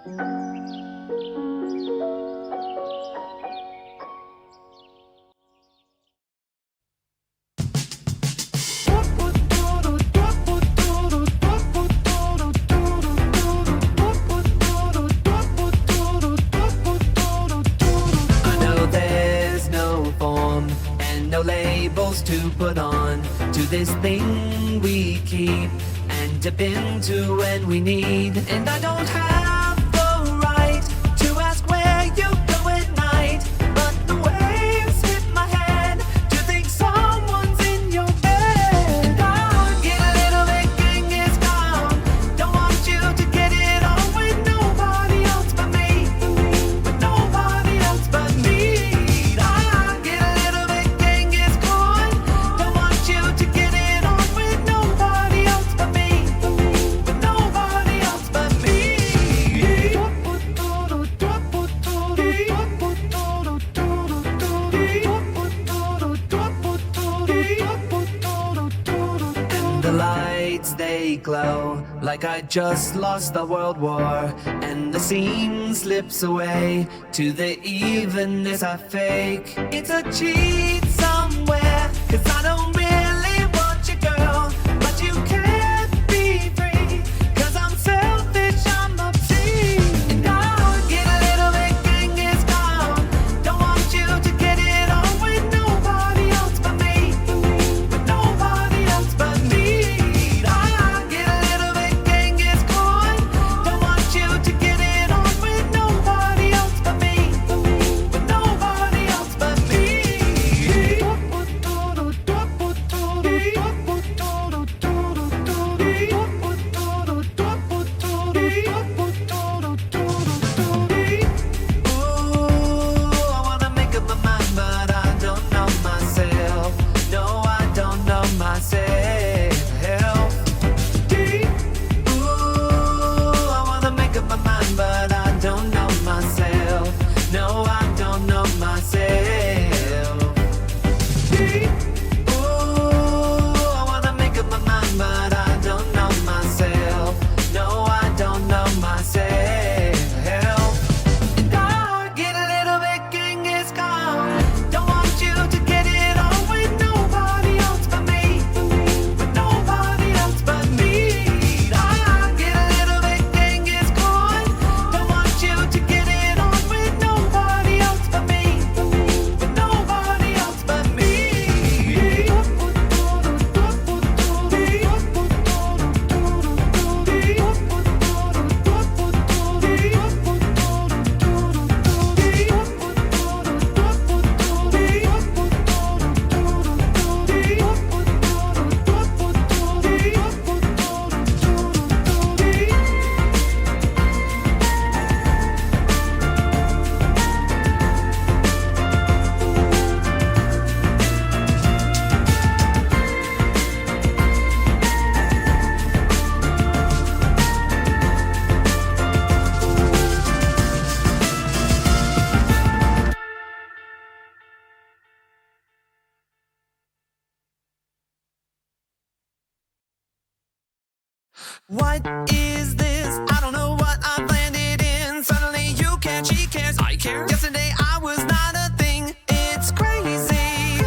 I know there's no form and no labels to put on to this thing we keep and dip into when we need. And I don't have the right to ask where you go at night, but the waves hit my head to think someone's in your bed. I get a little bit Genghis Khan. Don't want you to get it on with nobody else but me, with nobody else but me. I get a little bit Genghis Khan. Don't want you to get it on with nobody else but me, with nobody else but me. And the lights, they glow like I just lost the world war, and the scene slips away to the evenness I fake. It's a cheat somewhere, 'cause I don't really want you, girl, but you can't be free, 'cause I'm selfish, I'm obscene. And I'll get a little bit Genghis Khan. Don't want you to get it on with nobody else but me, with nobody else but me. I'll get a little bit Genghis Khan. Don't want you to get it on with nobody else but me, with nobody else but me. Ooh, I wanna make up my mind, but I don't know myself. No, I don't know myself. Ooh, I wanna make up my mind, but I don't know myself. No, I don't know myself. Ooh, I wanna make up my mind, but I don't know myself. No, I don't know myself. And I get a little bit Genghis Khan. Don't want you to get it on with nobody else but me, with nobody else but me. I get a little bit Genghis Khan. Don't want you to get it on with nobody else but me, with nobody else but me. What is this? I don't know what I've landed in. Suddenly you care, she cares, I care. Yesterday I was not a thing. It's crazy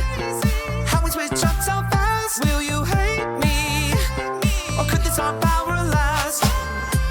how we switch up so fast. Will you hate me? Or could this our power last?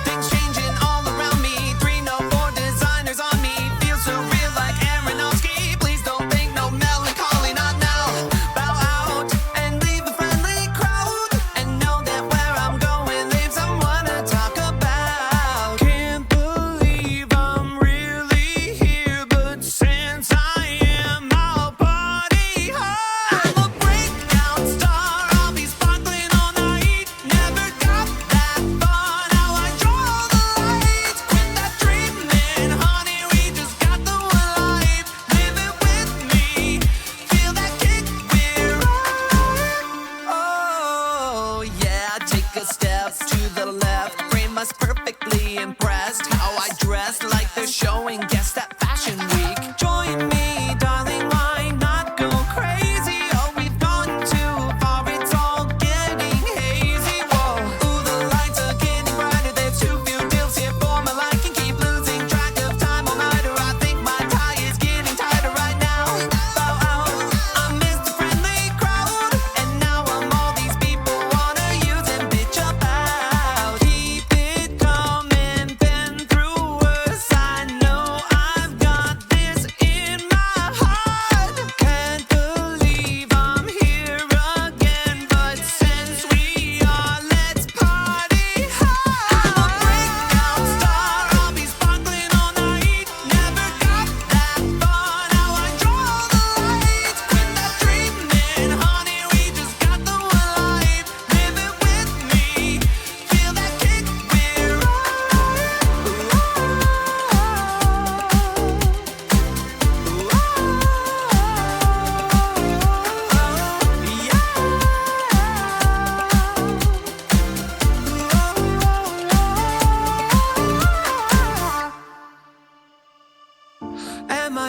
Things changing all around me. 3, no 4 designers on me. Feels so real like Aronofsky. Please don't think no melancholy, not now. Bow out and leave a friendly crowd, and know that where I'm going leaves someone to talk about. Can't believe I'm really here, but since I am, I'll party hard. I'm a breakout star, I'll be sparkling all night. Never got that far, now I draw the light. Quit that dreaming, honey, we just got the one life. Live it with me, feel that kick, we're right. Oh yeah, take a step to the left. Frame us perfectly impressed. How I dress like they're showing guests at Fashion Week. Join me, darling, why not go crazy? Oh, we've gone too far, it's all getting hazy. Whoa, ooh, the lights are getting brighter. There's too few deals here for my liking. Keep losing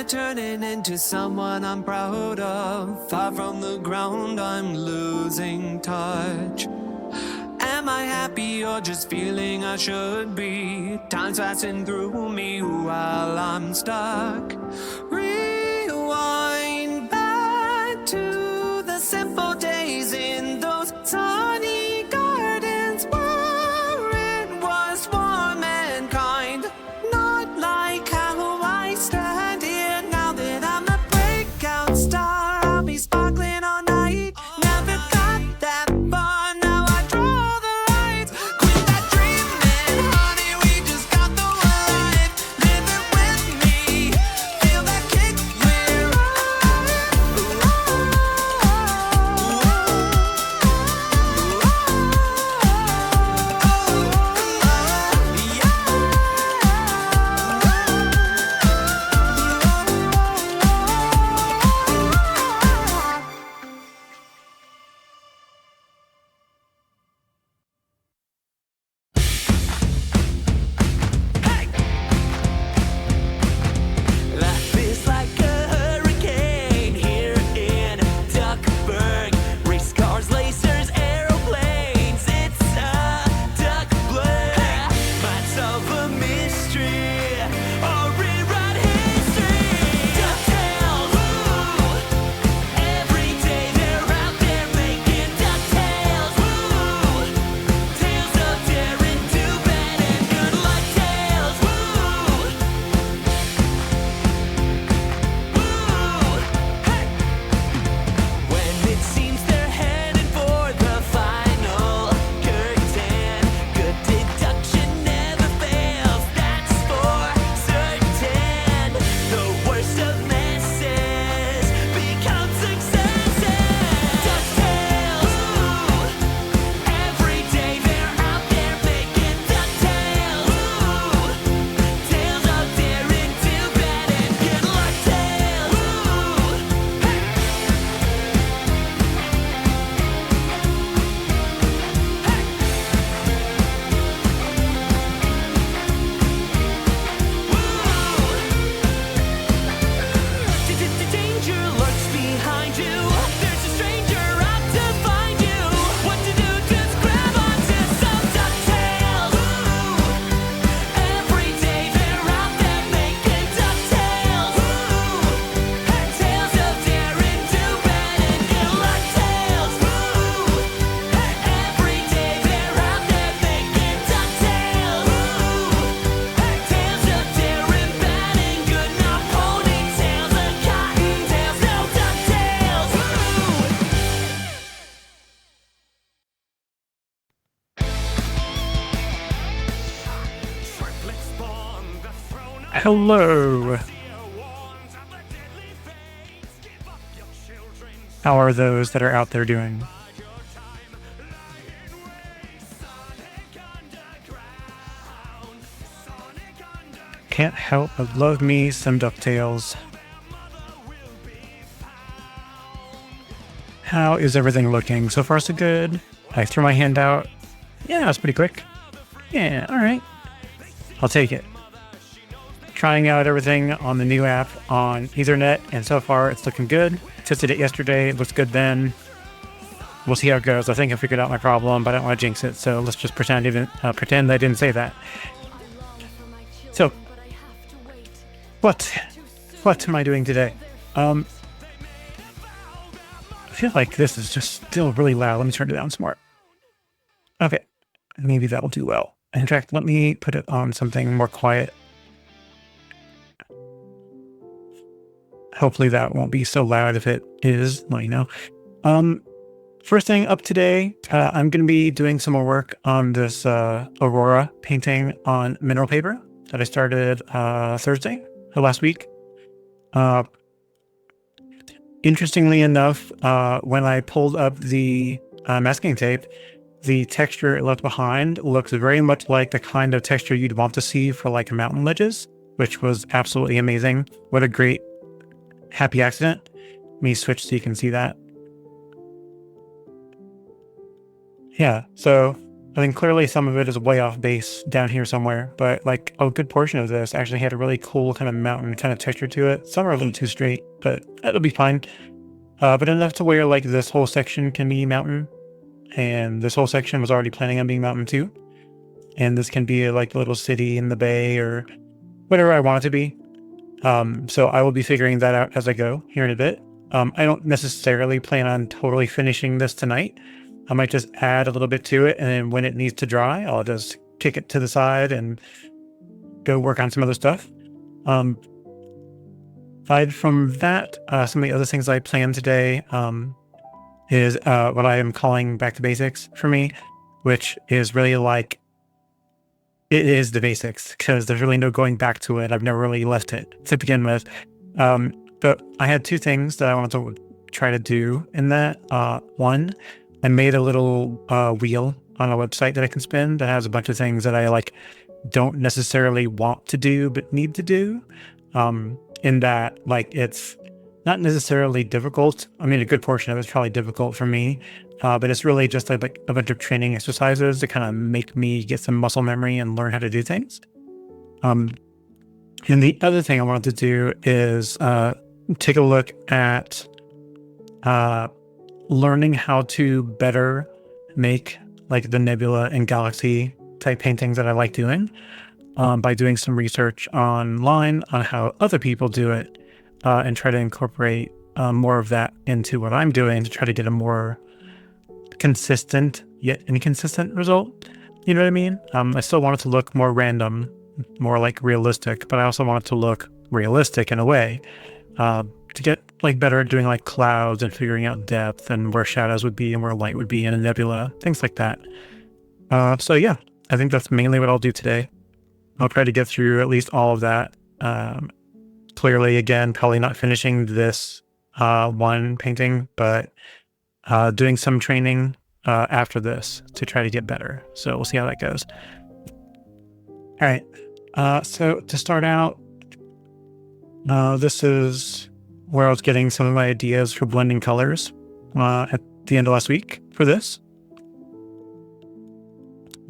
I turning into someone I'm proud of? Far from the ground, I'm losing touch. Am I happy or just feeling I should be? Time's passing through me while I'm stuck. Rewind back to the simple days in those sunny gardens where it was warm and kind. Not like how I stand here now that I'm a breakout star. I'll be sparkling all night. Never got that far, now I draw the lines. Quit that dreaming, honey, we just got the life. Live it with me, feel that kick, we're Life is like a hurricane here in Duckburg. Race cars, lasers, aeroplanes. It's a duck blur. Might solve a mystery or rewrite history. DuckTales, woo! Every day they're out there making DuckTales, woo! Tales of daring, do bad and good luck tales, woo! When it seems they're headed for the final curtain, good deduction never fails, that's for certain. The worst of messes become successes. DuckTales, woo! Every day they're out there making DuckTales, woo! Tales of daring, do bad and good luck tales, woo! Danger lurks behind you. There's a stranger out to find you. What to do? Just grab onto some DuckTales. Every day they're out there making DuckTales. Tales of daring, do bad and good luck tales. Every day they're out there making DuckTales. Tales of daring, bad and good, not ponytails and cottontails. No DuckTales. Hello. How are those that are out there doing? Can't help but love me some DuckTales. How is everything looking? So far so good. I threw my hand out. Yeah, that's pretty quick. Yeah, alright. I'll take it. Trying out everything on the new app on Ethernet, and so far it's looking good. Tested it yesterday, it looks good then. We'll see how it goes. I think I figured out my problem, but I don't want to jinx it, so let's just pretend I didn't say that. So, what am I doing today? I feel like this is just still really loud. Let me turn it down some more. Okay, maybe that will do well. In fact, let me put it on something more quiet. Hopefully that won't be so loud. If it is, let me know. First thing up today, I'm going to be doing some more work on this Aurora painting on mineral paper that I started Thursday last week. Interestingly enough, when I pulled up the masking tape, the texture it left behind looks very much like the kind of texture you'd want to see for like mountain ledges, which was absolutely amazing. What a great happy accident. Let me switch so you can see that. Yeah, so I think clearly some of it is way off base down here somewhere, but like a good portion of this actually had a really cool kind of mountain kind of texture to it. Some are a little too straight, but it'll be fine. But enough to where like this whole section can be mountain, and this whole section was already planning on being mountain too. And this can be like a little city in the bay or whatever I want it to be. So I will be figuring that out as I go here in a bit. I don't necessarily plan on totally finishing this tonight. I might just add a little bit to it, and then when it needs to dry, I'll just kick it to the side and go work on some other stuff. Aside from that, some of the other things I planned today is what I am calling back to basics for me, which is really like, it is the basics, because there's really no going back to it. I've never really left it to begin with. But I had two things that I wanted to try to do in that. One, I made a little wheel on a website that I can spin that has a bunch of things that I like don't necessarily want to do but need to do. In that, like, it's not necessarily difficult. I mean, a good portion of it's probably difficult for me, but it's really just like a bunch of training exercises to kind of make me get some muscle memory and learn how to do things. And the other thing I wanted to do is take a look at learning how to better make like the nebula and galaxy type paintings that I like doing, by doing some research online on how other people do it, and try to incorporate more of that into what I'm doing to try to get a more consistent yet inconsistent result. You know what I mean? I still want it to look more random, more like realistic, but I also want it to look realistic in a way, to get like better at doing like clouds and figuring out depth and where shadows would be and where light would be in a nebula, things like that. So yeah, I think that's mainly what I'll do today. I'll try to get through at least all of that. Clearly, again, probably not finishing this one painting, but doing some training after this to try to get better. So we'll see how that goes. All right. So to start out, this is where I was getting some of my ideas for blending colors at the end of last week for this.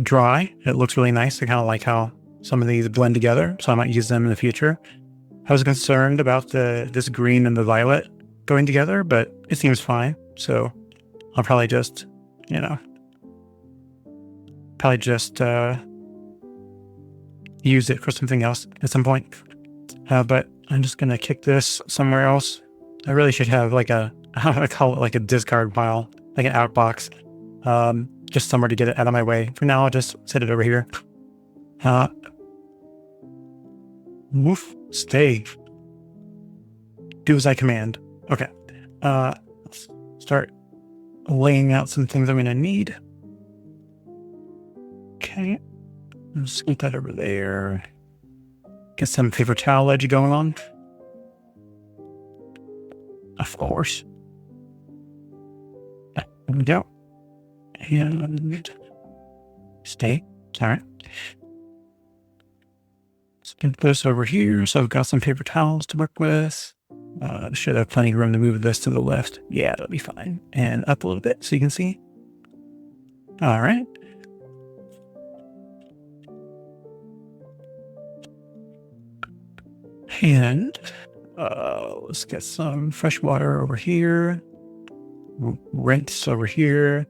Dry. It looks really nice. I kind of like how some of these blend together, so I might use them in the future. I was concerned about this green and the violet going together, but it seems fine. So I'll probably just, use it for something else at some point. But I'm just going to kick this somewhere else. I really should have like I call it like a discard pile, like an outbox, just somewhere to get it out of my way. For now, I'll just set it over here. Woof, stay. Do as I command. Okay. Let's start laying out some things I'm going to need. Okay. Let's get that over there. Get some paper towel edge going on. Of course. There we go. And stay. All right. Let's get this over here. So I've got some paper towels to work with. Should have plenty of room to move this to the left. Yeah, that'll be fine. And up a little bit so you can see. All right. And let's get some fresh water over here. Rinse over here.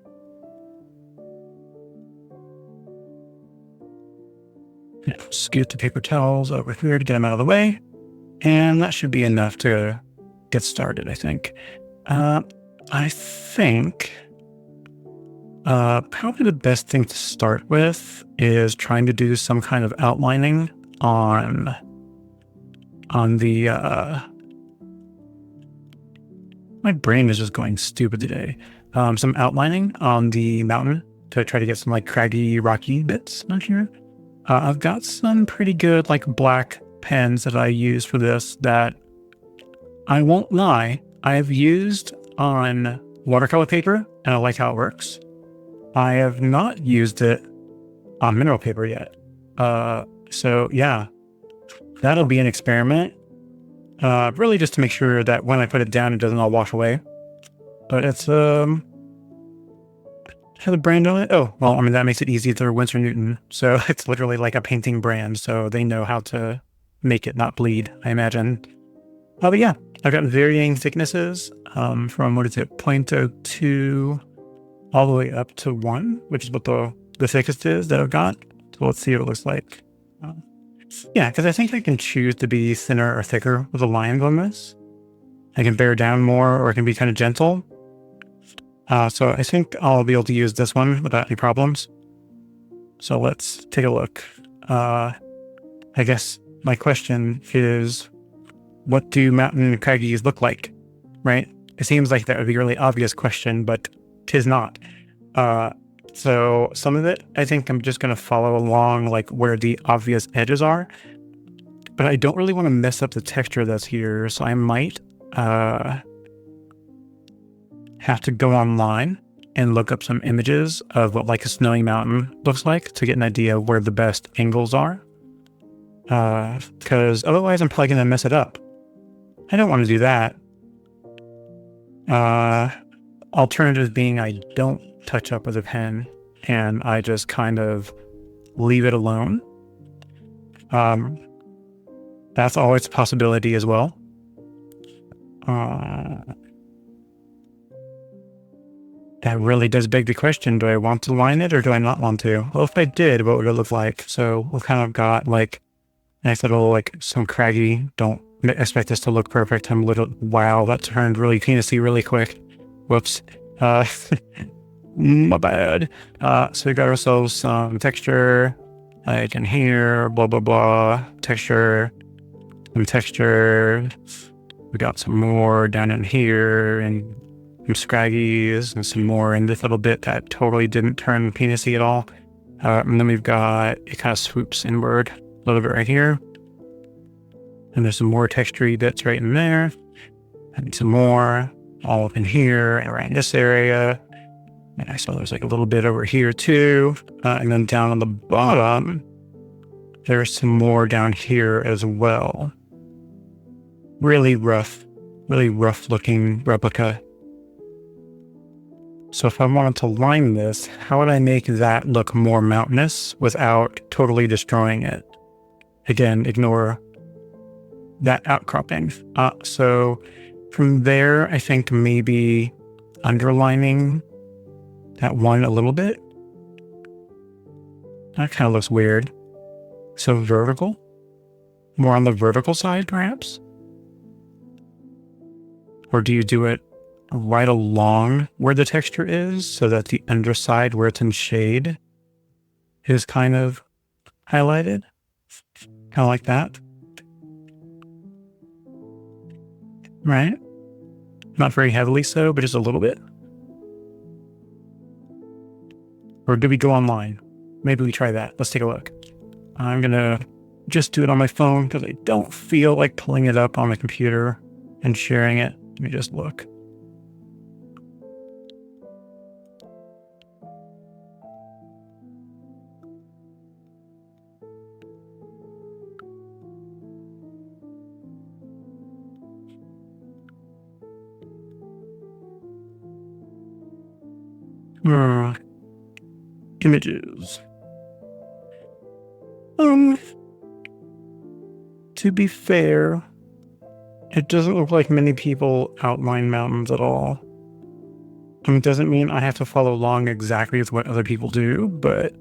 Scoot the paper towels over here to get them out of the way. And that should be enough to get started, I think. I think probably the best thing to start with is trying to do some kind of outlining on the my brain is just going stupid today. Some outlining on the mountain to try to get some like craggy, rocky bits on here. I've got some pretty good like black pens that I use for this that I won't lie, I've used on watercolor paper and I like how it works. I have not used it on mineral paper yet. So yeah, that'll be an experiment. Really just to make sure that when I put it down, it doesn't all wash away. But it's have a brand on it? Oh, well, I mean, that makes it easy. They're Winsor Newton. So it's literally like a painting brand. So they know how to make it not bleed, I imagine. But yeah, I've got varying thicknesses from, what is it, 0.02 all the way up to 1, which is what the thickest is that I've got. So let's see what it looks like. Yeah, because I think I can choose to be thinner or thicker with the lines on this. I can bear down more, or it can be kind of gentle. So I think I'll be able to use this one without any problems. So let's take a look. I guess my question is, what do mountain craggies look like, right? It seems like that would be a really obvious question, but 'tis not. So some of it, I think I'm just going to follow along like where the obvious edges are, but I don't really want to mess up the texture that's here. So I might have to go online and look up some images of what like a snowy mountain looks like to get an idea of where the best angles are. Because otherwise I'm probably going to mess it up. I don't want to do that. Alternative being I don't touch up with a pen and I just kind of leave it alone. That's always a possibility as well. That really does beg the question, do I want to line it or do I not want to? Well, if I did, what would it look like? So we've kind of got like nice little, like some craggy, don't expect this to look perfect. I'm a little, wow, that turned really penisy really quick. Whoops. My bad. So we got ourselves some texture, like in here, blah, blah, blah, texture, some texture. We got some more down in here and some scraggies and some more in this little bit that totally didn't turn penisy at all. And then we've got, it kind of swoops inward a little bit right here. And there's some more texture-y bits right in there. And some more all up in here and around this area. And I saw there's like a little bit over here too. And then down on the bottom, there's some more down here as well. Really rough looking replica. So if I wanted to line this, how would I make that look more mountainous without totally destroying it? Again, ignore that outcropping. So from there, I think maybe underlining that one a little bit. That kind of looks weird. So vertical? More on the vertical side, perhaps? Or do you do it right along where the texture is so that the underside where it's in shade is kind of highlighted? Kind of like that. Right? Not very heavily so, but just a little bit. Or do we go online? Maybe we try that. Let's take a look. I'm going to just do it on my phone because I don't feel like pulling it up on my computer and sharing it. Let me just look. Images. To be fair, it doesn't look like many people outline mountains at all. I mean, it doesn't mean I have to follow along exactly with what other people do, but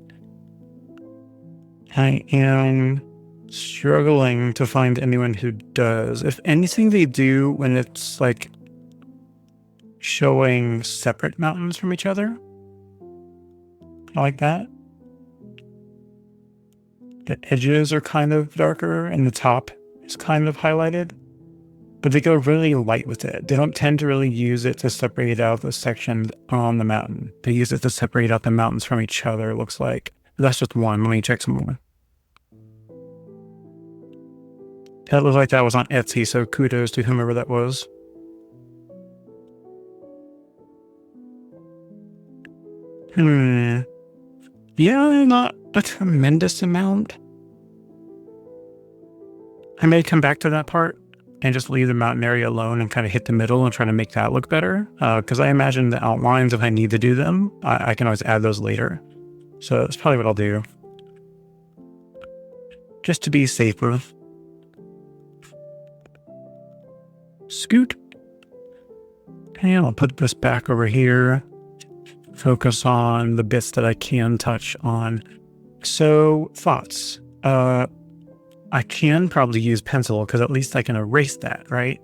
I am struggling to find anyone who does. If anything, they do when it's like showing separate mountains from each other. Like that. The edges are kind of darker and the top is kind of highlighted, but they go really light with it. They don't tend to really use it to separate out the sections on the mountain. They use it to separate out the mountains from each other, it looks like. That's just one. Let me check some more. That looked like that was on Etsy, so kudos to whomever that was. Yeah, not a tremendous amount. I may come back to that part. and just leave the mountain area alone and kind of hit the middle and try to make that look better. Because I imagine the outlines, if I need to do them, I can always add those later. So that's probably what I'll do. Just to be safer. Scoot. And I'll put this back over here. Focus on the bits that I can touch on. So, thoughts. I can probably use pencil because at least I can erase that, right?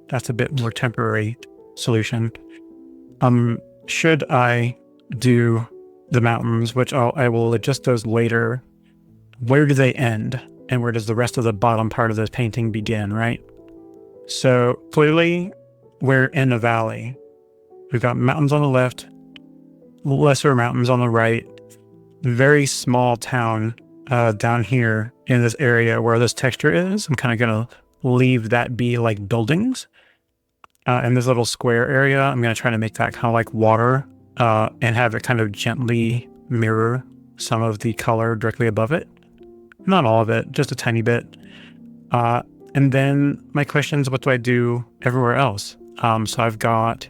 That's a bit more temporary solution. Should I do the mountains, which I will adjust those later, where do they end? And where does the rest of the bottom part of this painting begin, right? So clearly we're in a valley. We've got mountains on the left, lesser mountains on the right, very small town down here in this area where this texture is. I'm kind of going to leave that be like buildings. In this little square area, I'm going to try to make that kind of like water and have it kind of gently mirror some of the color directly above it. Not all of it, just a tiny bit. And then my question is, what do I do everywhere else? So I've got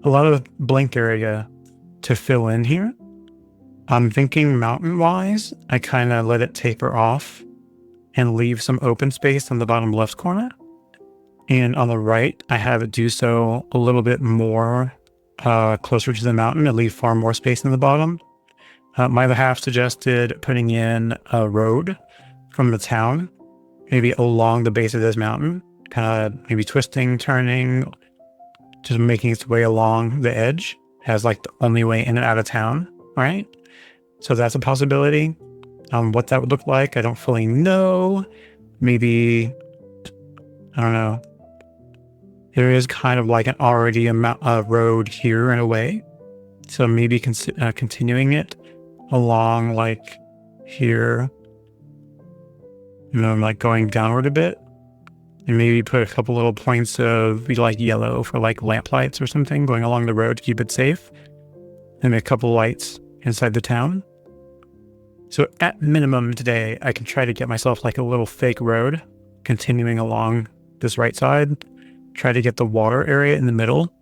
a lot of blank area to fill in here. I'm thinking mountain-wise, I kind of let it taper off and leave some open space on the bottom left corner. And on the right, I have it do so a little bit more closer to the mountain and leave far more space in the bottom. My other half suggested putting in a road from the town, maybe along the base of this mountain, kind of maybe twisting, turning, just making its way along the edge as like the only way in and out of town, right? So that's a possibility. What that would look like, I don't fully know. Maybe, I don't know. There is kind of like an already a road here in a way. So maybe continuing it along like here, like going downward a bit. And maybe put a couple little points of like yellow for like lamp lights or something going along the road to keep it safe. And make a couple lights inside the town. So at minimum today, I can try to get myself like a little fake road continuing along this right side. Try to get the water area in the middle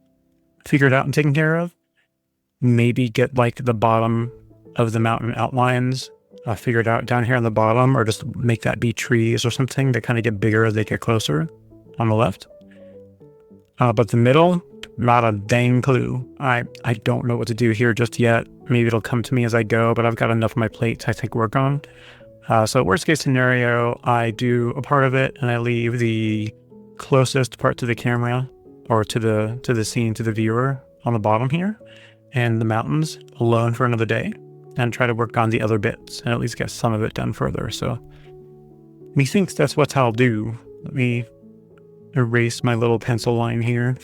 figured out and taken care of. Maybe get like the bottom of the mountain outlines figured out down here on the bottom, or just make that be trees or something that kind of get bigger as they get closer on the left. But the middle, not a dang clue. I don't know what to do here just yet. Maybe it'll come to me as I go, but I've got enough on my plate to, I think, work on. So worst case scenario, I do a part of it and I leave the closest part to the camera or to the scene, to the viewer on the bottom here, and the mountains alone for another day, and try to work on the other bits and at least get some of it done further. So methinks that's what I'll do. Let me erase my little pencil line here.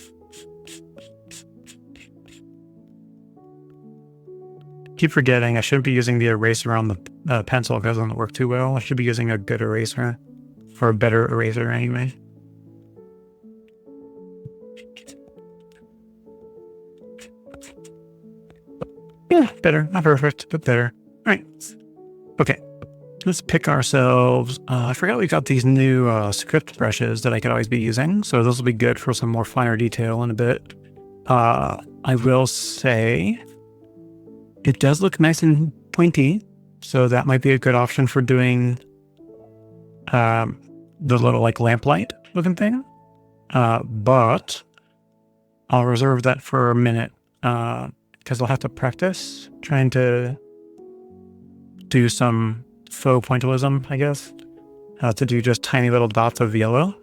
Keep forgetting I shouldn't be using the eraser on the pencil because it doesn't work too well. I should be using a good eraser, or a better eraser anyway. Yeah, better. Not perfect, but better. All right. Okay. Let's pick ourselves. I forgot we got these new script brushes that I could always be using. So those will be good for some more finer detail in a bit. I will say it does look nice and pointy. So that might be a good option for doing the little like lamplight looking thing. But I'll reserve that for a minute. Because I'll have to practice trying to do some faux pointillism, I guess, to do just tiny little dots of yellow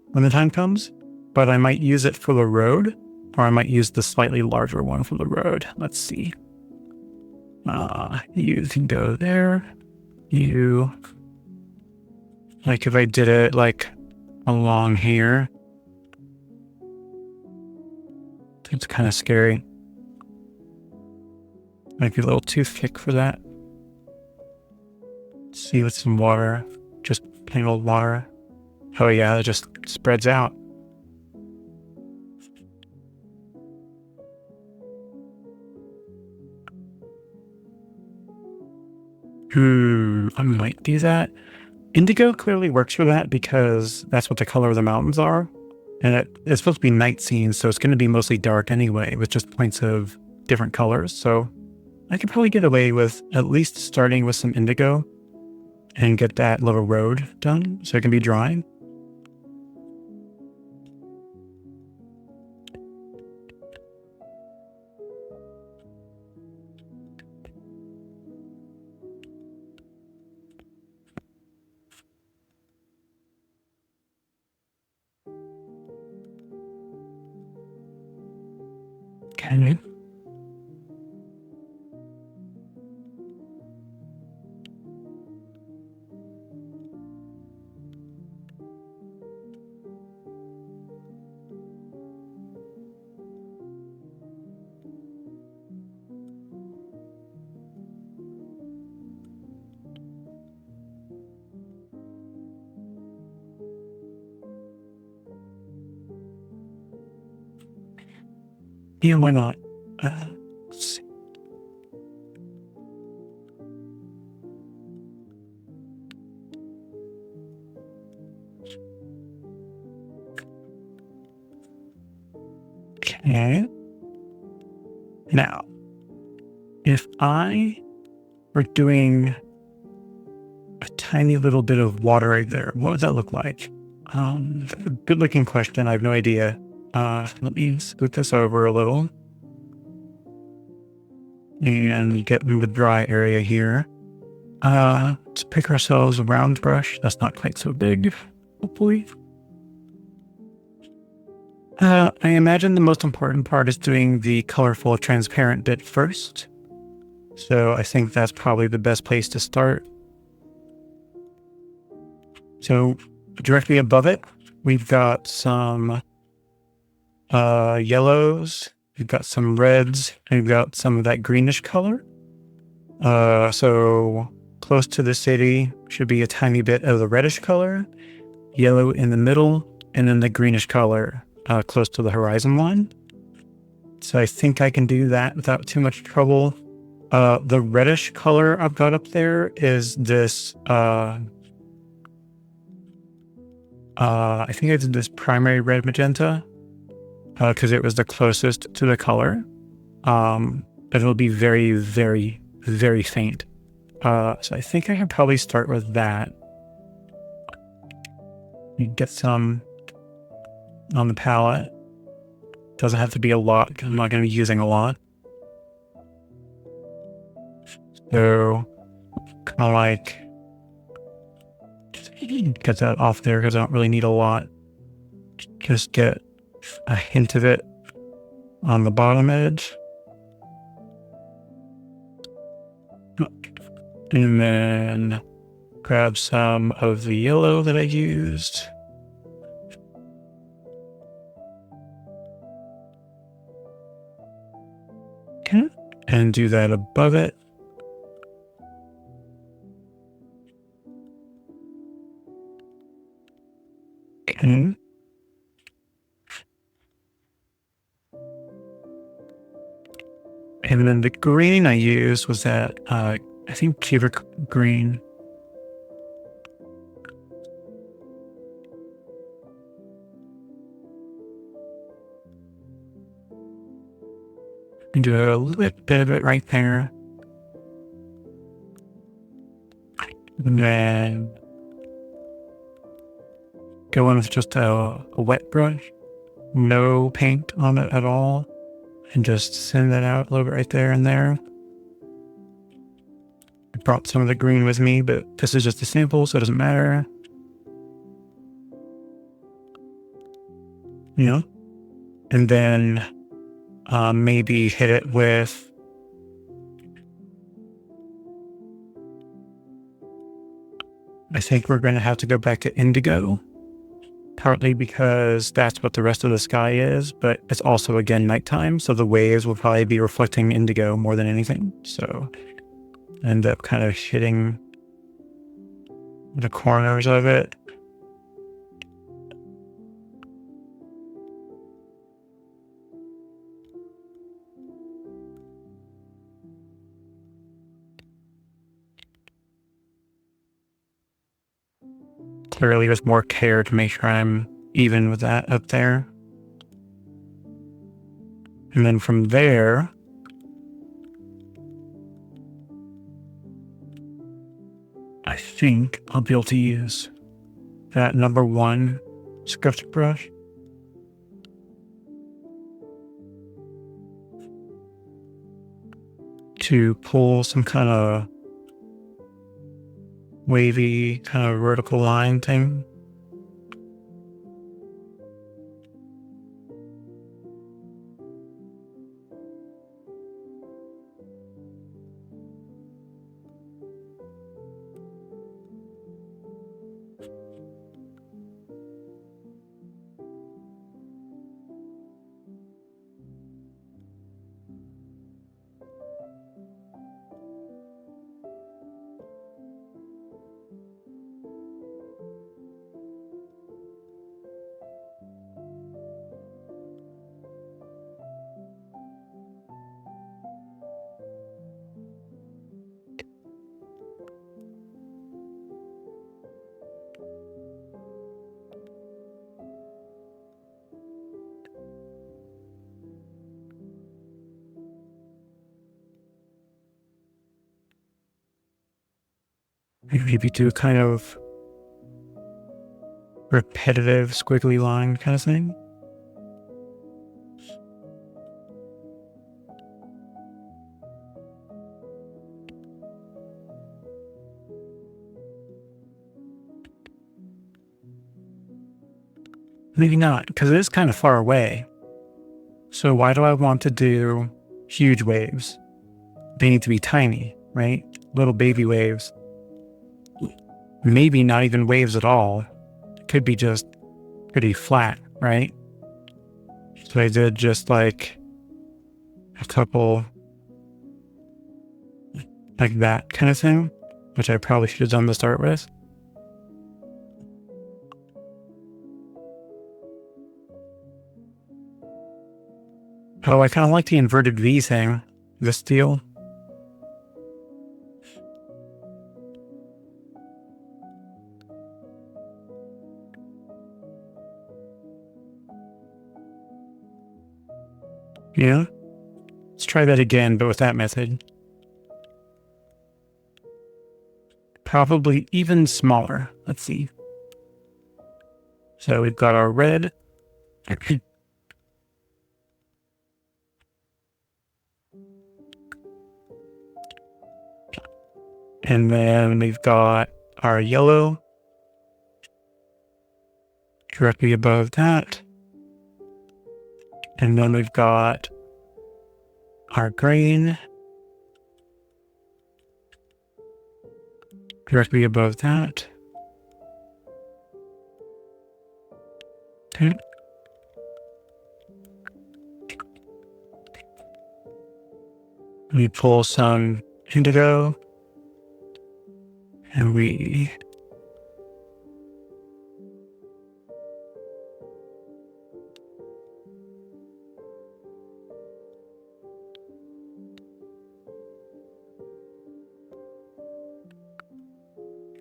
when the time comes. But I might use it for the road, or I might use the slightly larger one for the road. Let's see. You can go there. You, like if I did it like along here, it's kind of scary. Might be a little too thick for that. Let's see with some water. Just plain old water. Oh yeah, it just spreads out. I might do that. Indigo clearly works for that because that's what the color of the mountains are. And it's supposed to be night scenes, so it's going to be mostly dark anyway, with just points of different colors. So I could probably get away with at least starting with some indigo and get that little road done so it can be dry. Okay. Yeah, why not? Let's see. Okay. Now, if I were doing a tiny little bit of water right there, what would that look like? Good looking question. I have no idea. Let me scoot this over a little and get through the dry area here. Let's pick ourselves a round brush. That's not quite so big, hopefully. I imagine the most important part is doing the colorful transparent bit first. So I think that's probably the best place to start. So directly above it, we've got some yellows, we've got some reds, and we've got some of that greenish color. So close to the city should be a tiny bit of the reddish color, yellow in the middle, and then the greenish color close to the horizon line. So I think I can do that without too much trouble. The reddish color I've got up there is this, I think it's this primary red magenta, because it was the closest to the color. But it'll be very, very, very faint. So I think I can probably start with that. You get some on the palette. Doesn't have to be a lot because I'm not going to be using a lot. So kind of like get that off there because I don't really need a lot. Just get a hint of it on the bottom edge. And then grab some of the yellow that I used. Okay. And do that above it. Okay. And then the green I used was that, I think Kiva green. And do a little bit of it right there. And then go in with just a wet brush. No paint on it at all. And just send that out a little bit right there and there. I brought some of the green with me, but this is just a sample, so it doesn't matter. You know? And then maybe hit it with I think we're going to have to go back to indigo. Partly because that's what the rest of the sky is, but it's also, again, nighttime, so the waves will probably be reflecting indigo more than anything. So end up kind of hitting the corners of it. clearly with more care to make sure I'm even with that up there. And then from there, I think I'll be able to use that number 1 script brush to pull some kind of wavy kind of vertical line thing. Maybe do a kind of repetitive squiggly line kind of thing. Maybe not, because it is kind of far away. So why do I want to do huge waves? They need to be tiny, right? Little baby waves. Maybe not even waves at all. It could be just pretty flat, right? So I did just like a couple like that kind of thing, which I probably should have done to start with. Oh, I kind of like the inverted V thing, this deal. Yeah, let's try that again, but with that method. Probably even smaller. Let's see. So we've got our red. And then we've got our yellow directly above that. And then we've got our green directly above that. Okay. We pull some indigo and we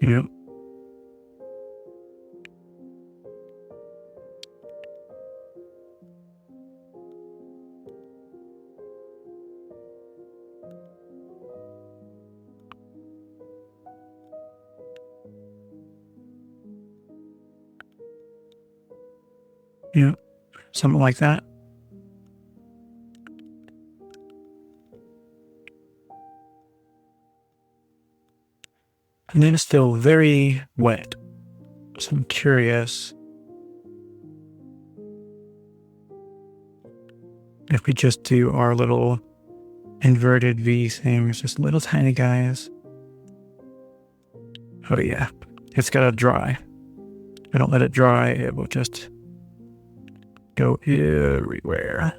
yep. Yeah, something like that. And then it's still very wet. So I'm curious if we just do our little inverted V things, just little tiny guys. Oh yeah, it's gotta dry. If I don't let it dry, it will just go everywhere.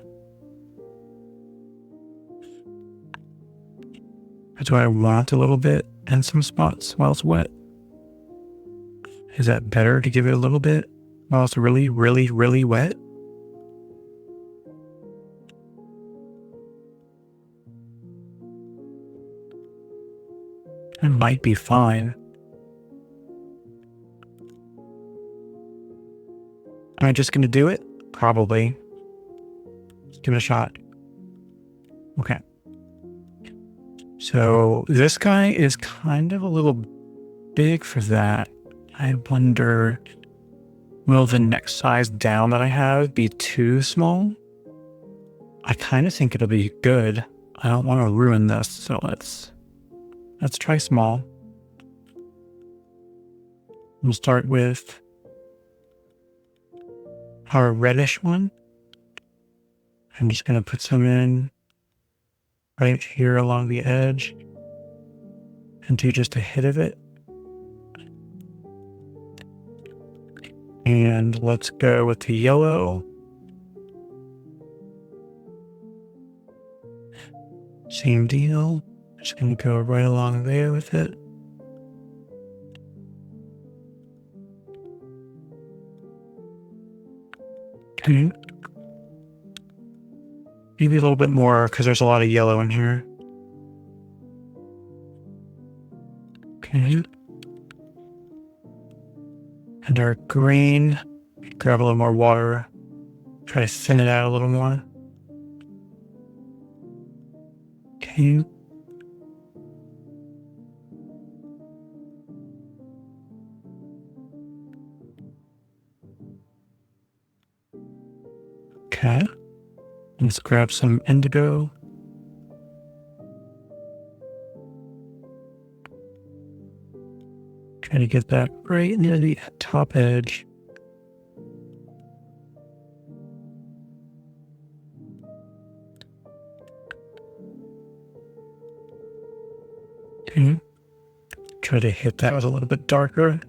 Do I want a little bit in some spots while it's wet? Is that better to give it a little bit while it's really, really, really wet? It might be fine. Am I just going to do it? Probably. Let's give it a shot. Okay. So this guy is kind of a little big for that. I wonder, will the next size down that I have be too small? I kind of think it'll be good. I don't want to ruin this, so let's try small. We'll start with our reddish one. I'm just going to put some in right here along the edge and do just a hit of it. And let's go with the yellow. Same deal. Just going to go right along there with it. Okay. Maybe a little bit more because there's a lot of yellow in here. Okay. And our green, grab a little more water, try to thin it out a little more. Okay. Okay. Let's grab some indigo. Try to get that right near the top edge. Okay. Try to hit that with a little bit darker.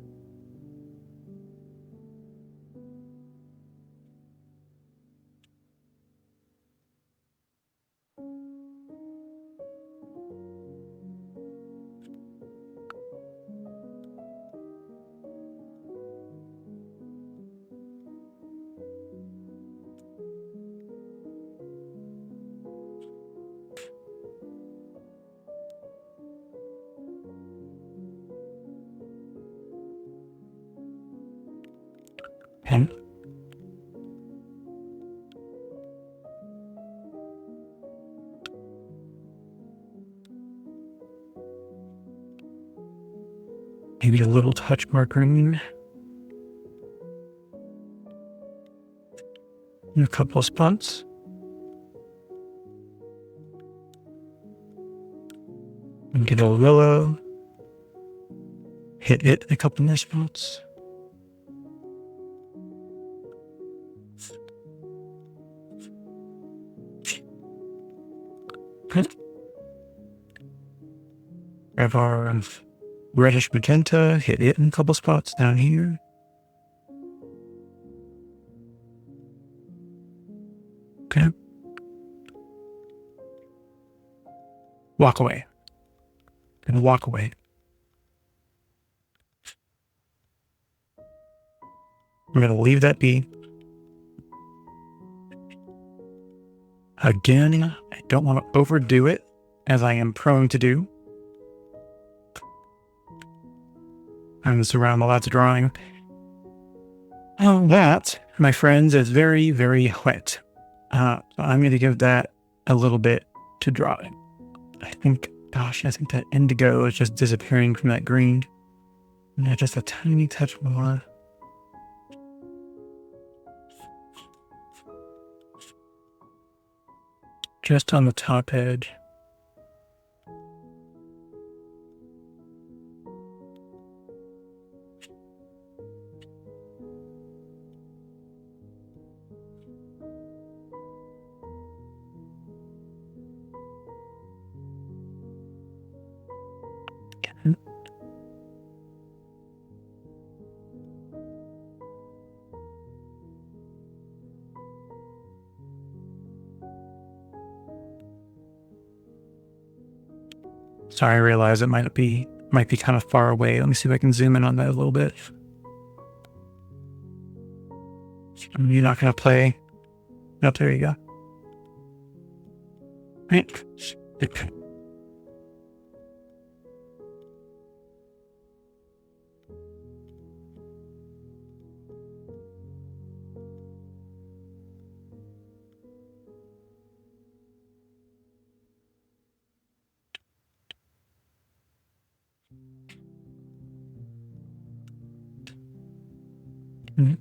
And maybe a little touch more green. In a couple of spots. And get a willow. Hit it in a couple more spots. Grab our reddish magenta, hit it in a couple spots down here. Okay. Walk away. Gonna walk away. We're gonna leave that be. Again, I don't want to overdo it, as I am prone to do. I'm surrounded by lots of drawing. That, my friends, is very, very wet. So I'm going to give that a little bit to dry. I think that indigo is just disappearing from that green. Yeah, just a tiny touch more. Just on the top edge. Sorry, I realize it might be kind of far away. Let me see if I can zoom in on that a little bit. You're not going to play. Oh, there you go. Right. Mhm.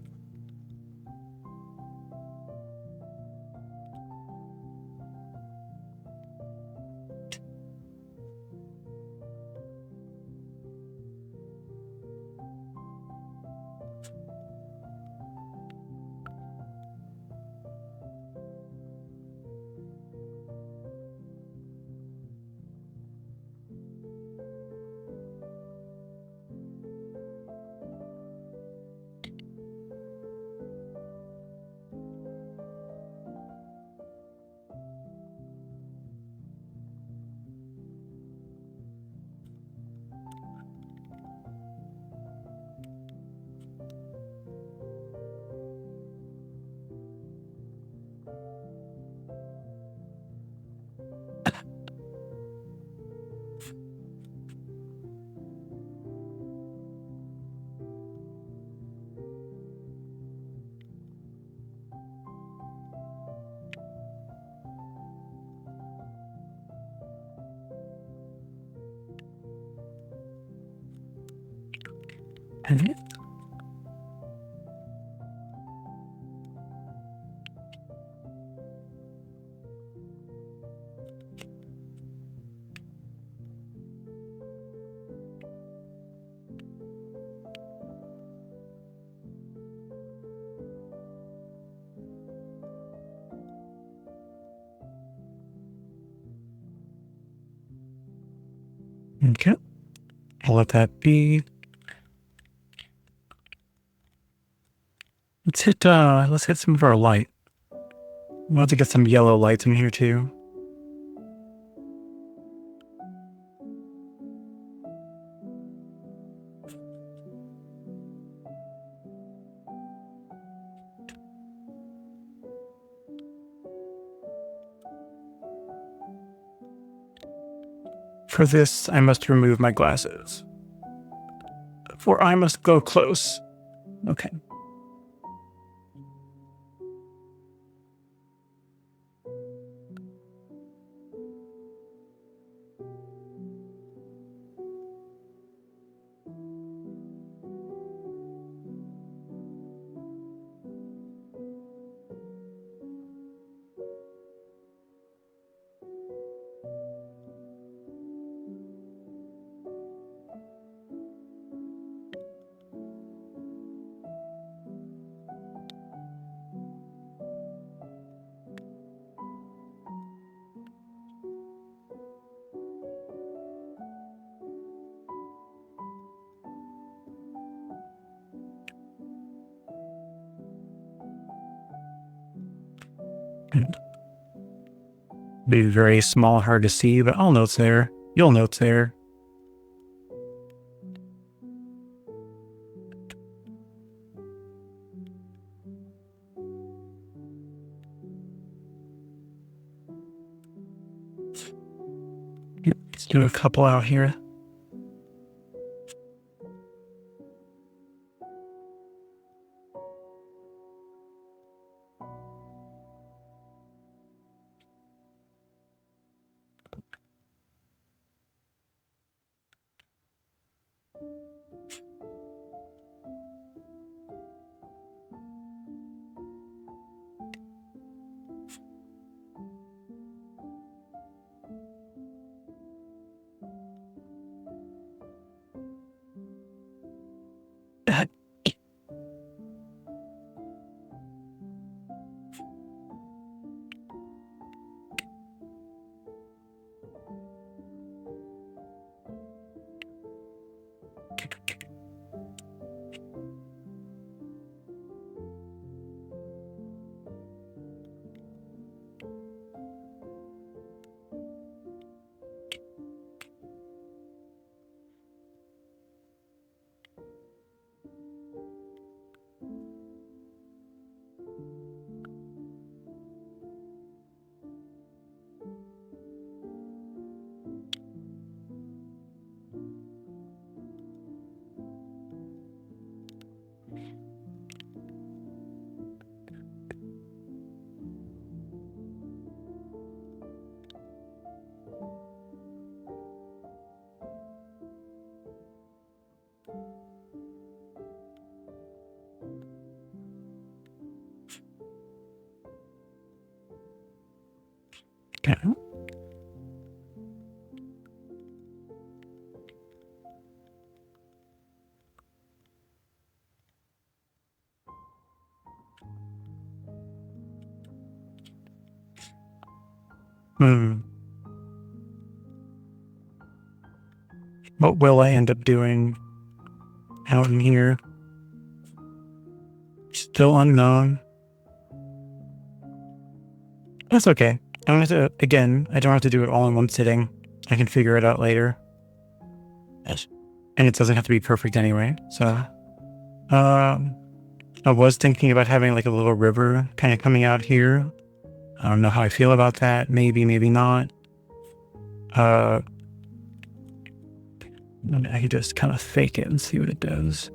And okay. I'll let that be. Let's hit some of our light. We'll have to get some yellow lights in here too. For this, I must remove my glasses. For I must go close. Okay. Be very small, hard to see, but I'll know it's there. You'll know it's there. Let's do a couple out here. Hmm. What will I end up doing out in here? Still unknown. That's okay. I don't have to, again, I don't have to do it all in one sitting. I can figure it out later. Yes. And it doesn't have to be perfect anyway. So, I was thinking about having like a little river kind of coming out here. I don't know how I feel about that. Maybe, maybe not. I mean, I could just kind of fake it and see what it does.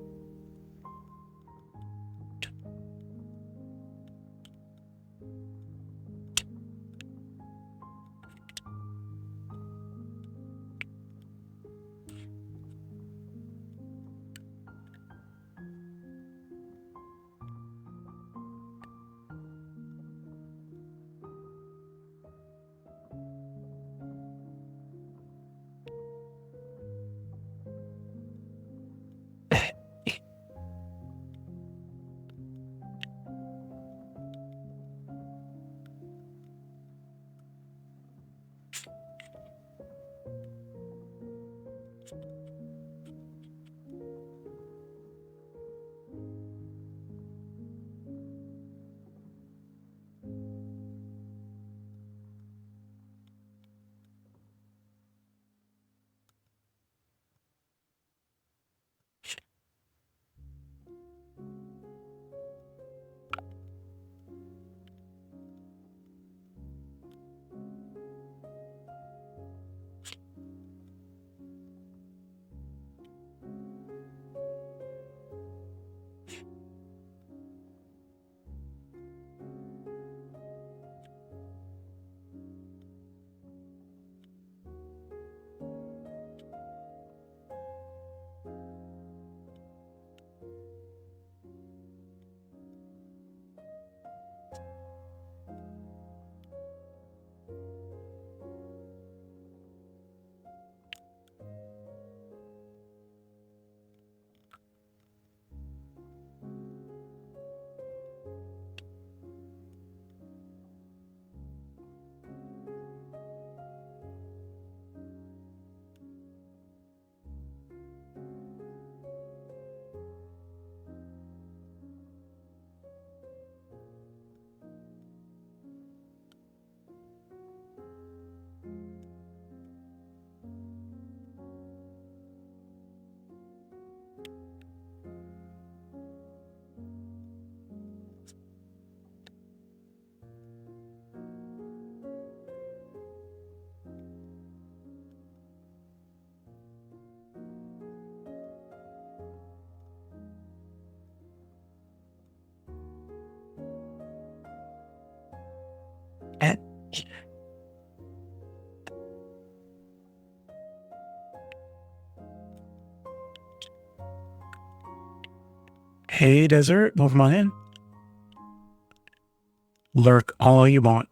And hey, desert, welcome on in. Lurk all you want.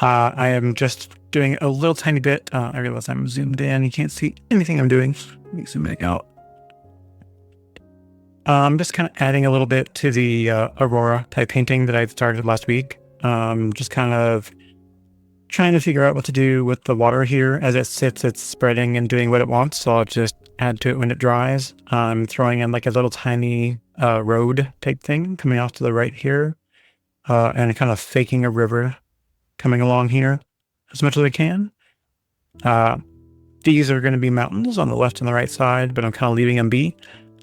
I am just doing a little tiny bit. I realize I'm zoomed in. You can't see anything I'm doing. Let me zoom back out. I'm just kind of adding a little bit to the Aurora type painting that I started last week. Just kind of trying to figure out what to do with the water here. As it sits, it's spreading and doing what it wants. So I'll just add to it when it dries. I'm throwing in like a little tiny road type thing coming off to the right here. And kind of faking a river coming along here as much as I can. These are going to be mountains on the left and the right side, but I'm kind of leaving them be.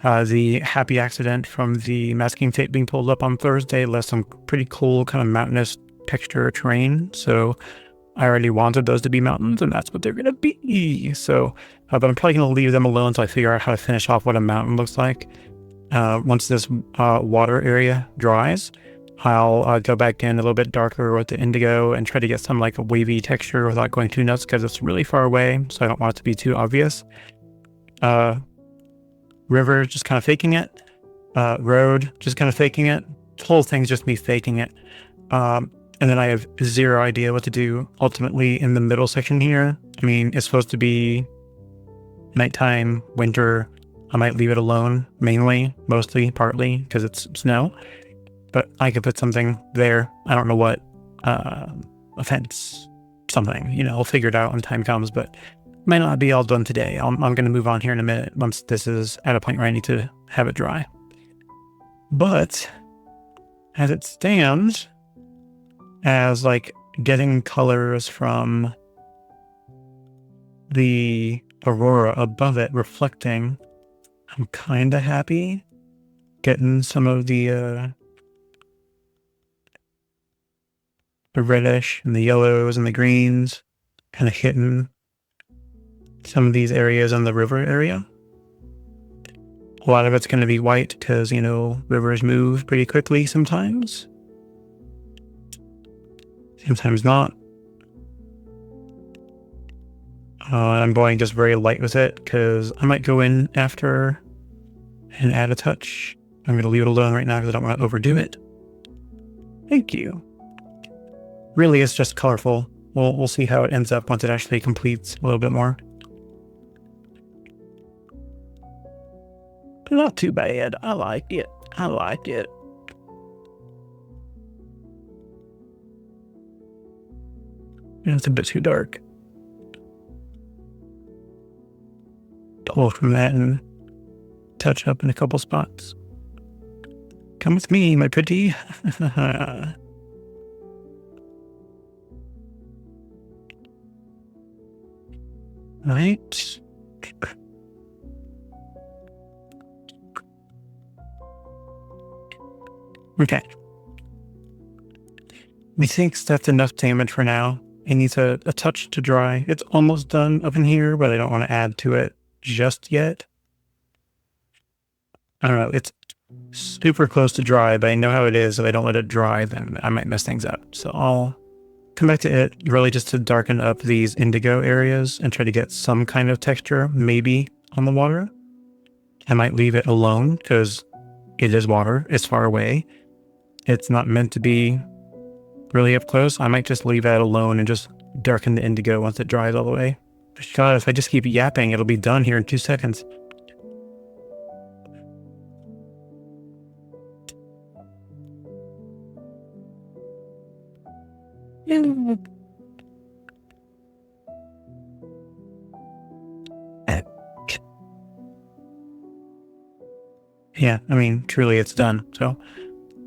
The happy accident from the masking tape being pulled up on Thursday left some pretty cool kind of mountainous texture terrain. So I already wanted those to be mountains, and that's what they're going to be. So, but I'm probably going to leave them alone until I figure out how to finish off what a mountain looks like. Once this water area dries, I'll go back in a little bit darker with the indigo and try to get some like a wavy texture without going too nuts because it's really far away, so I don't want it to be too obvious. River, just kind of faking it. Road, just kind of faking it. The whole thing's just me faking it. And then I have zero idea what to do ultimately in the middle section here. I mean, it's supposed to be nighttime, winter. I might leave it alone, mainly, mostly, partly, because it's snow. But I could put something there. I don't know what. a fence, something. You know, I'll figure it out when time comes, but might not be all done today. I'm going to move on here in a minute once this is at a point where I need to have it dry. But as it stands, as like getting colors from the Aurora above it reflecting, I'm kind of happy getting some of the reddish and the yellows and the greens kind of hitting some of these areas in the river area. A lot of it's going to be white because, you know, rivers move pretty quickly sometimes. Sometimes not. I'm going just very light with it because I might go in after and add a touch. I'm going to leave it alone right now because I don't want to overdo it. Thank you. Really, it's just colorful. We'll see how it ends up once it actually completes a little bit more. But not too bad. I like it. I like it. It's a bit too dark. Pull from that and touch up in a couple spots. Come with me, my pretty. Right. Okay. Methinks that's enough damage for now. It needs a touch to dry. It's almost done up in here, but I don't want to add to it just yet. I don't know. It's super close to dry, but I know how it is. If I don't let it dry, then I might mess things up. So I'll come back to it really just to darken up these indigo areas and try to get some kind of texture, maybe on the water. I might leave it alone because it is water. It's far away. It's not meant to be really up close. I might just leave that alone and just darken the indigo once it dries all the way. God, if I just keep yapping, it'll be done here in 2 seconds. Yeah, I mean, truly it's done. So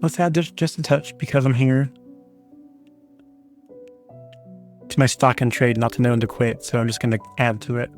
let's add just a touch because I'm here. It's my stock and trade not to know when to quit, so I'm just going to add to it.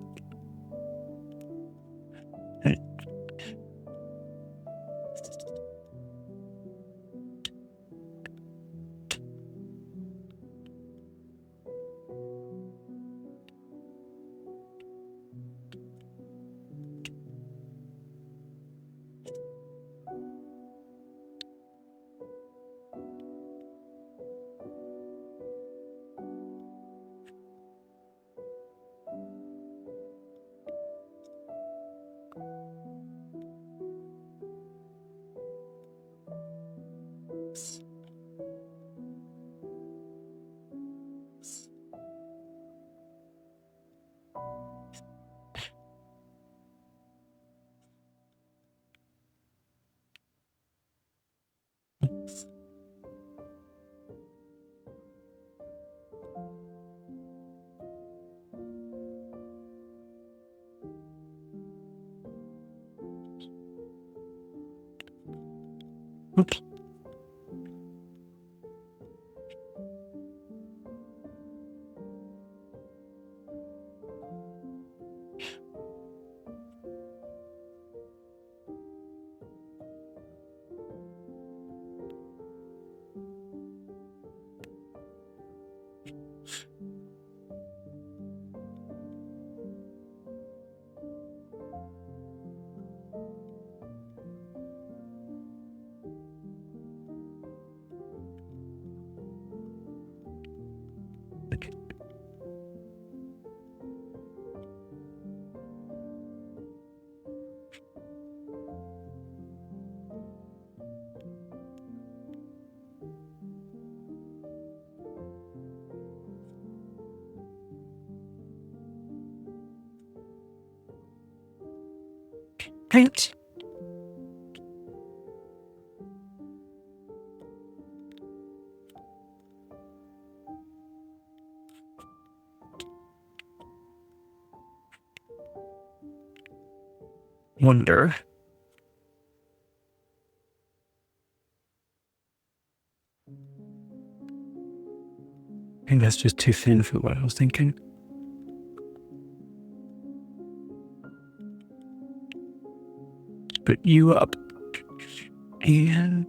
Oops. Right. wonder. I think that's just too thin for what I was thinking. Put you up. And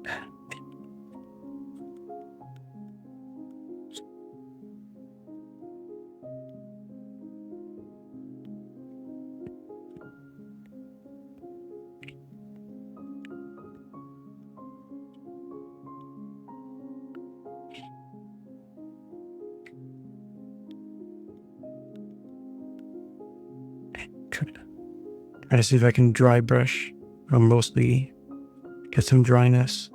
try to see if I can dry brush or mostly get some dryness.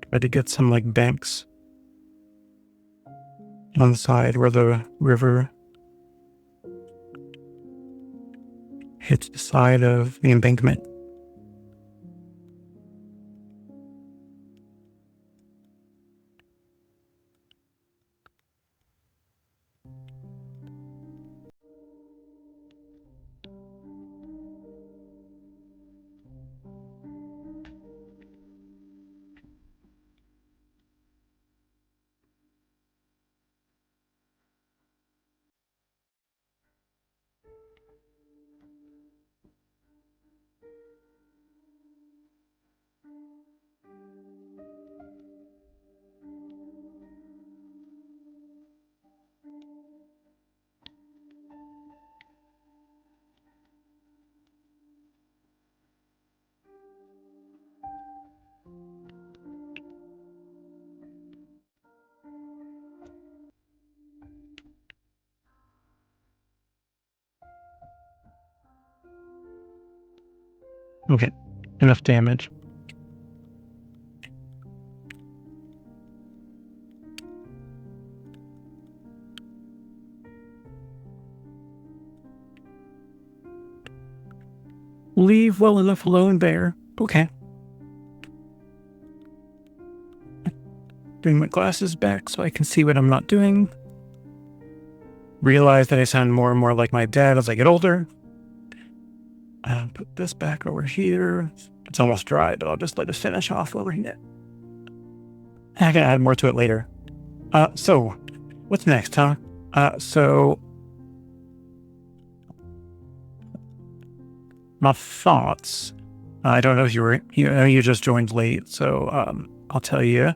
Try to get some like banks on the side where the river hits the side of the embankment. Okay, enough damage. Leave well enough alone there. Okay. Bring my glasses back so I can see what I'm not doing. Realize that I sound more and more like my dad as I get older. Put this back over here. It's almost dry, but I'll just let it finish off over here. I can add more to it later. So, what's next, huh? My thoughts. I don't know if you just joined late, so I'll tell you.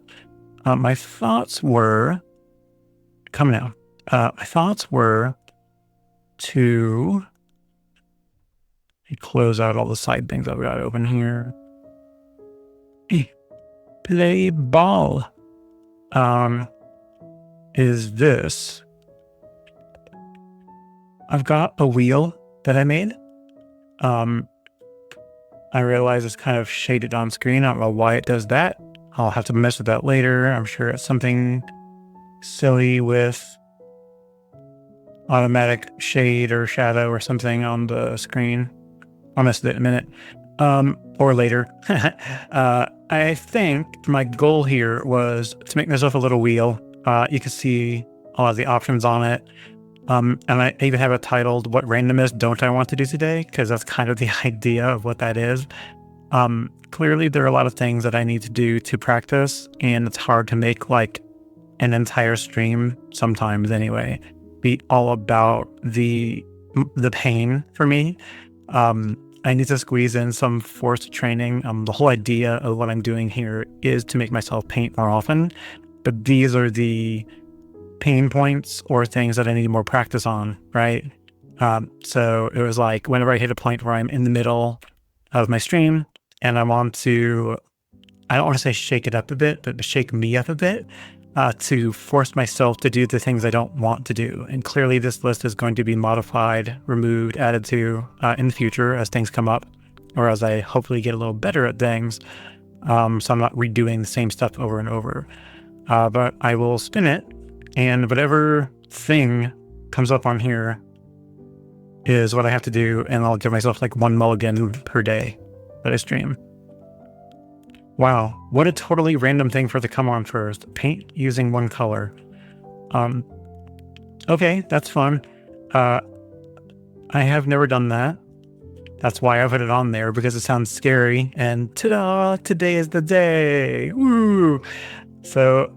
My thoughts were coming out. My thoughts were to close out all the side things I've got open here. Play ball. Is this? I've got a wheel that I made. I realize it's kind of shaded on screen. I don't know why it does that. I'll have to mess with that later. I'm sure it's something silly with automatic shade or shadow or something on the screen. I'll mess with it in a minute. Or later. I think my goal here was to make myself a little wheel. You can see all of the options on it. And I even have it titled, "What randomness don't I want to do today?" Because that's kind of the idea of what that is. Clearly, there are a lot of things that I need to do to practice, and it's hard to make like an entire stream, sometimes anyway, be all about the pain for me. I need to squeeze in some forced training. The whole idea of what I'm doing here is to make myself paint more often, but these are the pain points or things that I need more practice on, right? So it was like whenever I hit a point where I'm in the middle of my stream and I want to, I don't want to say shake it up a bit, but shake me up a bit, to force myself to do the things I don't want to do. And clearly this list is going to be modified, removed, added to in the future as things come up, or as I hopefully get a little better at things. So I'm not redoing the same stuff over and over. but I will spin it, and whatever thing comes up on here is what I have to do, and I'll give myself like 1 mulligan per day that I stream. Wow, what a totally random thing for it to come on first. Paint using 1 color. Okay, that's fun. I have never done that. That's why I put it on there, because it sounds scary. And ta-da! Today is the day! Woo! So,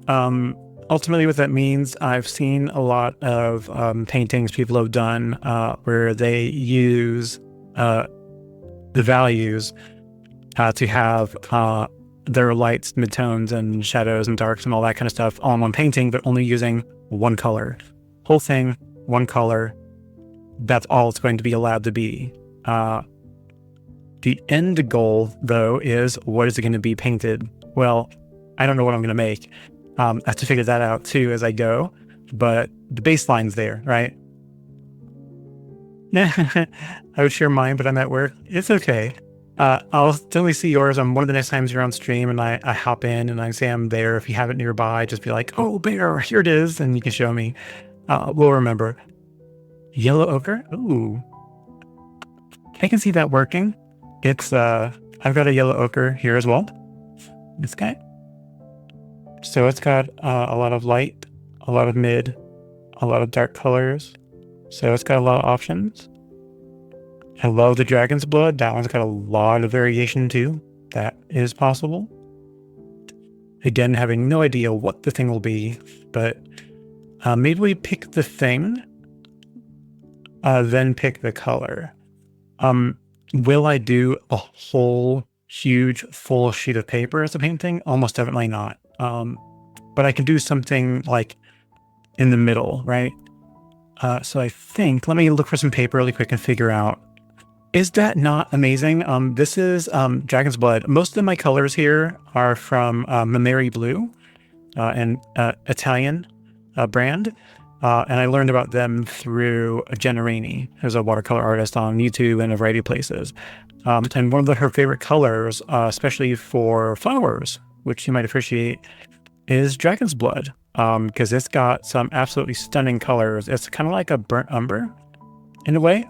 ultimately what that means, I've seen a lot of paintings people have done where they use the values to have their lights, midtones, and shadows and darks and all that kind of stuff all in one painting, but only using 1 color. Whole thing, 1 color. That's all it's going to be allowed to be. The end goal, though, is what is it going to be painted? Well, I don't know what I'm going to make. I have to figure that out, too, as I go. But the baseline's there, right? I would share mine, but I'm at work. It's okay. I'll definitely see yours on one of the next times you're on stream, and I hop in and I say I'm there. If you have it nearby, just be like, oh, Bear, here it is. And you can show me. We'll remember. Yellow ochre? Ooh. I can see that working. It's, I've got a yellow ochre here as well. This guy. So it's got a lot of light, a lot of mid, a lot of dark colors. So it's got a lot of options. I love the dragon's blood. That one's got a lot of variation too. That is possible. Again, having no idea what the thing will be, but maybe we pick the thing, then pick the color. Will I do a whole huge full sheet of paper as a painting? Almost definitely not. But I can do something like in the middle, right? So I think, let me look for some paper really quick and figure out. Is that not amazing? This is Dragon's Blood. Most of my colors here are from Mameri Blue, an Italian brand. And I learned about them through Jenna Rainey, who's a watercolor artist on YouTube and a variety of places. And one of her favorite colors, especially for flowers, which you might appreciate, is Dragon's Blood, because it's got some absolutely stunning colors. It's kind of like a burnt umber in a way,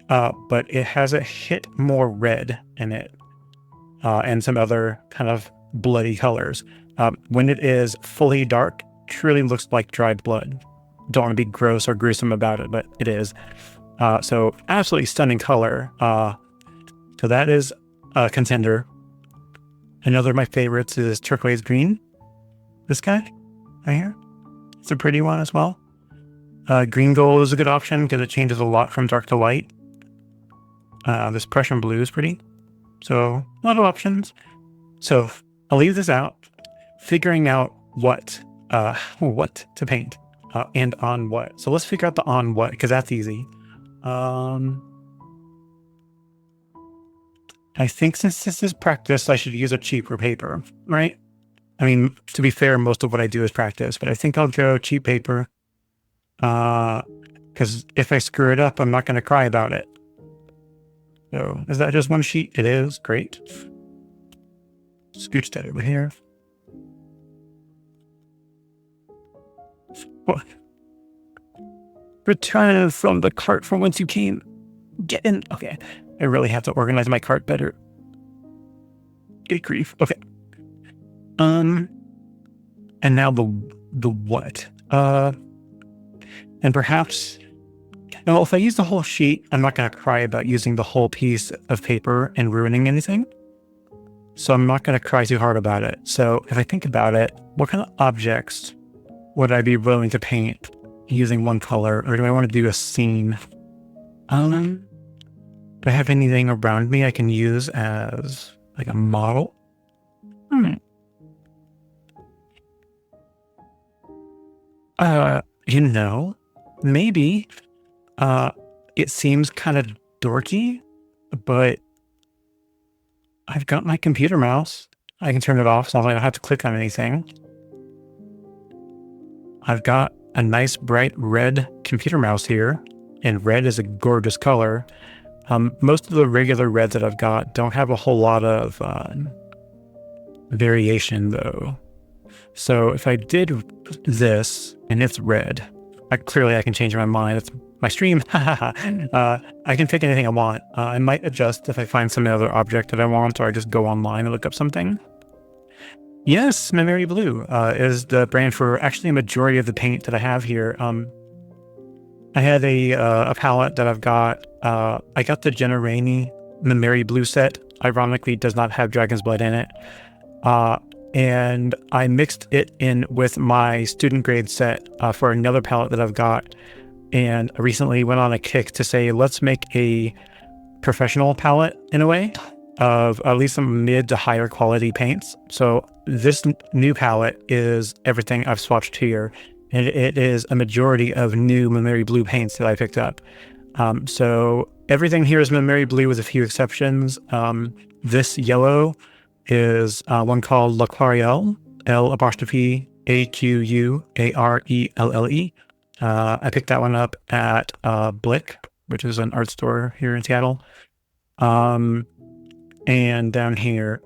but it has a hit more red in it, and some other kind of bloody colors. When it is fully dark, truly looks like dried blood. Don't want to be gross or gruesome about it, but it is. So absolutely stunning color. So that is a contender. Another of my favorites is turquoise green. This guy right here. It's a pretty one as well. Green gold is a good option because it changes a lot from dark to light. This Prussian blue is pretty. So a lot of options. So I'll leave this out. Figuring out what to paint. And on what. So let's figure out the on what, because that's easy. I think since this is practice, I should use a cheaper paper, right? I mean, to be fair, most of what I do is practice, but I think I'll go cheap paper. Because if I screw it up, I'm not going to cry about it. So is that just 1 sheet? It is. Great. Scooch that over here. What? Return from the cart from whence you came. Get in. Okay. I really have to organize my cart better. Good grief. Okay. And now the what? And perhaps, well, if I use the whole sheet, I'm not going to cry about using the whole piece of paper and ruining anything. So I'm not going to cry too hard about it. So if I think about it, what kind of objects would I be willing to paint using 1 color, or do I want to do a scene? Do I have anything around me I can use as like a model? Maybe it seems kind of dorky, but I've got my computer mouse. I can turn it off so I don't have to click on anything. I've got a nice bright red computer mouse here, and red is a gorgeous color. Most of the regular reds that I've got don't have a whole lot of variation though. So if I did this and it's red, clearly I can change my mind. It's my stream. I can pick anything I want. I might adjust if I find some other object that I want, or I just go online and look up something. Yes, Memory Blue is the brand for actually a majority of the paint that I have here. I had a palette that I've got. I got the Generani Memory Blue set. Ironically, it does not have Dragon's Blood in it. And I mixed it in with my student grade set for another palette that I've got. And I recently went on a kick to say, let's make a professional palette in a way of at least some mid to higher quality paints. So this new palette is everything I've swatched here. And it is a majority of new Memory Blue paints that I picked up. So everything here is Memory Blue with a few exceptions. This yellow is one called La Clarielle, L'Aquarelle. I picked that one up at Blick, which is an art store here in Seattle. And down here,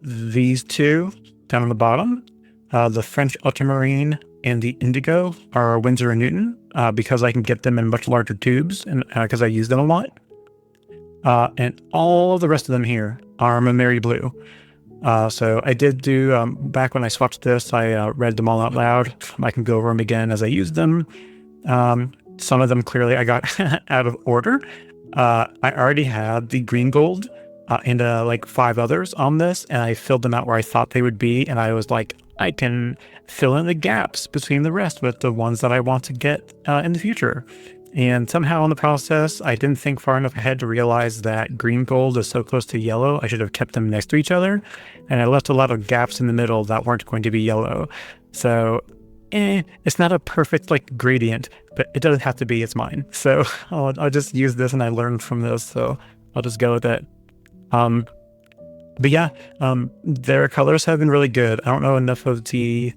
these two down on the bottom, the French Ultramarine and the Indigo are Winsor & Newton because I can get them in much larger tubes and because I use them a lot. And all the rest of them here are Memory Blue. So I did do, back when I swatched this, I read them all out loud. I can go over them again as I use them. Some of them clearly I got out of order. I already had the green gold and like 5 others on this, and I filled them out where I thought they would be, and I was like, I can fill in the gaps between the rest with the ones that I want to get in the future. And somehow in the process, I didn't think far enough ahead to realize that green gold is so close to yellow, I should have kept them next to each other. And I left a lot of gaps in the middle that weren't going to be yellow. So it's not a perfect like gradient, but it doesn't have to be, it's mine. So I'll just use this, and I learned from this, so I'll just go with it. But yeah, their colors have been really good. I don't know enough of the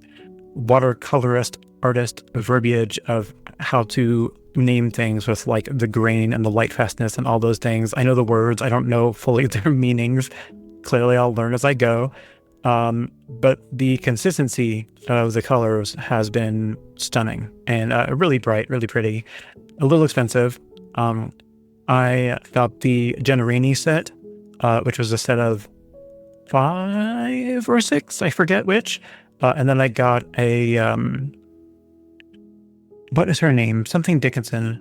watercolorist artist verbiage of how to name things with like the grain and the light fastness and all those things. I know the words, I don't know fully their meanings. Clearly I'll learn as I go. But the consistency of the colors has been stunning and really bright, really pretty, a little expensive. I got the Generani set, which was a set of 5 or 6, I forget which. And then I got a, what is her name? Something Dickinson.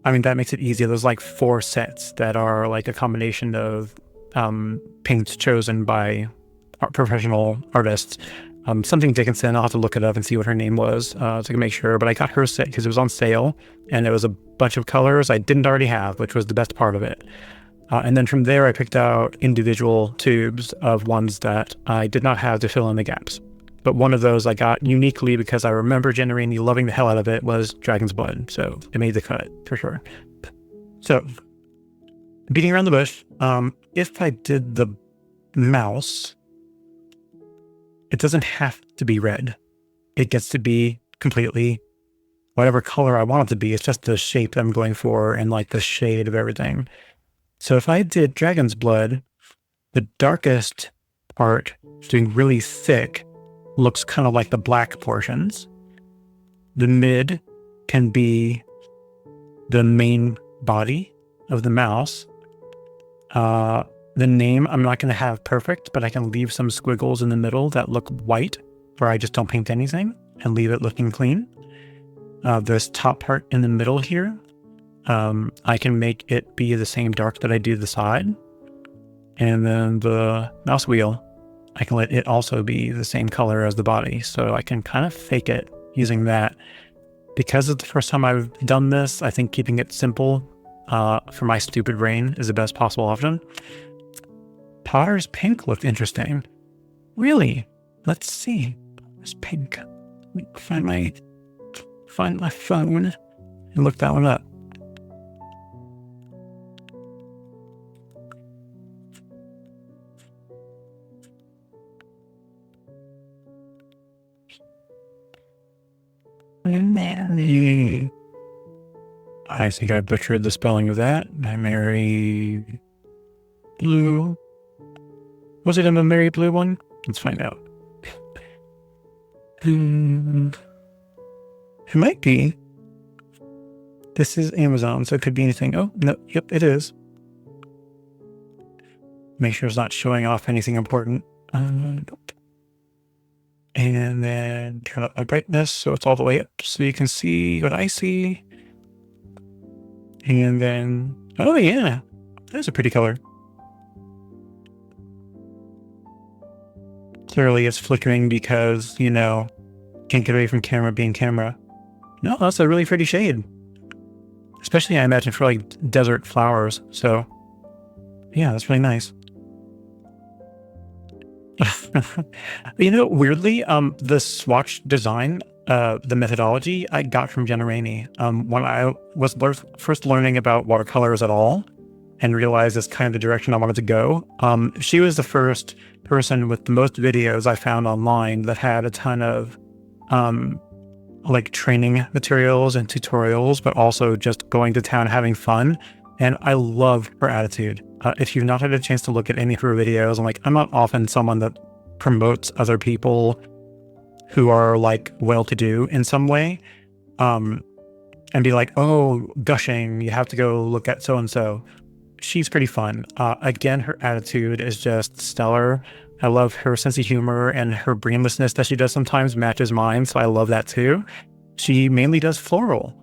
I mean, that makes it easier. There's like 4 sets that are like a combination of paints chosen by professional artists. Something Dickinson, I'll have to look it up and see what her name was to make sure. But I got her set because it was on sale, and it was a bunch of colors I didn't already have, which was the best part of it. And then from there, I picked out individual tubes of ones that I did not have to fill in the gaps. But one of those I got uniquely because I remember Generani loving the hell out of it was Dragon's Blood. So it made the cut for sure. So beating around the bush, if I did the mouse, it doesn't have to be red. It gets to be completely whatever color I want it to be. It's just the shape I'm going for and like the shade of everything. So if I did Dragon's Blood, the darkest part, doing really thick, looks kind of like the black portions. The mid can be the main body of the mouse. The name I'm not going to have perfect, but I can leave some squiggles in the middle that look white, where I just don't paint anything and leave it looking clean. This top part in the middle here, I can make it be the same dark that I do the side. And then the mouse wheel, I can let it also be the same color as the body. So I can kind of fake it using that. Because it's the first time I've done this, I think keeping it simple for my stupid brain is the best possible option. Potter's pink looked interesting. Really? Let's see. It's pink. Let me find my phone and look that one up. I think I butchered the spelling of that. Memory Blue. Was it a Memory Blue one? Let's find out. It might be. This is Amazon, so it could be anything. Oh, no, yep, it is. Make sure it's not showing off anything important. Nope. And then turn up my brightness so it's all the way up so you can see what I see. And then, oh yeah, that's a pretty color. Clearly it's flickering because, can't get away from camera being camera. No, that's a really pretty shade. Especially, I imagine, for like desert flowers. So, yeah, that's really nice. Weirdly, the swatch design, the methodology I got from Jenna Rainey. When I was first learning about watercolors at all and realized it's kind of the direction I wanted to go, she was the first person with the most videos I found online that had a ton of like training materials and tutorials, but also just going to town, having fun. And I love her attitude. If you've not had a chance to look at any of her videos, I'm not often someone that promotes other people who are like well-to-do in some way, and be like, oh, gushing, you have to go look at so-and-so. She's pretty fun. Again, her attitude is just stellar. I love her sense of humor, and her brainlessness that she does sometimes matches mine, so I love that too. She mainly does floral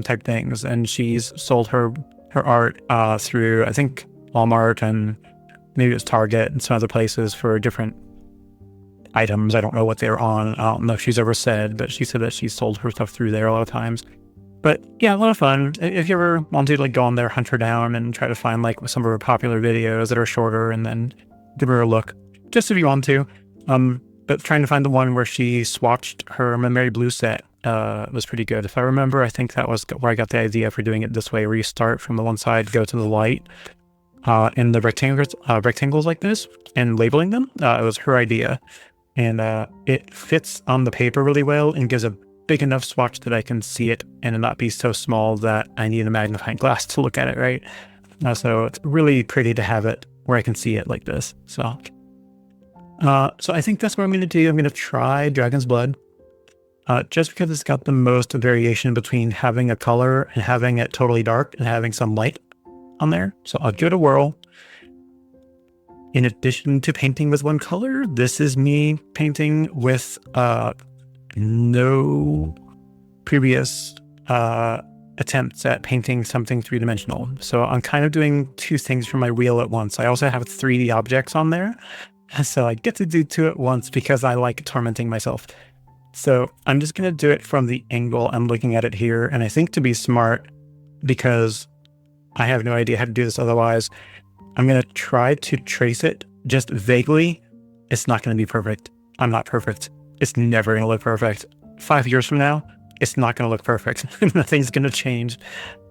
type things, and she's sold her art through, I think, Walmart and maybe it's Target and some other places for different items. I don't know what they're on. I don't know if she's ever said, but she said that she sold her stuff through there a lot of times. But yeah, a lot of fun. If you ever want to like go on there, hunt her down and try to find like some of her popular videos that are shorter and then give her a look, just if you want to. But trying to find the one where she swatched her Mary Blue set was pretty good. If I remember, I think that was where I got the idea for doing it this way, where you start from the one side, go to the light, in the rectangles like this, and labeling them. It was her idea, and it fits on the paper really well and gives a big enough swatch that I can see it and it not be so small that I need a magnifying glass to look at it, right? So it's really pretty to have it where I can see it like this. So I think that's what I'm going to do. I'm going to try Dragon's Blood, just because it's got the most variation between having a color and having it totally dark and having some light on there. So I'll give it a whirl. In addition to painting with one color, this is me painting with no previous attempts at painting something three-dimensional. So I'm kind of doing two things for my wheel at once. I also have 3D objects on there. So I get to do two at once because I like tormenting myself. So I'm just going to do it from the angle I'm looking at it here. And I think to be smart, because I have no idea how to do this otherwise, I'm going to try to trace it just vaguely. It's not going to be perfect. I'm not perfect. It's never going to look perfect. 5 years from now, it's not going to look perfect. Nothing's going to change.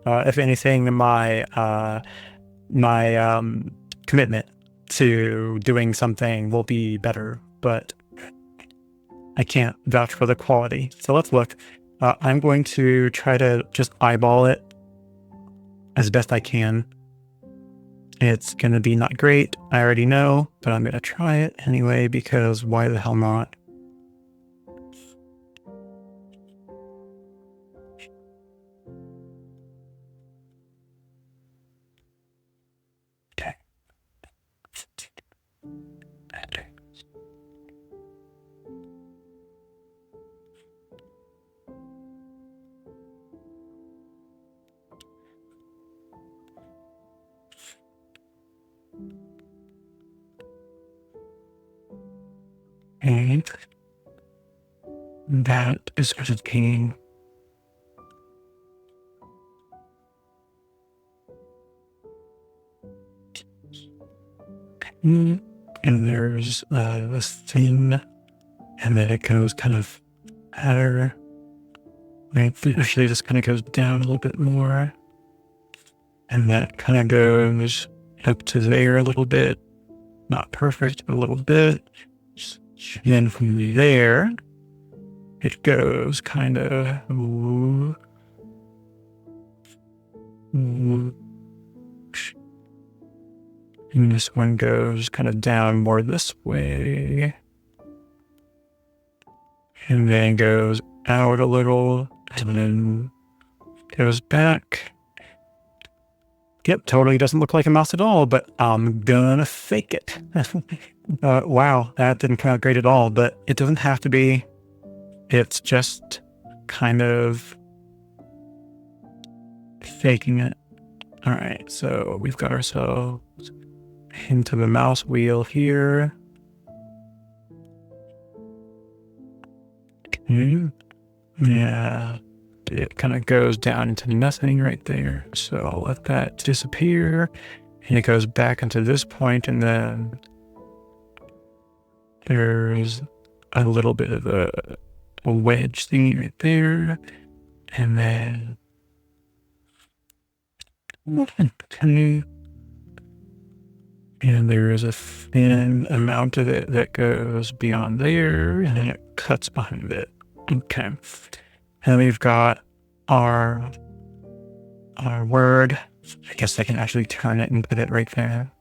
If anything, my commitment to doing something will be better, but I can't vouch for the quality. So let's look. I'm going to try to just eyeball it as best I can. It's going to be not great, I already know, but I'm going to try it anyway, because why the hell not? Okay. And that is just being and there's this thing, and then it goes kind of higher. Actually, this kind of goes down a little bit more, and that kind of goes up to there a little bit. Not perfect, but a little bit. And then from there, it goes kind of. And this one goes kind of down more this way. and then goes out a little, and then goes back. Yep, totally doesn't look like a mouse at all, but I'm gonna fake it. Wow, that didn't come out great at all, but it doesn't have to be. It's just kind of faking it. All right, so we've got ourselves into the mouse wheel here. Okay. Yeah, it kind of goes down into nothing right there. So I'll let that disappear. And it goes back into this point, and then there's a little bit of a wedge thingy right there. And then and there is a thin amount of it that goes beyond there, and then it cuts behind it. Okay. And we've got our word. I guess I can actually turn it and put it right there.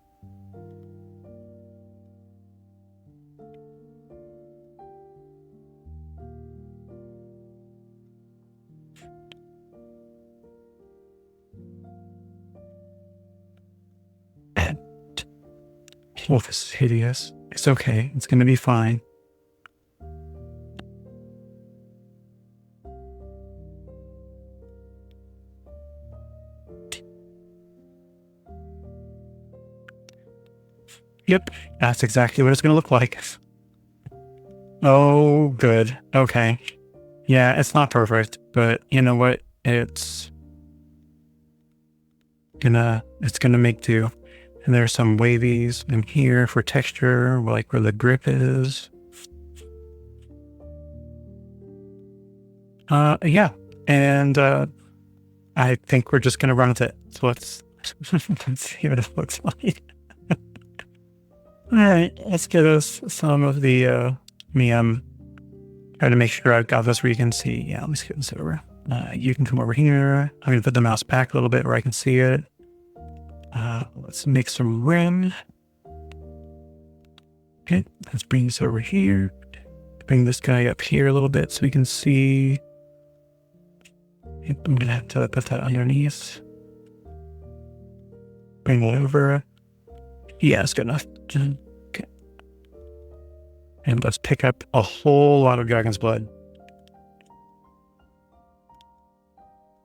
Oh, this is hideous. It's okay. It's going to be fine. Yep, that's exactly what it's going to look like. Oh, good. Okay. Yeah, it's not perfect, but you know what? It's gonna make do. And there's some wavies in here for texture, like where the grip is. Yeah. And I think we're just gonna run with it. So let's see what it looks like. All right, let's give us some of the try to make sure I've got this where you can see. Yeah, let me scoot this over. You can come over here. I'm gonna put the mouse back a little bit where I can see it. Let's make some rim. Okay, let's bring this over here. Bring this guy up here a little bit so we can see. Yep, I'm gonna have to put that underneath. Bring it over. Yeah, it's good enough. Okay. And let's pick up a whole lot of dragon's blood.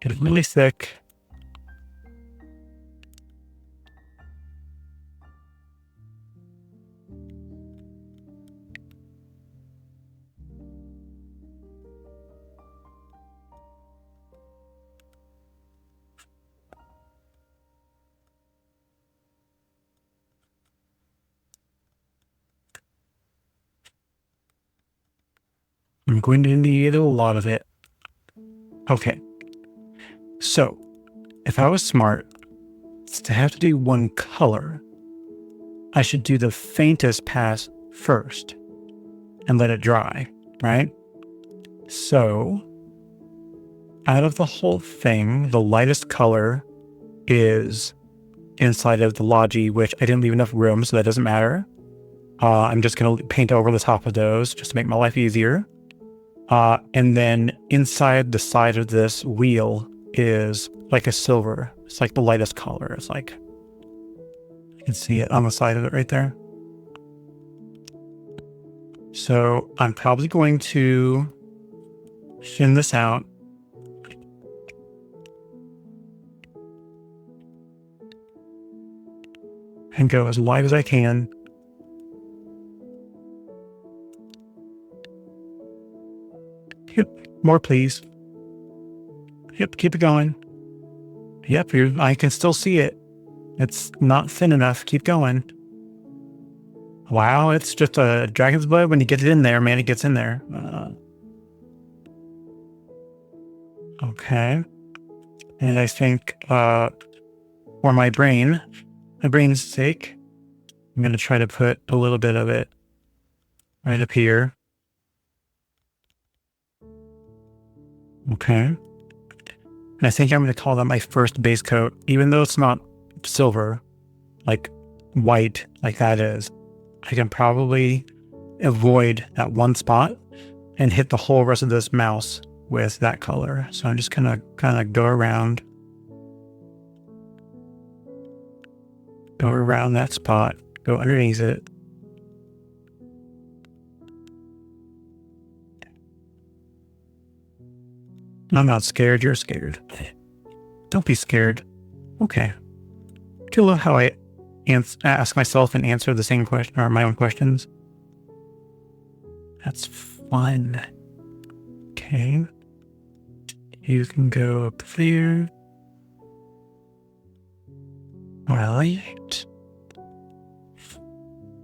Get it really thick. I'm going to need a lot of it. Okay. So, if I was smart, to have to do one color, I should do the faintest pass first and let it dry, right? So, out of the whole thing, the lightest color is inside of the Logi, which I didn't leave enough room, so that doesn't matter. I'm just going to paint over the top of those just to make my life easier. And then inside the side of this wheel is like a silver. It's like the lightest color. It's like, you can see it on the side of it right there. So I'm probably going to thin this out. And go as wide as I can. Yep, more please. Yep, keep it going. Yep, I can still see it. It's not thin enough. Keep going. Wow, it's just a dragon's blood. When you get it in there, man, it gets in there. Okay. And I think for my brain's sake, I'm going to try to put a little bit of it right up here. Okay. And I think I'm going to call that my first base coat, even though it's not silver, like white, like that is. I can probably avoid that one spot and hit the whole rest of this mouse with that color. So I'm just gonna kind of go around that spot, go underneath it. I'm not scared, you're scared. Don't be scared. Okay. Do you love how I ask myself and answer the same question, or my own questions? That's fun. Okay. You can go up there. Right.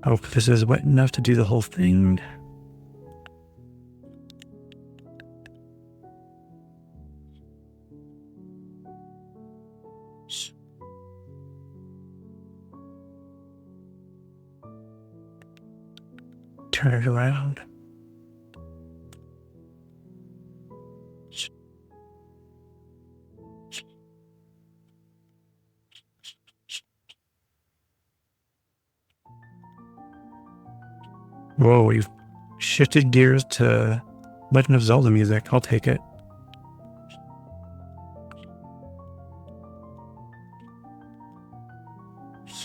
Hope this is wet enough to do the whole thing. Turn it around. Whoa, we've shifted gears to Legend of Zelda music. I'll take it.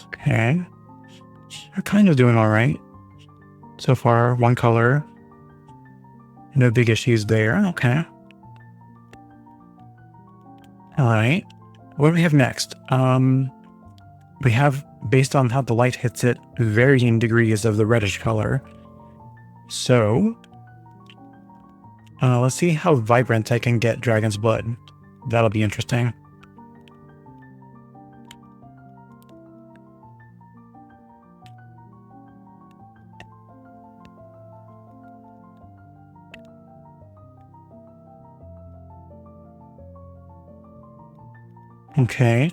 Okay. We're kind of doing all right. So far, one color. No big issues there. Okay. All right. What do we have next? We have, based on how the light hits it, varying degrees of the reddish color. So, let's see how vibrant I can get Dragon's Blood. That'll be interesting. Okay.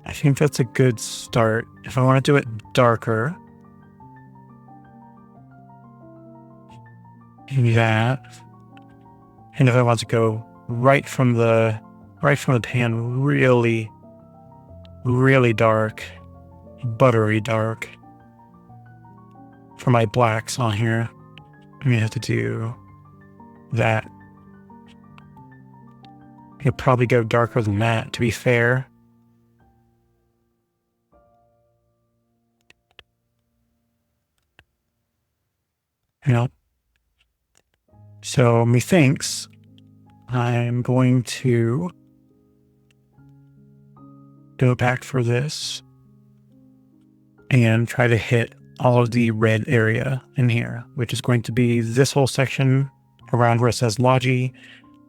I think that's a good start. If I want to do it darker, maybe that. And if I want to go right from the pan, really, really dark, buttery dark, for my blacks on here, I'm gonna have to do that. I could probably go darker than that, to be fair. You know, so methinks I'm going to go back for this and try to hit all of the red area in here, which is going to be this whole section around where it says Logi,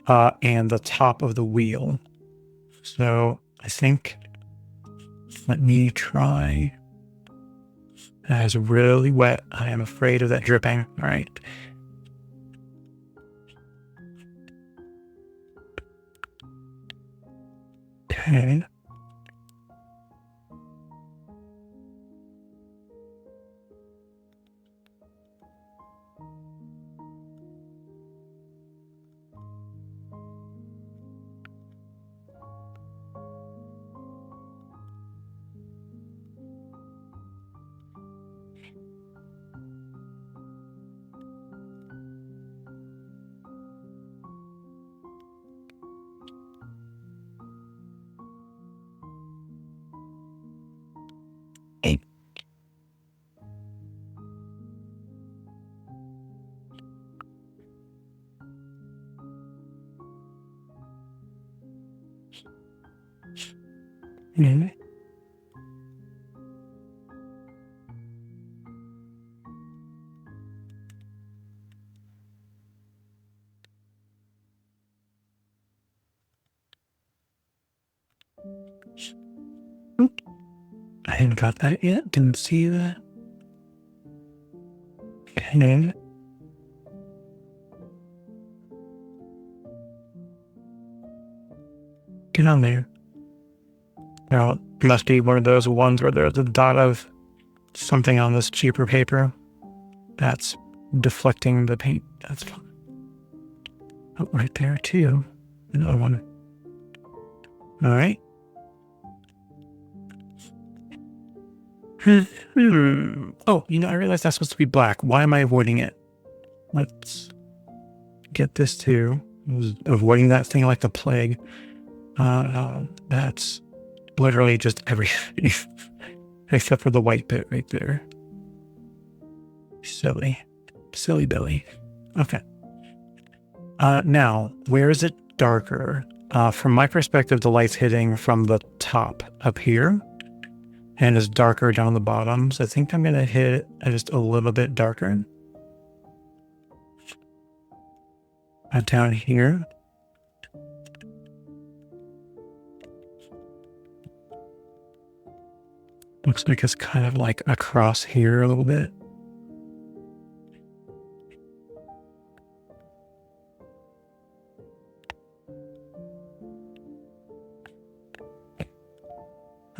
and the top of the wheel. So I think, let me try. That is really wet. I am afraid of that dripping. All right. Okay. Mm-hmm. I hadn't got that yet. Didn't see that. Okay. Get on there. Now, it must be one of those ones where there's a dot of something on this cheaper paper. That's deflecting the paint. That's fine. Oh, right there too. Another one. All right. Oh, I realized that's supposed to be black. Why am I avoiding it? Let's get this too. I was avoiding that thing like the plague. That's literally just everything except for the white bit right there. Silly Billy. Okay. Now, where is it darker? From my perspective, the light's hitting from the top up here and is darker down the bottom. So I think I'm going to hit it just a little bit darker. Down here. Looks like it's kind of like across here a little bit.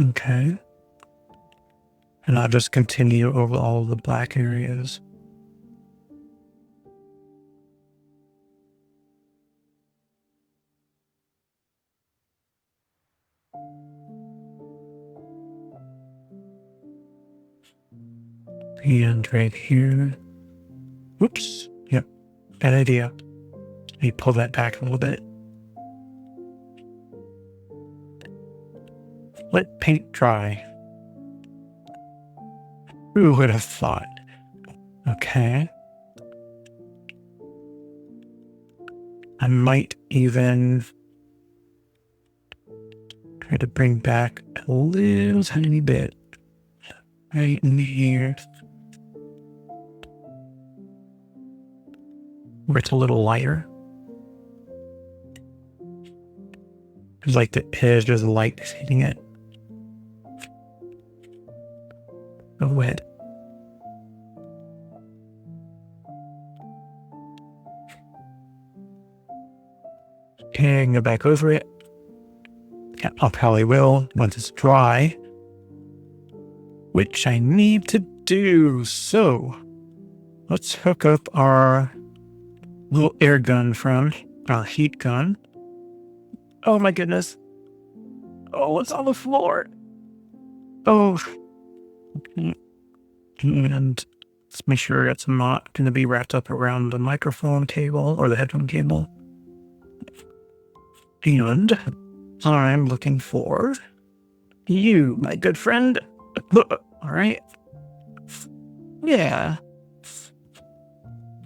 Okay. And I'll just continue over all of the black areas. And right here. Whoops. Yep. Bad idea. Let me pull that back a little bit. Let paint dry. Who would have thought? Okay. I might even try to bring back a little tiny bit right in here where it's a little lighter. It's like the edge of the light is hitting it. So wet. Okay, I can go back over it. Yeah, I probably will once it's dry, which I need to do. So let's hook up our little air gun from our heat gun. Oh my goodness. Oh, it's on the floor. Oh. And let's make sure it's not going to be wrapped up around the microphone cable or the headphone cable. And I'm looking for you, my good friend. All right. Yeah.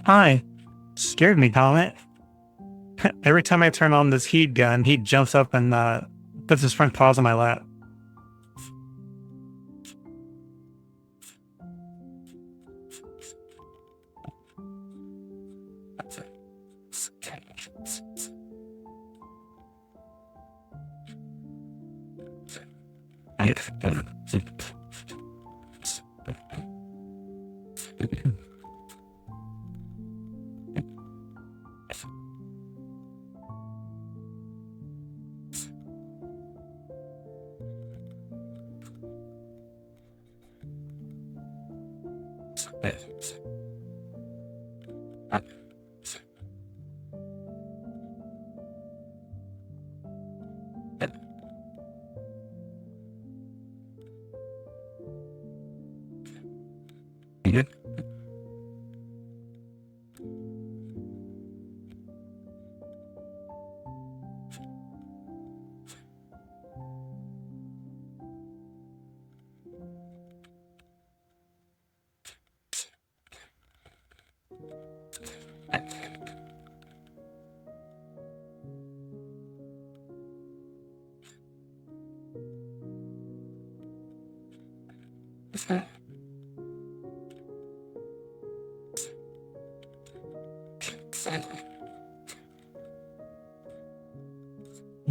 Hi. Scared me, Comet. Every time I turn on this heat gun, he jumps up and puts his front paws on my lap.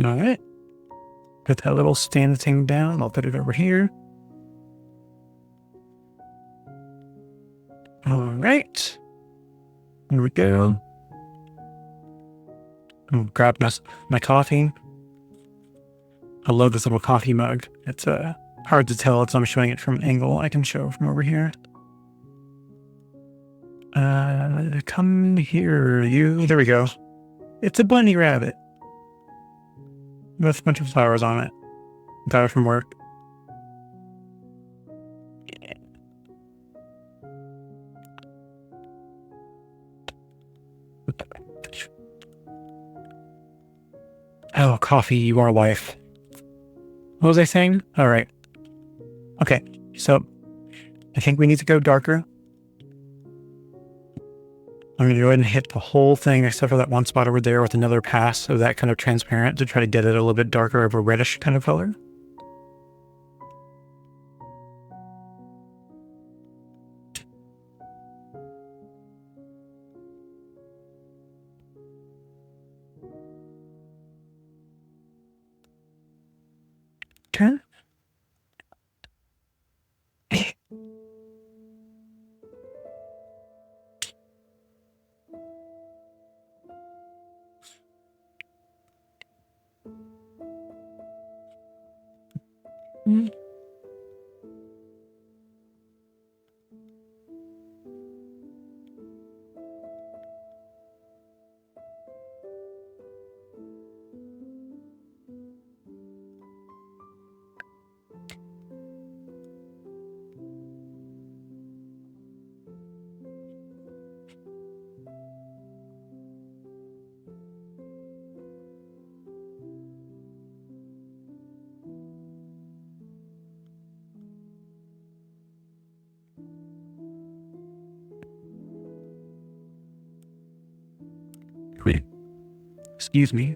All right. Put that little stand thing down. I'll put it over here. All right. Here we go. I'll grab my coffee. I love this little coffee mug. It's hard to tell as I'm showing it from an angle. I can show from over here. Come here, you. There we go. It's a bunny rabbit with a bunch of flowers on it. Got it from work. Oh, coffee, you are life. What was I saying? All right. Okay, so I think we need to go darker. I'm going to go ahead and hit the whole thing except for that one spot over there with another pass of that kind of transparent to try to get it a little bit darker of a reddish kind of color. Okay. Wait. Excuse me.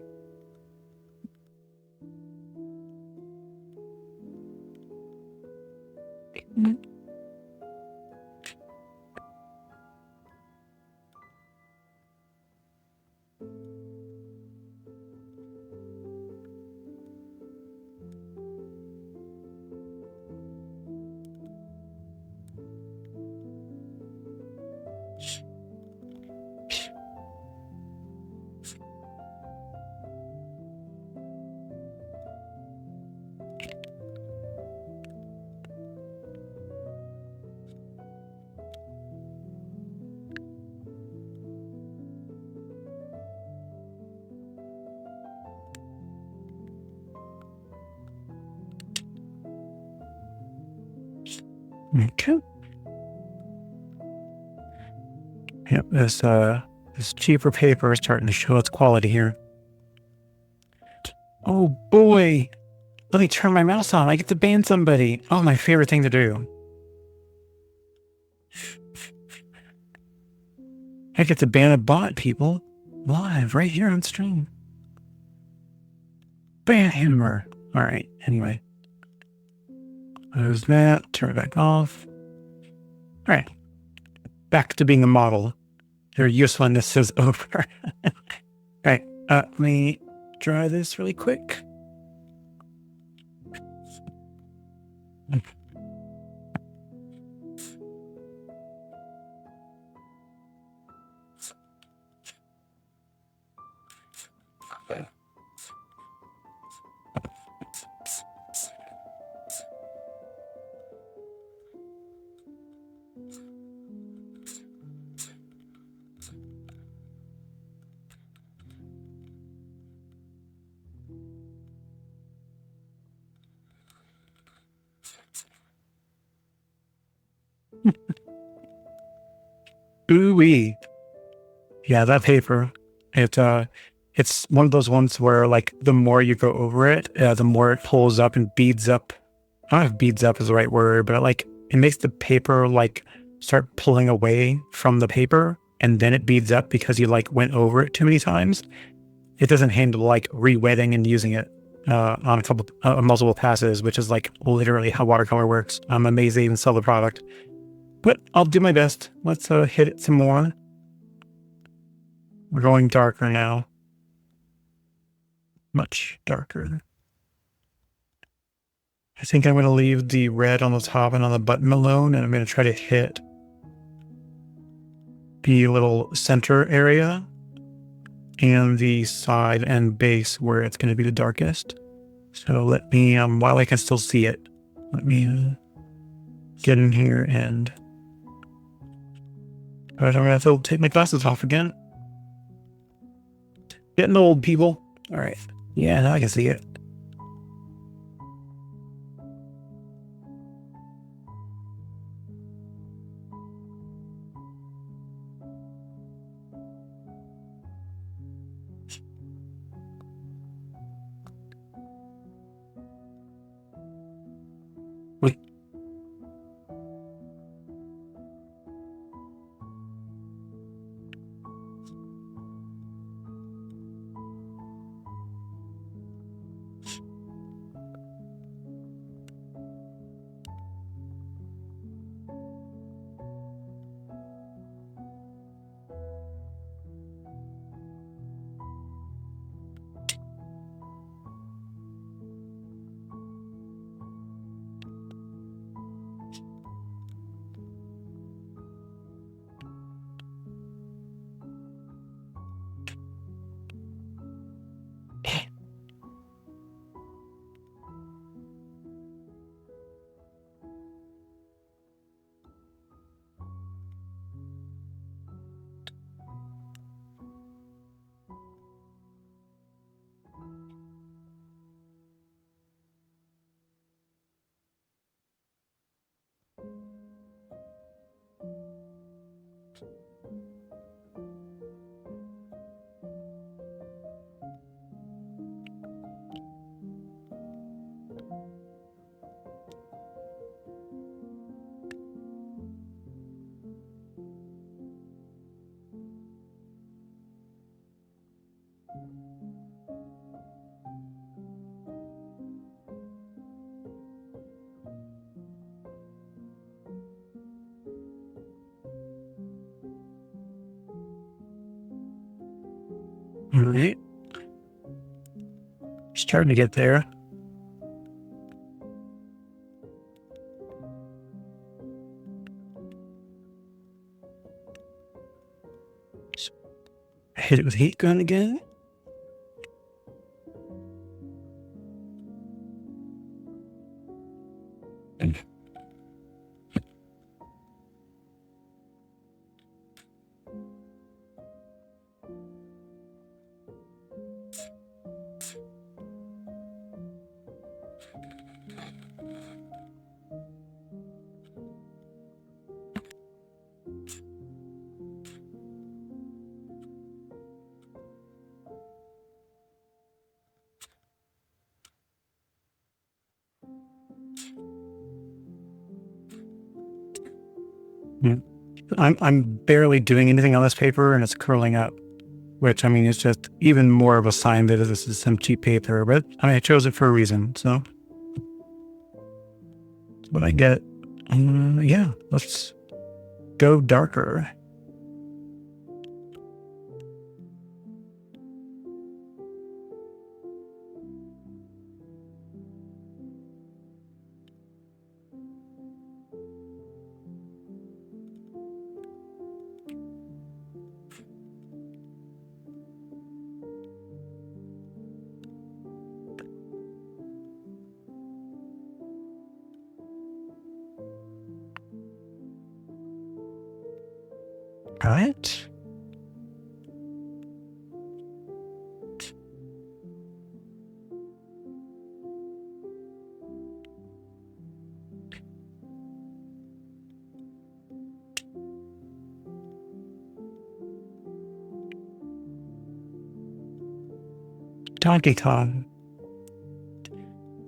Okay. Yep, this cheaper paper is starting to show its quality here. Oh boy! Let me turn my mouse on. I get to ban somebody. Oh, my favorite thing to do. I get to ban a bot, people. Live, right here on stream. Ban hammer. Alright, anyway. Close that. Turn it back off. Alright. Back to being a model. Their usefulness is over. Alright, let me try this really quick. Ooh-wee. Yeah, that paper. It's one of those ones where, like, the more you go over it, the more it pulls up and beads up. I don't know if beads up is the right word, but it makes the paper like start pulling away from the paper, and then it beads up because you like went over it too many times. It doesn't handle like re-wetting and using it on a couple multiple passes, which is like literally how watercolor works. I'm amazed they even sell the product, but I'll do my best. Let's hit it some more. We're going darker now. Much darker. I think I'm going to leave the red on the top and on the button alone, and I'm going to try to hit the little center area and the side and base where it's going to be the darkest. So let me, while I can still see it, let me get in here and... I'm going to have to take my glasses off again. Getting old, people. All right. Yeah, now I can see it. All right. Starting to get there. Hit it with heat gun again. Yeah. I'm barely doing anything on this paper and it's curling up, which I mean is just even more of a sign that this is some cheap paper. But I mean, I chose it for a reason, so that's what I get. Yeah, let's go darker. Right? Donkey Kong.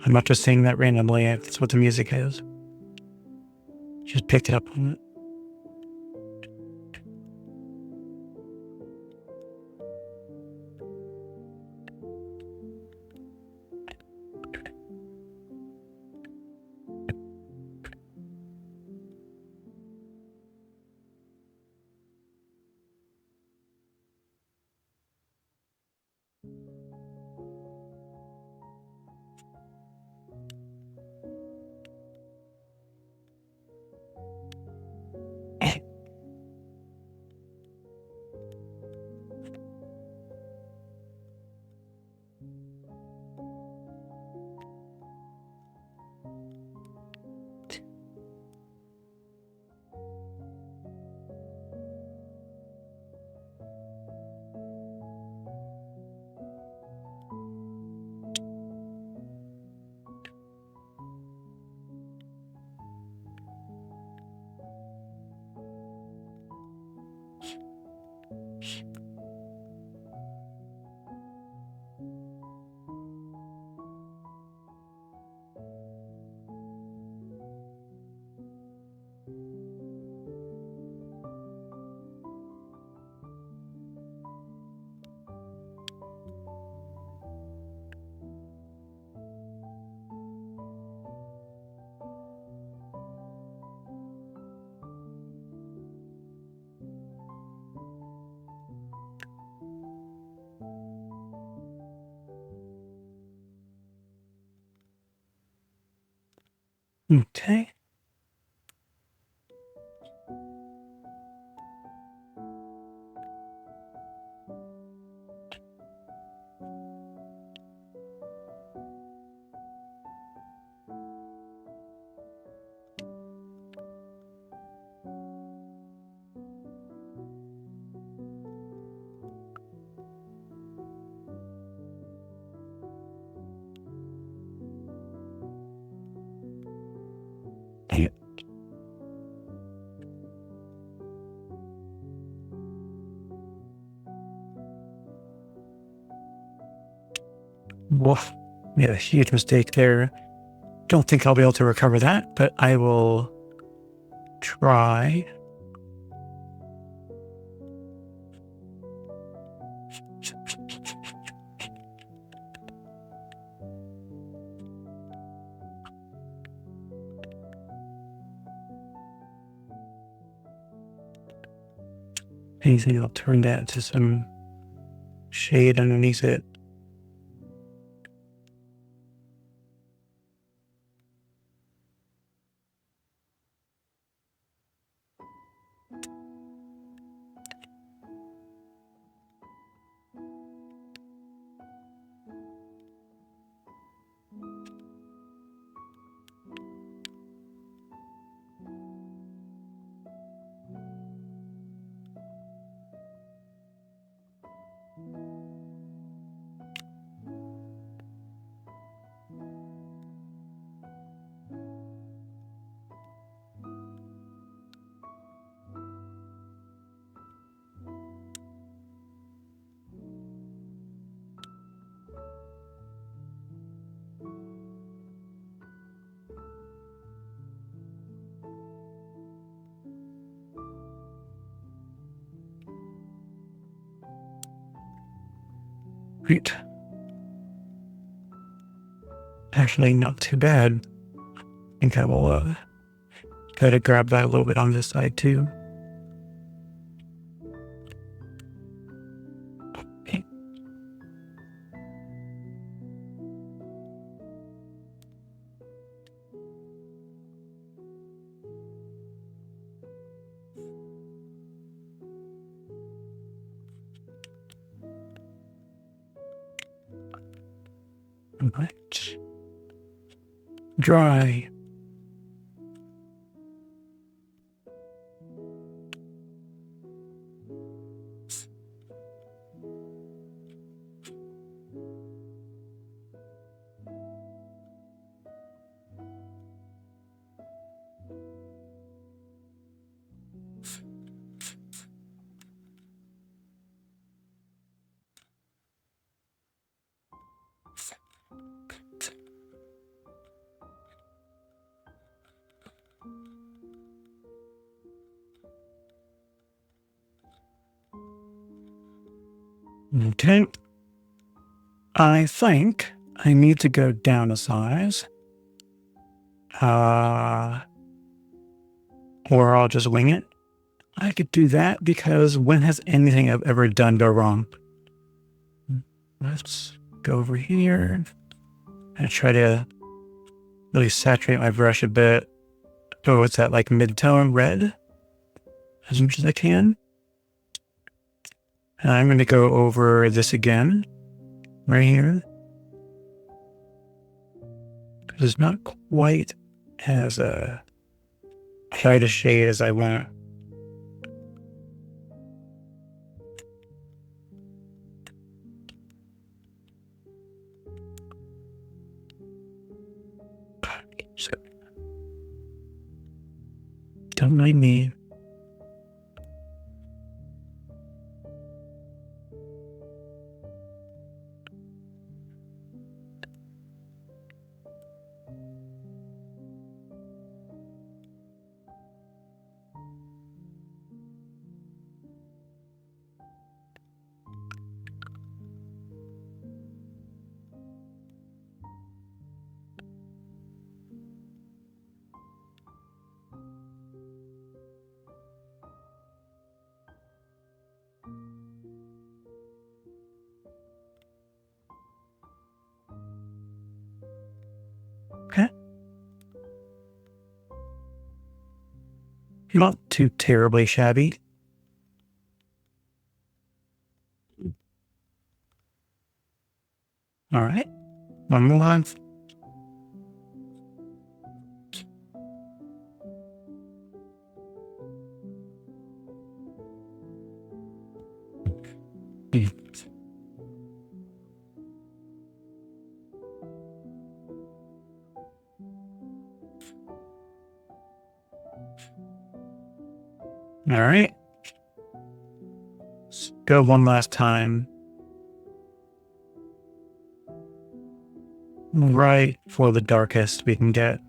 I'm not just saying that randomly. That's what the music is. Just picked it up on it. Okay. Woof. Made a huge mistake there. Don't think I'll be able to recover that, but I will try. Easy, I'll turn that to some shade underneath it. Great. Actually, not too bad. I think I will try to grab that a little bit on this side too. Okay. Right. Dry. Okay. I think I need to go down a size. Or I'll just wing it. I could do that because when has anything I've ever done go wrong? Let's go over here and try to really saturate my brush a bit. Oh, it's that like mid-tone red as much as I can. And I'm going to go over this again, right here. It's not quite as tight a shade as I want. So, don't mind me. Okay. Not too terribly shabby. All right. One more line. All right. Let's go one last time. right for the darkest we can get.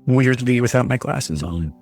Weird to be without my glasses on.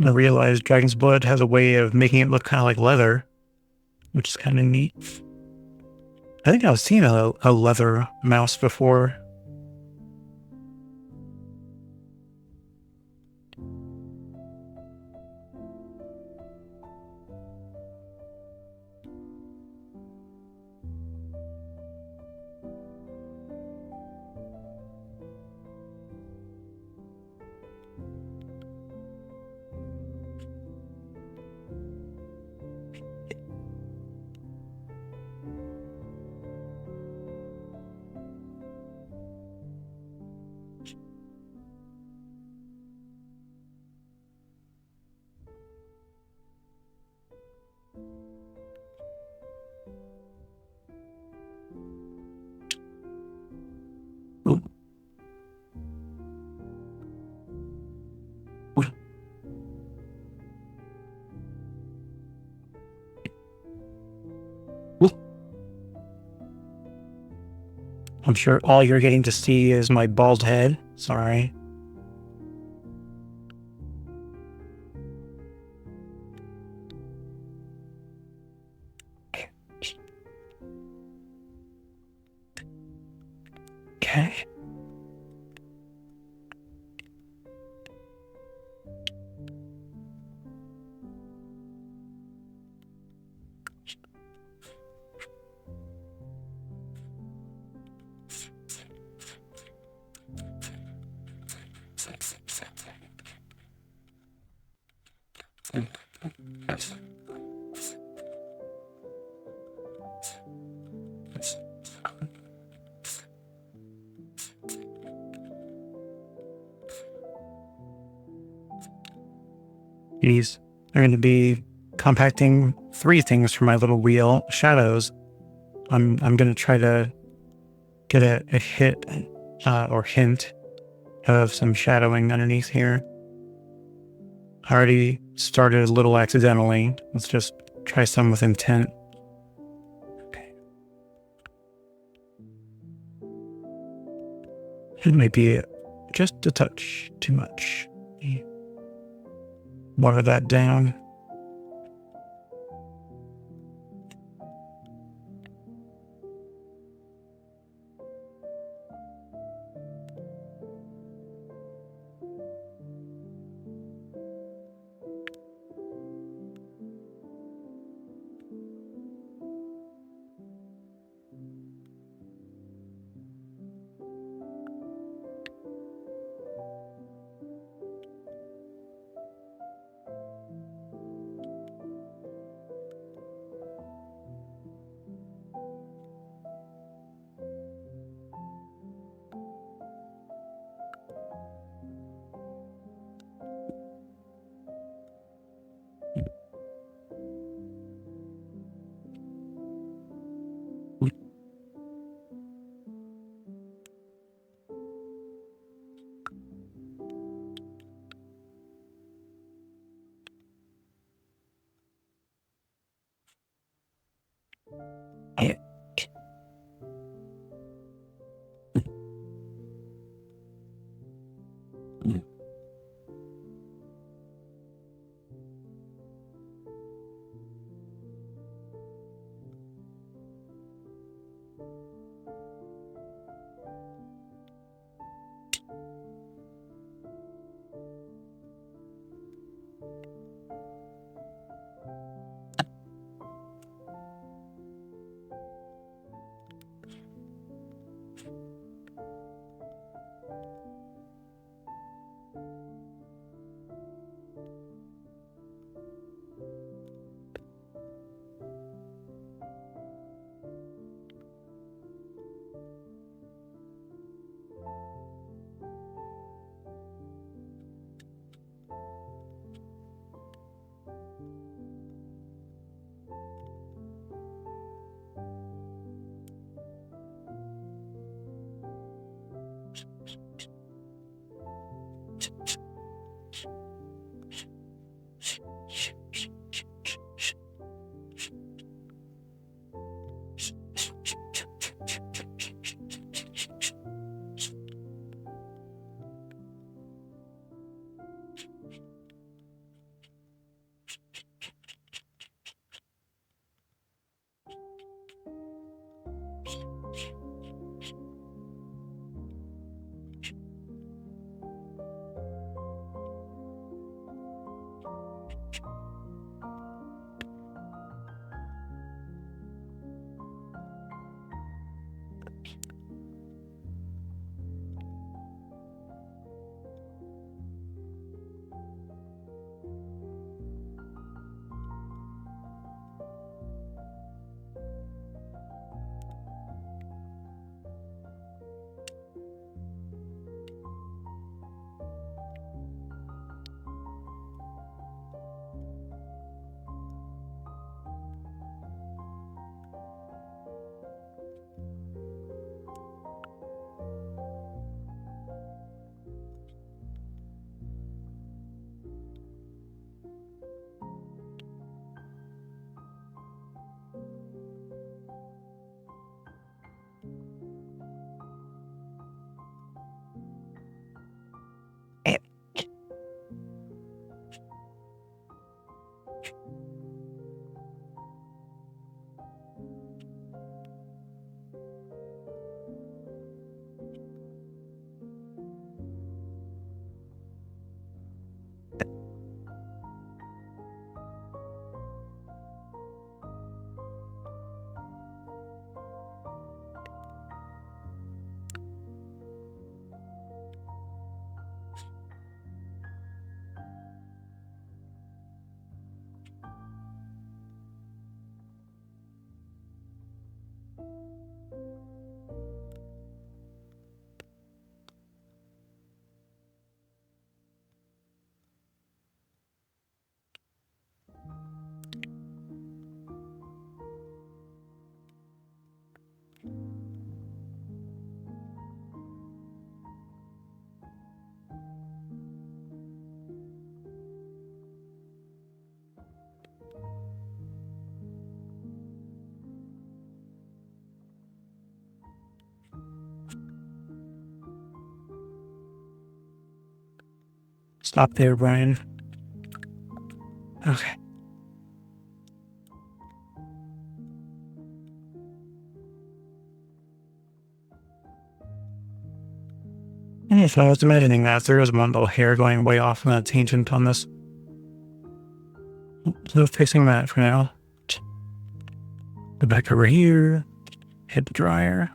I realized Dragon's Blood has a way of making it look kind of like leather, which is kind of neat. I think I've seen a leather mouse before. Ooh. Ooh. Ooh. I'm sure all you're getting to see is my bald head. Sorry. Okay. These are going to be compacting 3 things for my little wheel. Shadows. I'm going to try to get a hit or hint of some shadowing underneath here. I already started a little accidentally. Let's just try some with intent. Okay. It might be just a touch too much. Water that down. Yeah. Stop there, Brian. Okay. Yeah, so I was imagining that there was one little hair going way off on a tangent on this. So fixing that for now. Go back over here. Hit the dryer.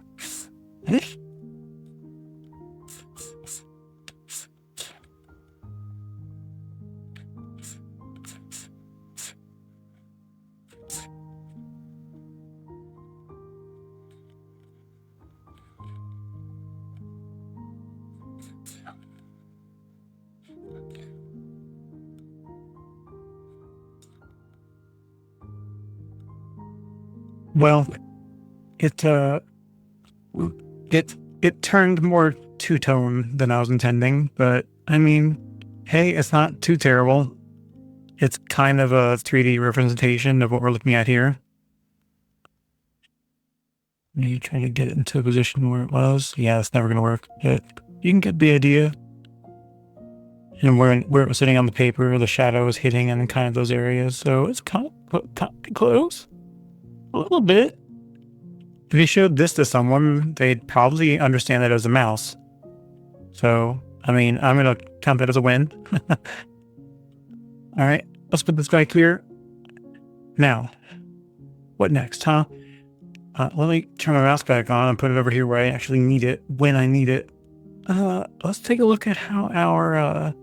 Well, it turned more two-tone than I was intending, but I mean, hey, it's not too terrible. It's kind of a 3D representation of what we're looking at here. Are you trying to get it into a position where it was? Yeah, it's never going to work. But you can get the idea. And where it was sitting on the paper, the shadow was hitting in kind of those areas, so it's kind of close. A little bit. If you showed this to someone, they'd probably understand that it was a mouse. So, I mean, I'm going to count that as a win. All right, let's put this guy clear. Now, what next, huh? Let me turn my mouse back on and put it over here where I actually need it, when I need it. Let's take a look at how our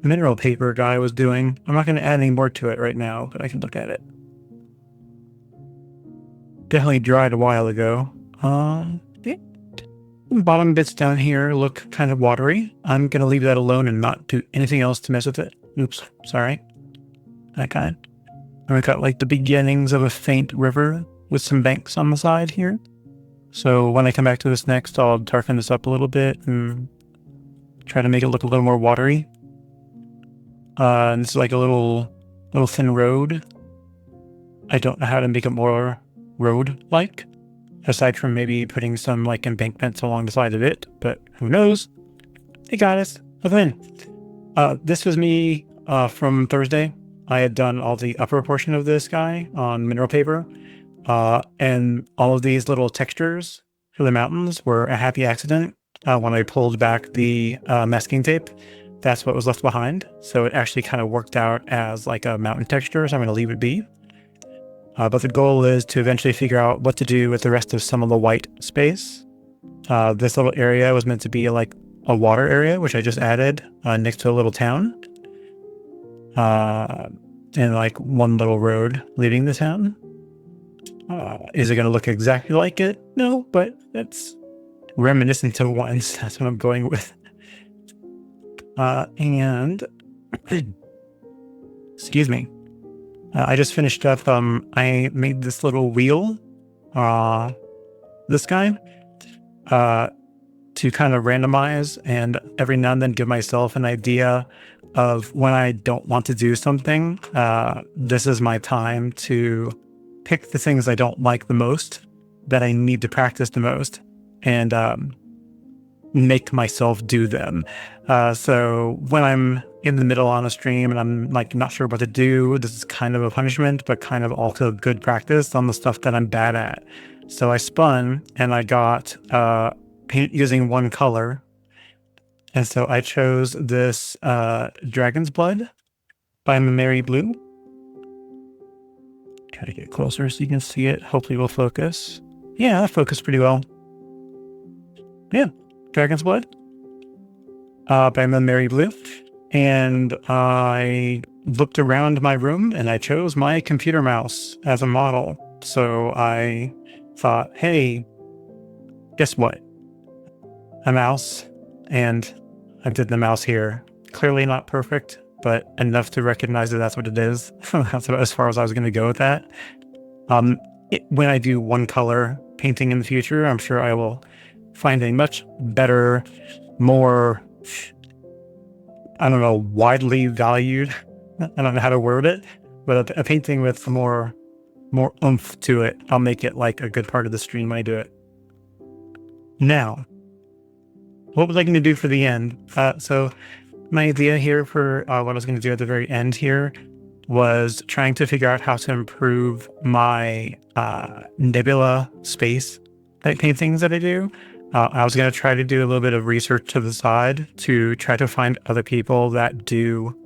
mineral paper guy was doing. I'm not going to add any more to it right now, but I can look at it. Definitely dried a while ago. The bottom bits down here look kind of watery. I'm going to leave that alone and not do anything else to mess with it. Oops, sorry. That kind. And we got like the beginnings of a faint river with some banks on the side here. So when I come back to this next, I'll darken this up a little bit and try to make it look a little more watery. And this is like a little thin road. I don't know how to make it more road-like, aside from maybe putting some like embankments along the side of it, but who knows? Hey guys, what's in? This was me from Thursday. I had done all the upper portion of this guy on mineral paper, and all of these little textures for the mountains were a happy accident. When I pulled back the masking tape, that's what was left behind. So it actually kind of worked out as like a mountain texture, so I'm going to leave it be. But the goal is to eventually figure out what to do with the rest of some of the white space. This little area was meant to be like a water area, which I just added next to a little town. And like one little road leading the town. Is it going to look exactly like it? No, but it's reminiscent to ones. That's what I'm going with. And excuse me. I just finished up, I made this little wheel, this guy, to kind of randomize and every now and then give myself an idea of when I don't want to do something. This is my time to pick the things I don't like the most, that I need to practice the most, and make myself do them. So when I'm in the middle on a stream and I'm like not sure what to do, this is kind of a punishment, but kind of also good practice on the stuff that I'm bad at. So I spun and I got paint using one color. And so I chose this Dragon's Blood by Mary Blue. Gotta get closer so you can see it. Hopefully we'll focus. Yeah, that focused pretty well. Yeah, Dragon's Blood by Mary Blue. And I looked around my room and I chose my computer mouse as a model. So I thought, hey, guess what? A mouse. And I did the mouse here. Clearly not perfect, but enough to recognize that that's what it is. That's about as far as I was going to go with that. When I do one color painting in the future, I'm sure I will find a much better, more, I don't know, widely valued, I don't know how to word it, but a painting with more oomph to it. I'll make it like a good part of the stream when I do it. Now, what was I going to do for the end? So my idea here for what I was going to do at the very end here was trying to figure out how to improve my nebula space paintings that I do. I was going to try to do a little bit of research to the side to try to find other people that do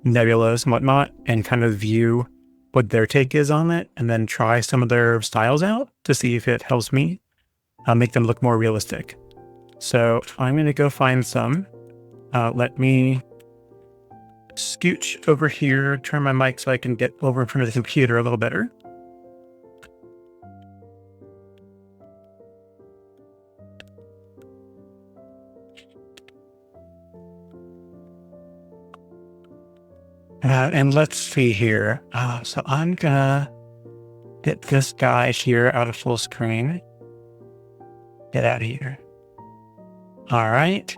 nebulas and whatnot and kind of view what their take is on it and then try some of their styles out to see if it helps me make them look more realistic. So I'm going to go find some. Let me scooch over here, turn my mic so I can get over in front of the computer a little better. And let's see here. So I'm gonna get this guy here out of full screen. Get out of here. All right.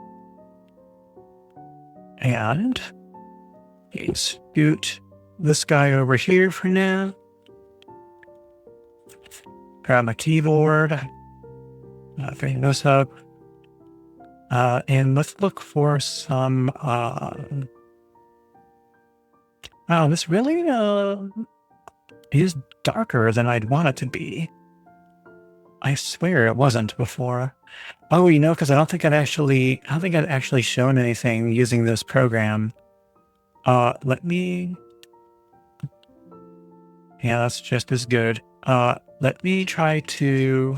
And scoot this guy over here for now. Grab my keyboard. Bring this up. And let's look for some... Wow, this really is darker than I'd want it to be. I swear it wasn't before. Oh, you know, because I don't think I'd actually shown anything using this program. Let me... Yeah, that's just as good. Let me try to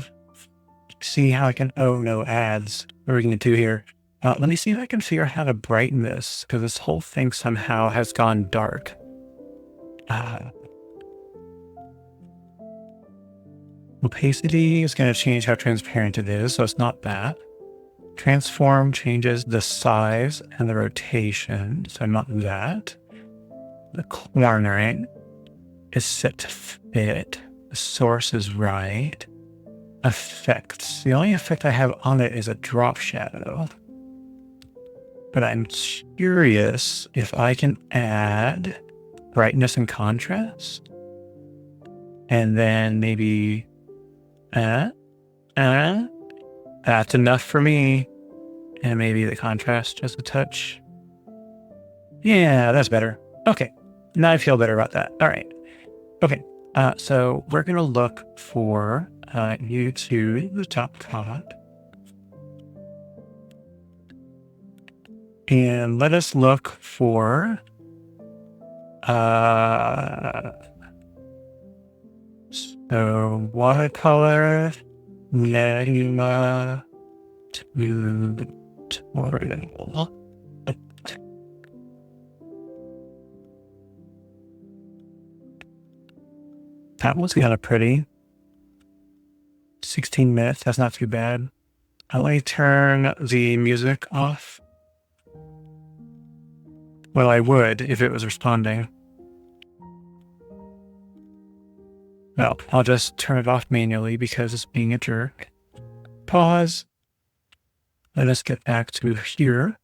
see how I can... Oh, no, ads. What are we going to do here? Let me see if I can figure out how to brighten this, because this whole thing somehow has gone dark. Opacity is going to change how transparent it is, so it's not that. Transform changes the size and the rotation, so not that. The cornering is set to fit. The source is right. Effects. The only effect I have on it is a drop shadow. But I'm curious if I can add brightness and contrast. And then maybe... that's enough for me. And maybe the contrast just a touch. Yeah, that's better. Okay. Now I feel better about that. All right. Okay. So we're going to look for you to the top pot. And let us look for so watercolor nebula tutorial. That was kind of pretty. 16 minutes, that's not too bad. Let me turn the music off. Well, I would if it was responding. Well, I'll just turn it off manually because it's being a jerk. Pause. Let us get back to here.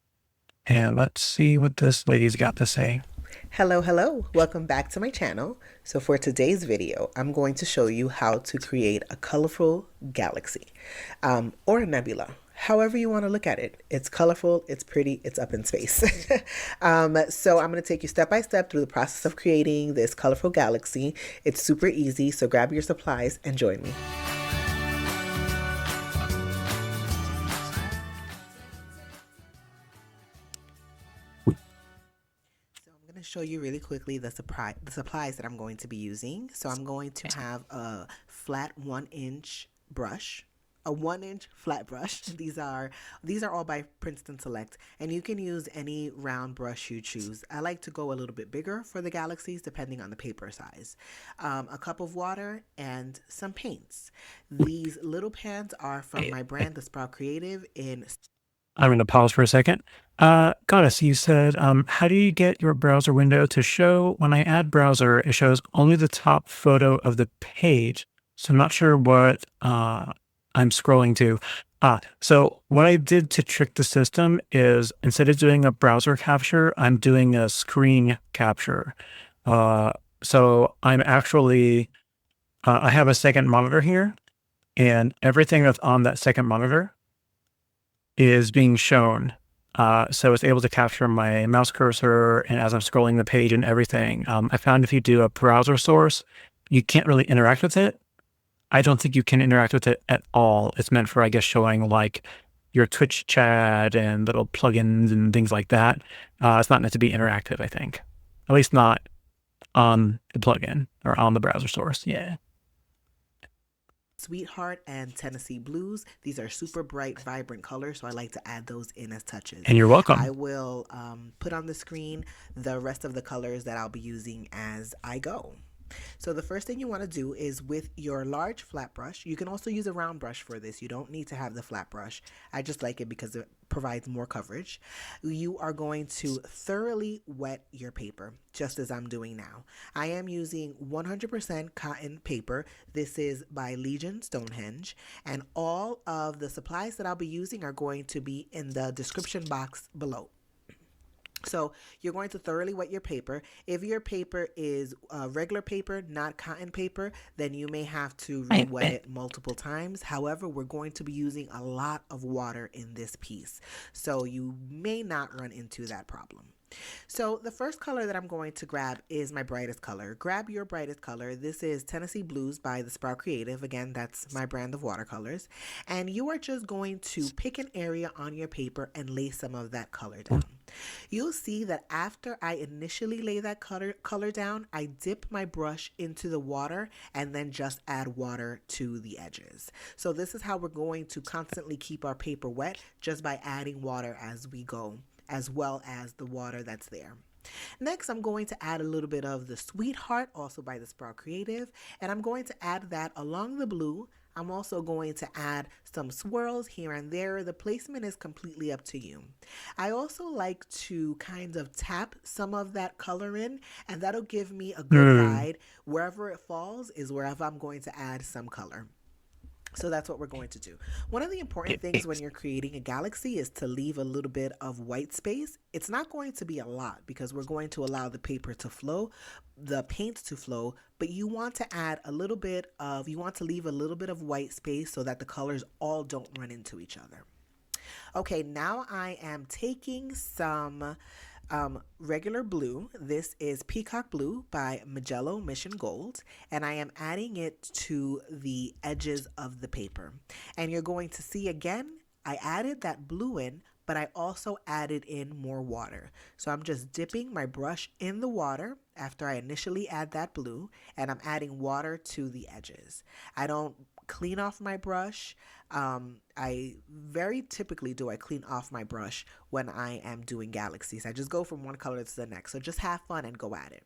And let's see what this lady's got to say. Hello, welcome back to my channel. So for today's video, I'm going to show you how to create a colorful galaxy or a nebula. However you want to look at it. It's colorful, it's pretty, it's up in space. So I'm going to take you step by step through the process of creating this colorful galaxy. It's super easy, so grab your supplies and join me. Show you really quickly the supplies that I'm going to be using. So I'm going to have a flat 1-inch brush, a 1-inch flat brush. These are all by Princeton Select, and you can use any round brush you choose. I like to go a little bit bigger for the galaxies depending on the paper size. A cup of water and some paints. These little pans are from my brand, The Sprout Creative. I'm going to pause for a second. Goddess, you said, how do you get your browser window to show when I add browser, it shows only the top photo of the page. So I'm not sure what I'm scrolling to. So what I did to trick the system is instead of doing a browser capture, I'm doing a screen capture. So I'm actually, I have a second monitor here, and everything that's on that second monitor is being shown So it's able to capture my mouse cursor and as I'm scrolling the page and everything. I found if you do a browser source, you can't really interact with it. I don't think you can interact with it at all. It's meant for, I guess, showing like your Twitch chat and little plugins and things like that. It's not meant to be interactive, I think. At least not on the plugin or on the browser source. Yeah. Sweetheart and Tennessee Blues. These are super bright, vibrant colors, so I like to add those in as touches. And you're welcome. I will put on the screen the rest of the colors that I'll be using as I go. So the first thing you want to do is with your large flat brush, you can also use a round brush for this. You don't need to have the flat brush. I just like it because it provides more coverage. You are going to thoroughly wet your paper, just as I'm doing now. I am using 100% cotton paper. This is by Legion Stonehenge, and all of the supplies that I'll be using are going to be in the description box below. So you're going to thoroughly wet your paper. If your paper is regular paper, not cotton paper, then you may have to re-wet it multiple times. However, we're going to be using a lot of water in this piece, so you may not run into that problem. So the first color that I'm going to grab is my brightest color. Grab your brightest color. This is Tennessee Blues by the Sprout Creative. Again, that's my brand of watercolors. And you are just going to pick an area on your paper and lay some of that color down. You'll see that after I initially lay that color down, I dip my brush into the water and then just add water to the edges. So this is how we're going to constantly keep our paper wet, just by adding water as we go, as well as the water that's there. Next, I'm going to add a little bit of the Sweetheart, also by the Sprout Creative, and I'm going to add that along the blue. I'm also going to add some swirls here and there. The placement is completely up to you. I also like to kind of tap some of that color in, and that'll give me a good guide. Wherever it falls is wherever I'm going to add some color. So that's what we're going to do. One of the important things when you're creating a galaxy is to leave a little bit of white space. It's not going to be a lot because we're going to allow the paper to flow, the paint to flow, but you want to add a little bit of, you want to leave a little bit of white space so that the colors all don't run into each other. Okay, now I am taking some regular blue. This is Peacock Blue by Magello Mission Gold, and I am adding it to the edges of the paper. And you're going to see again, I added that blue in, but I also added in more water. So I'm just dipping my brush in the water after I initially add that blue, and I'm adding water to the edges. I don't clean off my brush. I very typically do I clean off my brush when I am doing galaxies. I just go from one color to the next. So just have fun and go at it.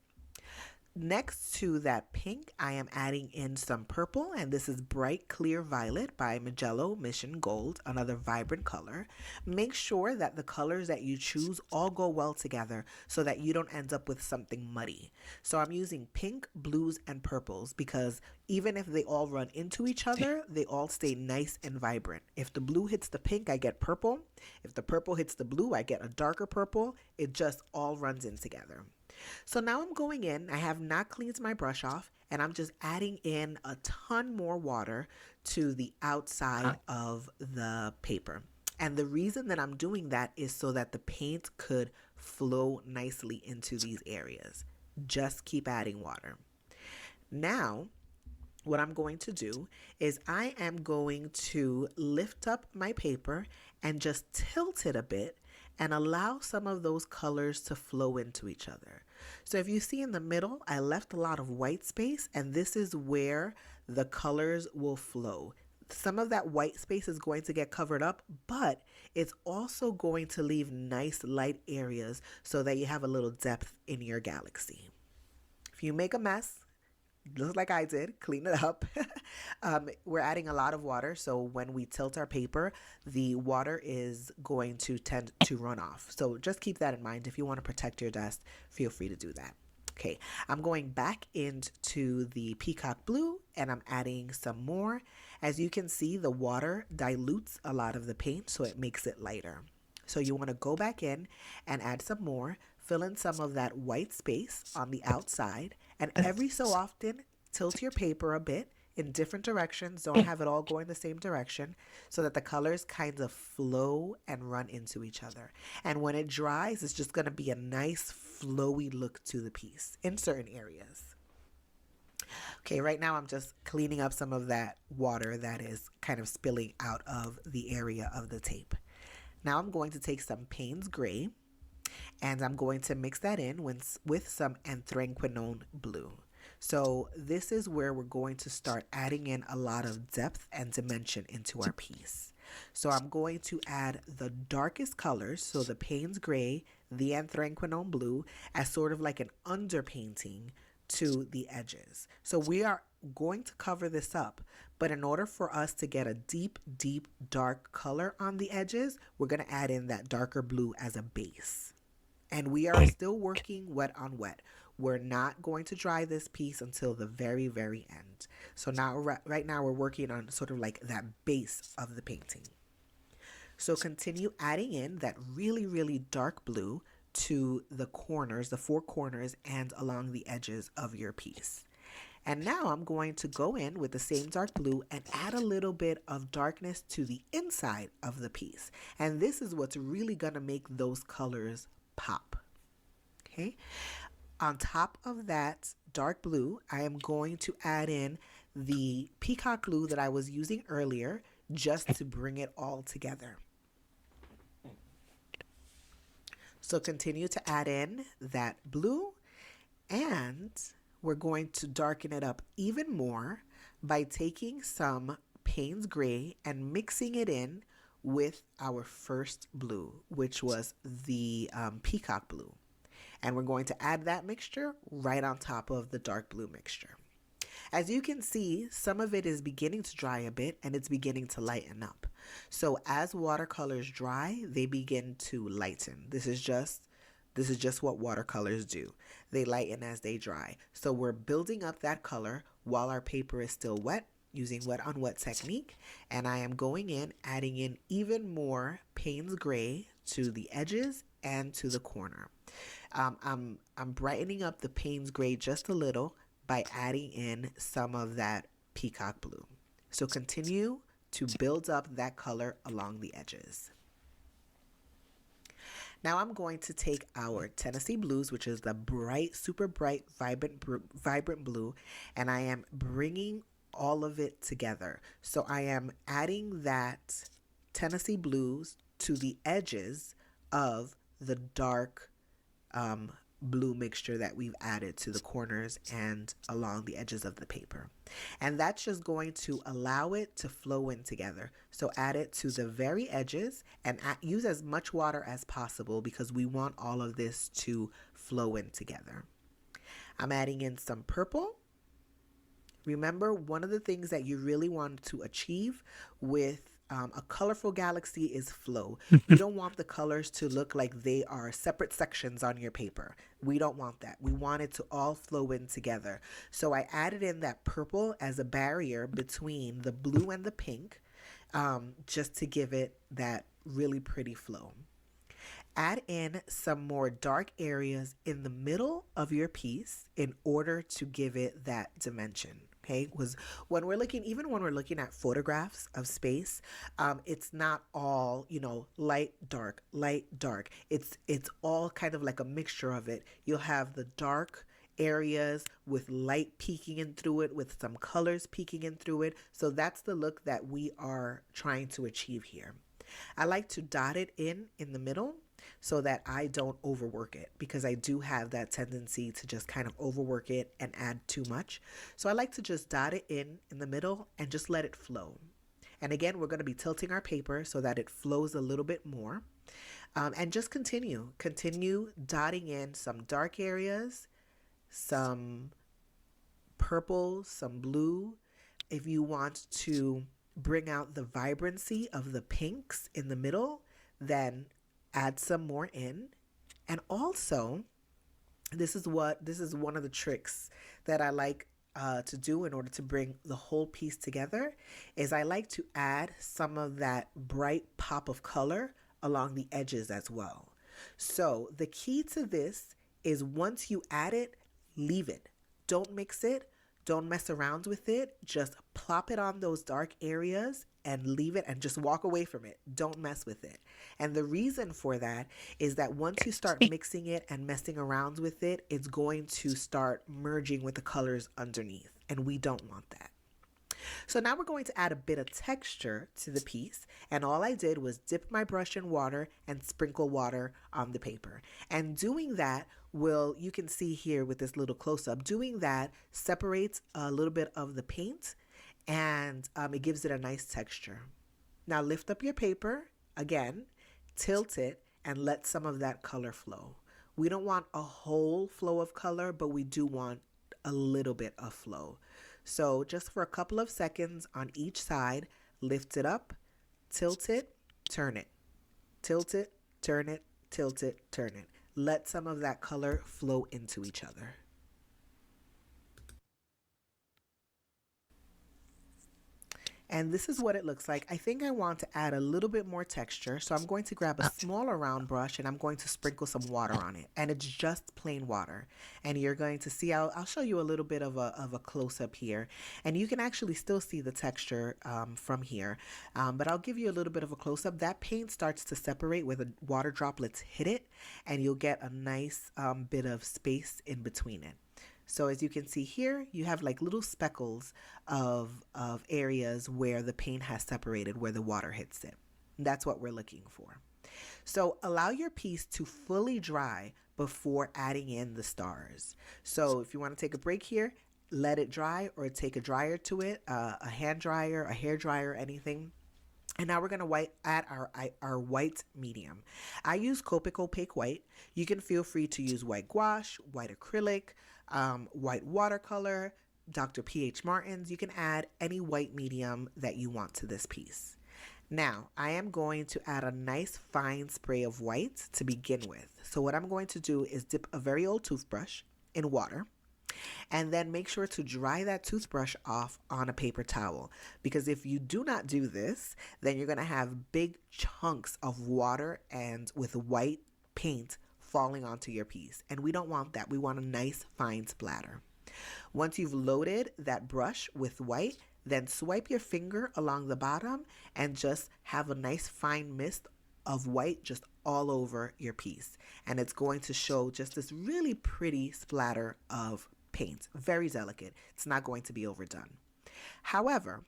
Next to that pink, I am adding in some purple, and this is Bright Clear Violet by Magello Mission Gold, another vibrant color. Make sure that the colors that you choose all go well together so that you don't end up with something muddy. So I'm using pink, blues, and purples because even if they all run into each other, they all stay nice and vibrant. If the blue hits the pink, I get purple. If the purple hits the blue, I get a darker purple. It just all runs in together. So now I'm going in, I have not cleaned my brush off, and I'm just adding in a ton more water to the outside of the paper. And the reason that I'm doing that is so that the paint could flow nicely into these areas. Just keep adding water. Now, what I'm going to do is I am going to lift up my paper and just tilt it a bit and allow some of those colors to flow into each other. So if you see in the middle, I left a lot of white space, and this is where the colors will flow. Some of that white space is going to get covered up, but it's also going to leave nice light areas so that you have a little depth in your galaxy. If you make a mess, just like I did, clean it up. We're adding a lot of water, so when we tilt our paper, the water is going to tend to run off. So just keep that in mind. If you want to protect your desk, feel free to do that. Okay, I'm going back into the Peacock Blue, and I'm adding some more. As you can see, the water dilutes a lot of the paint, so it makes it lighter. So you want to go back in and add some more, fill in some of that white space on the outside, and every so often tilt your paper a bit in different directions. Don't have it all go in the same direction so that the colors kind of flow and run into each other. And when it dries, it's just going to be a nice flowy look to the piece in certain areas. Okay, right now I'm just cleaning up some of that water that is kind of spilling out of the area of the tape. Now I'm going to take some Payne's Gray and I'm going to mix that in with some anthraquinone blue. So this is where we're going to start adding in a lot of depth and dimension into our piece. So I'm going to add the darkest colors, so the Payne's Gray, the anthraquinone blue, as sort of like an underpainting to the edges. So we are going to cover this up, but in order for us to get a deep, deep, dark color on the edges, we're going to add in that darker blue as a base. And we are still working wet on wet. We're not going to dry this piece until the very, very end. So now, right now, we're working on sort of like that base of the painting. So continue adding in that really, really dark blue to the corners, the four corners, and along the edges of your piece. And now I'm going to go in with the same dark blue and add a little bit of darkness to the inside of the piece. And this is what's really going to make those colors pop. Okay. On top of that dark blue, I am going to add in the peacock blue that I was using earlier just to bring it all together. So continue to add in that blue, and we're going to darken it up even more by taking some Payne's Gray and mixing it in with our first blue, which was the peacock blue. And we're going to add that mixture right on top of the dark blue mixture. As you can see, some of it is beginning to dry a bit and it's beginning to lighten up. So as watercolors dry, they begin to lighten. This is just what watercolors do. They lighten as they dry. So we're building up that color while our paper is still wet, using wet on wet technique. And I am going in, adding in even more Payne's Gray to the edges and to the corner. I'm brightening up the Payne's Gray just a little by adding in some of that peacock blue. So continue to build up that color along the edges. Now I'm going to take our Tennessee Blues, which is the bright, super bright, vibrant blue, and I am bringing all of it together. So I am adding that Tennessee Blues to the edges of the dark blue mixture that we've added to the corners and along the edges of the paper. And that's just going to allow it to flow in together. So add it to the very edges and use as much water as possible because we want all of this to flow in together. I'm adding in some purple. Remember, one of the things that you really want to achieve with a colorful galaxy is flow. You don't want the colors to look like they are separate sections on your paper. We don't want that. We want it to all flow in together. So I added in that purple as a barrier between the blue and the pink, just to give it that really pretty flow. Add in some more dark areas in the middle of your piece in order to give it that dimension. Okay, was when we're looking, even when we're looking at photographs of space, it's not all, light, dark, light, dark. It's all kind of like a mixture of it. You'll have the dark areas with light peeking in through it, with some colors peeking in through it. So that's the look that we are trying to achieve here. I like to dot it in the middle so that I don't overwork it, because I do have that tendency to just kind of overwork it and add too much. So I like to just dot it in the middle and just let it flow. And again, we're going to be tilting our paper so that it flows a little bit more. And just continue dotting in some dark areas, some purple, some blue. If you want to bring out the vibrancy of the pinks in the middle, then add some more in. And also, this is one of the tricks that I like to do in order to bring the whole piece together, is I like to add some of that bright pop of color along the edges as well. So the key to this is once you add it, leave it. Don't mix it. Don't mess around with it. Just plop it on those dark areas and leave it and just walk away from it. Don't mess with it. And the reason for that is that once you start mixing it and messing around with it, it's going to start merging with the colors underneath. And we don't want that. So now we're going to add a bit of texture to the piece, and all I did was dip my brush in water and sprinkle water on the paper. And doing that will, you can see here with this little close-up, doing that separates a little bit of the paint, and it gives it a nice texture. Now lift up your paper, again, tilt it, and let some of that color flow. We don't want a whole flow of color, but we do want a little bit of flow. So just for a couple of seconds on each side, lift it up, tilt it, turn it, tilt it, turn it, tilt it, turn it. Let some of that color flow into each other. And this is what it looks like. I think I want to add a little bit more texture. So I'm going to grab a smaller round brush and I'm going to sprinkle some water on it. And it's just plain water. And you're going to see, I'll show you a little bit of a close-up here. And you can actually still see the texture from here. But I'll give you a little bit of a close-up. That paint starts to separate where the water droplets hit it. And you'll get a nice bit of space in between it. So as you can see here, you have like little speckles of areas where the paint has separated, where the water hits it. That's what we're looking for. So allow your piece to fully dry before adding in the stars. So if you want to take a break here, let it dry or take a dryer to it, a hand dryer, a hair dryer, anything. And now we're going to add our white medium. I use Copic Opaque White. You can feel free to use white gouache, white acrylic, white watercolor, Dr. P.H. Martin's. You can add any white medium that you want to this piece. Now, I am going to add a nice fine spray of white to begin with. So what I'm going to do is dip a very old toothbrush in water. And then make sure to dry that toothbrush off on a paper towel. Because if you do not do this, then you're going to have big chunks of water and with white paint falling onto your piece. And we don't want that. We want a nice fine splatter. Once you've loaded that brush with white, then swipe your finger along the bottom and just have a nice fine mist of white just all over your piece. And it's going to show just this really pretty splatter of paint. Very delicate. It's not going to be overdone. However,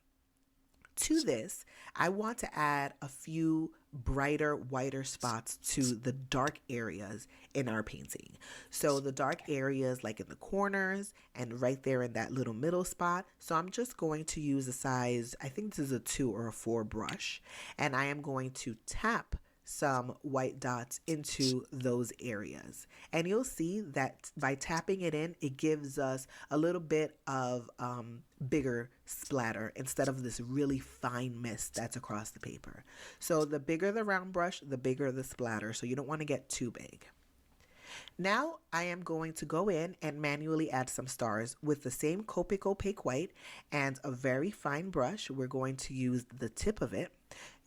to this, I want to add a few brighter, whiter spots to the dark areas in our painting. So the dark areas like in the corners and right there in that little middle spot. So I'm just going to use a size, I think this is a 2 or a 4 brush, and I am going to tap some white dots into those areas. And you'll see that by tapping it in, it gives us a little bit of bigger splatter instead of this really fine mist that's across the paper. So the bigger the round brush, the bigger the splatter. So you don't want to get too big. Now I am going to go in and manually add some stars with the same Copic Opaque White and a very fine brush. We're going to use the tip of it.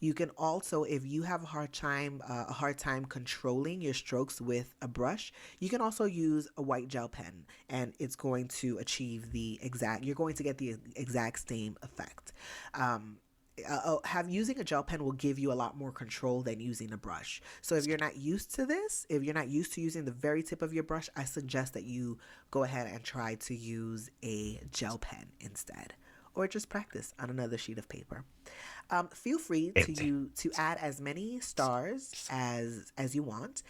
You can also, if you have a hard time controlling your strokes with a brush, you can also use a white gel pen, and it's going to achieve you're going to get the exact same effect. Using a gel pen will give you a lot more control than using a brush. So if you're not used to this, if you're not used to using the very tip of your brush, I suggest that you go ahead and try to use a gel pen instead, or just practice on another sheet of paper. Feel free to add as many stars as you want.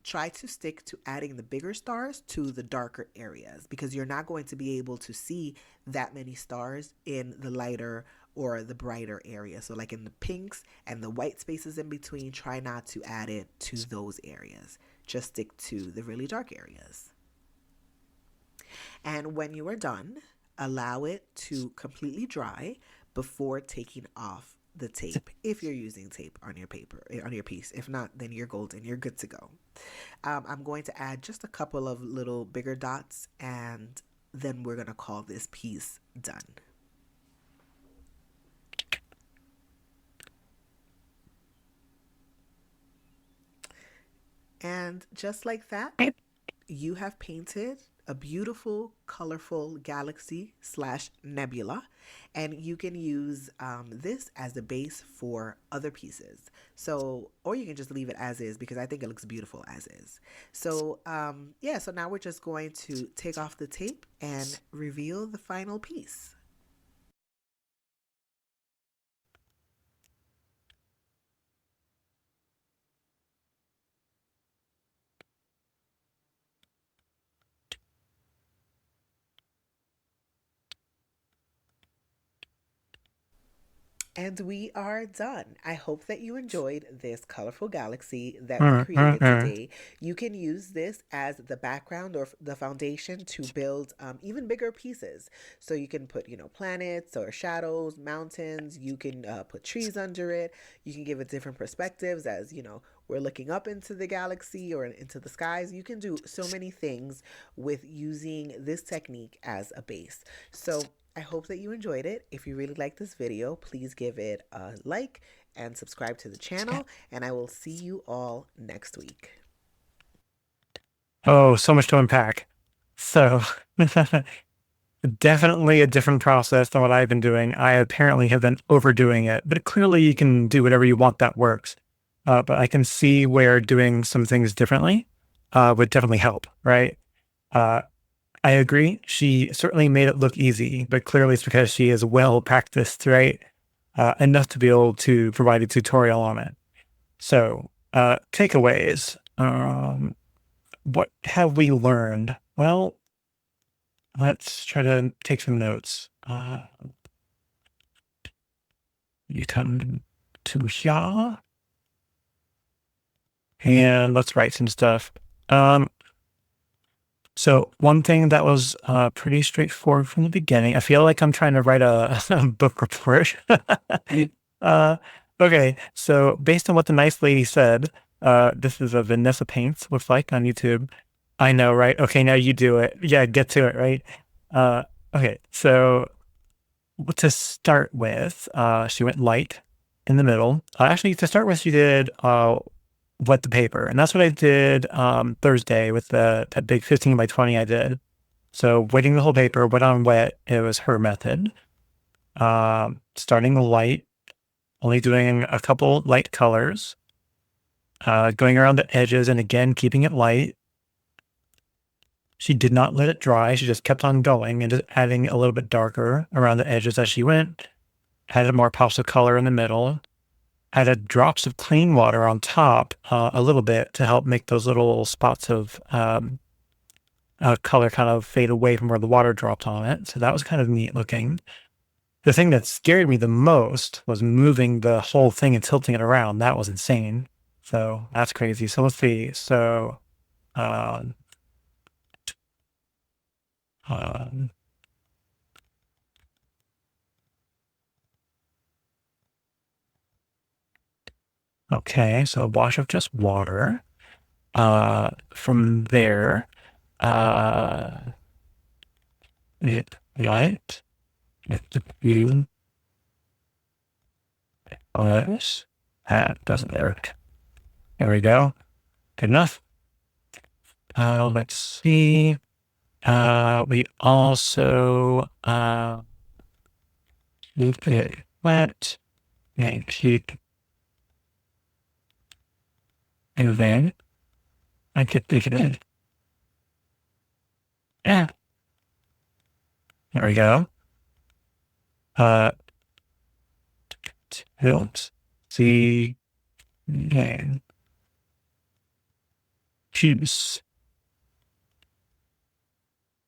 Try to stick to adding the bigger stars to the darker areas, because you're not going to be able to see that many stars in the lighter or the brighter area. So like in the pinks and the white spaces in between, try not to add it to those areas. Just stick to the really dark areas. And when you are done, allow it to completely dry before taking off the tape, if you're using tape on your paper, on your piece. If not, then you're golden, you're good to go. I'm going to add just a couple of little bigger dots, and then we're going to call this piece done. And just like that, you have painted a beautiful, colorful galaxy slash nebula, and you can use this as the base for other pieces. So, or you can just leave it as is because I think it looks beautiful as is. So, yeah, so now we're just going to take off the tape and reveal the final piece. And we are done. I hope that you enjoyed this colorful galaxy that we created today. You can use this as the background or the foundation to build even bigger pieces. So you can put, planets or shadows, mountains. You can put trees under it. You can give it different perspectives as, we're looking up into the galaxy or into the skies. You can do so many things with using this technique as a base. So I hope that you enjoyed it. If you really like this video, please give it a like and subscribe to the channel. And I will see you all next week. Oh, so much to unpack. So, definitely a different process than what I've been doing. I apparently have been overdoing it, but clearly you can do whatever you want that works. But I can see where doing some things differently would definitely help, right? Uh, I agree. She certainly made it look easy, but clearly it's because she is well practiced, right? Enough to be able to provide a tutorial on it. So, takeaways. What have we learned? Well, let's try to take some notes. You come to here, and let's write some stuff. So one thing that was pretty straightforward from the beginning, I feel like I'm trying to write a book report. uh, okay, so based on what the nice lady said, this is a Vanessa Paints, looks like on YouTube. I know, right? Okay, now you do it. Yeah, get to it, right? Okay, so to start with, she went light in the middle. Actually, to start with, she did wet the paper. And that's what I did Thursday with that big 15 by 20 I did. So wetting the whole paper, wet on wet, it was her method. Starting light, only doing a couple light colors, going around the edges and again, keeping it light. She did not let it dry. She just kept on going and just adding a little bit darker around the edges as she went. Added more pops of color in the middle. Added drops of clean water on top a little bit to help make those little spots of color kind of fade away from where the water dropped on it. So that was kind of neat looking. The thing that scared me the most was moving the whole thing and tilting it around. That was insane. So that's crazy. So let's see. So okay, so a wash of just water. From there, it light, it's a few us. That doesn't work. There we go. Good enough. Let's see. We also keep it wet and keep, and then I could think it in. Yeah. There we go. Tilt. See. And choose.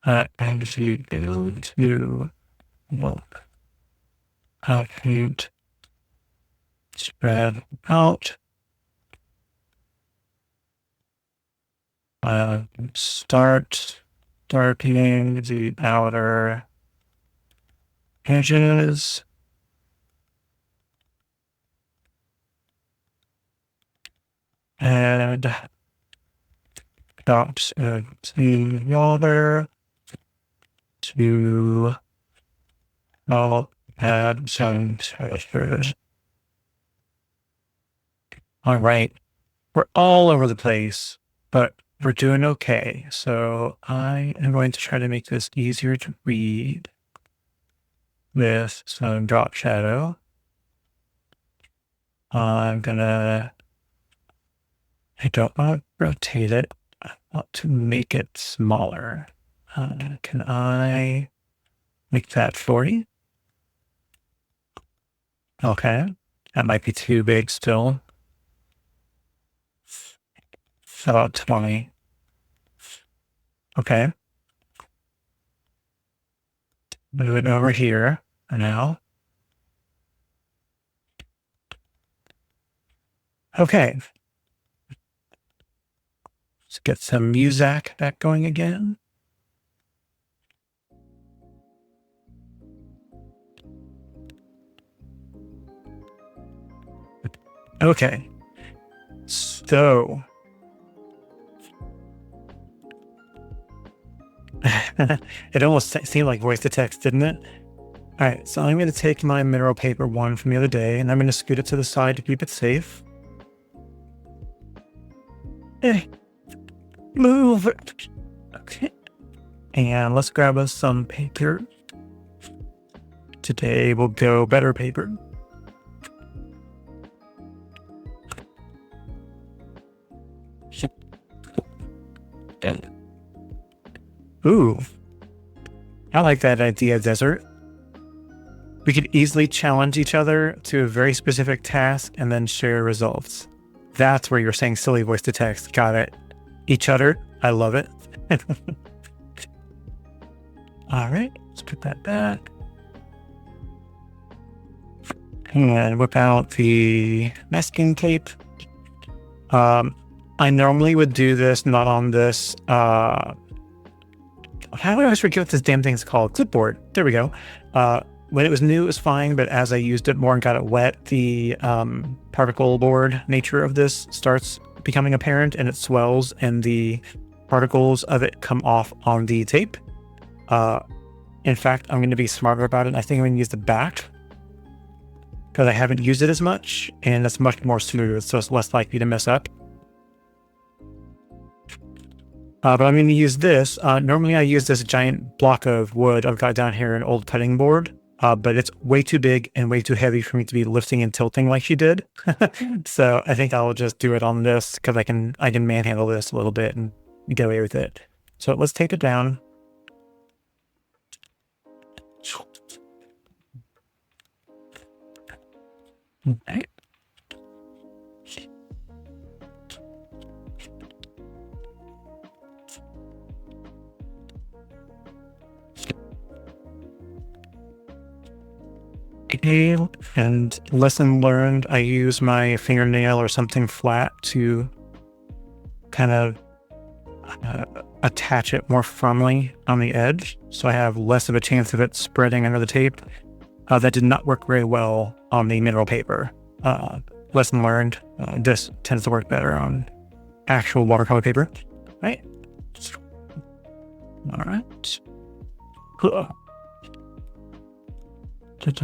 And if you go to look, output, spread out. Start darkening the outer edges. And dots the water to help add some textures. All right. We're all over the place, but we're doing okay. So I am going to try to make this easier to read with some drop shadow. I don't want to rotate it. I want to make it smaller. Can I make that 40? Okay. That might be too big still. About 20. Okay. Move it over here now. Okay. Let's get some music back going again. Okay. So it almost seemed like voice to text, didn't it? All right, so I'm going to take my mineral paper one from the other day, and I'm going to scoot it to the side to keep it safe. Hey, move it. Okay. And let's grab us some paper. Today we'll go better paper. Ooh, I like that idea, Desert. We could easily challenge each other to a very specific task and then share results. That's where you're saying silly voice to text. Got it. Each other. I love it. All right, let's put that back. And whip out the masking tape. I normally would do this, not on this. How do I always forget what this damn thing's called? Clipboard. There we go. When it was new, it was fine, but as I used it more and got it wet, the particle board nature of this starts becoming apparent, and it swells, and the particles of it come off on the tape. In fact, I'm going to be smarter about it. I think I'm going to use the back because I haven't used it as much, and it's much more smooth, so it's less likely to mess up. But I'm going to use this. Normally I use this giant block of wood I've got down here, an old cutting board, but it's way too big and way too heavy for me to be lifting and tilting like she did. So I think I'll just do it on this because I can manhandle this a little bit and get away with it. So let's tape it down. Okay. And lesson learned, I use my fingernail or something flat to kind of attach it more firmly on the edge, so I have less of a chance of it spreading under the tape. That did not work very well on the mineral paper. Lesson learned, this tends to work better on actual watercolor paper. Right? All right. Cool. I don't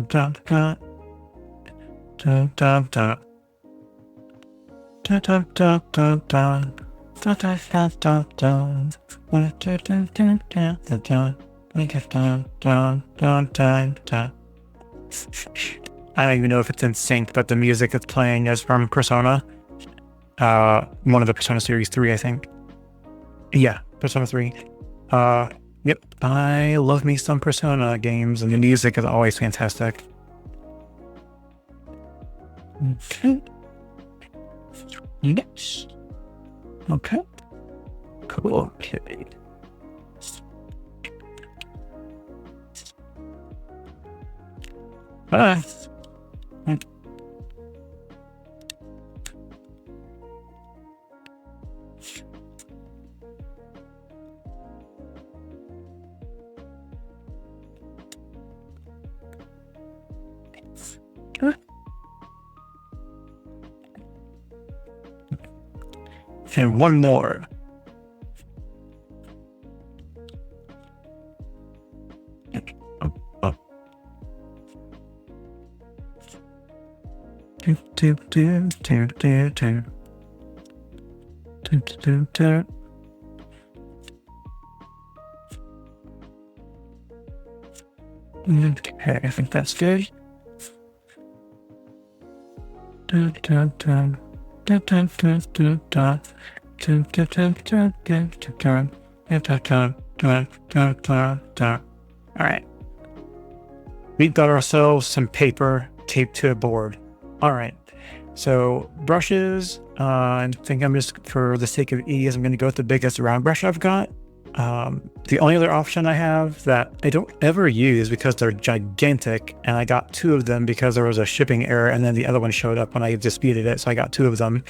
even know if it's in sync, but the music that's playing is from Persona. One of the Persona series 3, I think. Yeah, Persona 3. Yep, I love me some Persona games, and the music is always fantastic. Okay. Yes. Okay. Cool. Okay. And one more. Okay, I think that's good. Dun, dun, dun. Dun, dun, dun, dun, dun. Dun, dun, dun, dun, dun, dun, dun, dun, dun, dun, dun, dun, dun. All right. We've got ourselves some paper taped to a board. All right. So brushes, I think I'm just, for the sake of ease, I'm going to go with the biggest round brush I've got. The only other option I have that I don't ever use because they're gigantic, and I got 2 of them because there was a shipping error, and then the other one showed up when I disputed it, so I got 2 of them,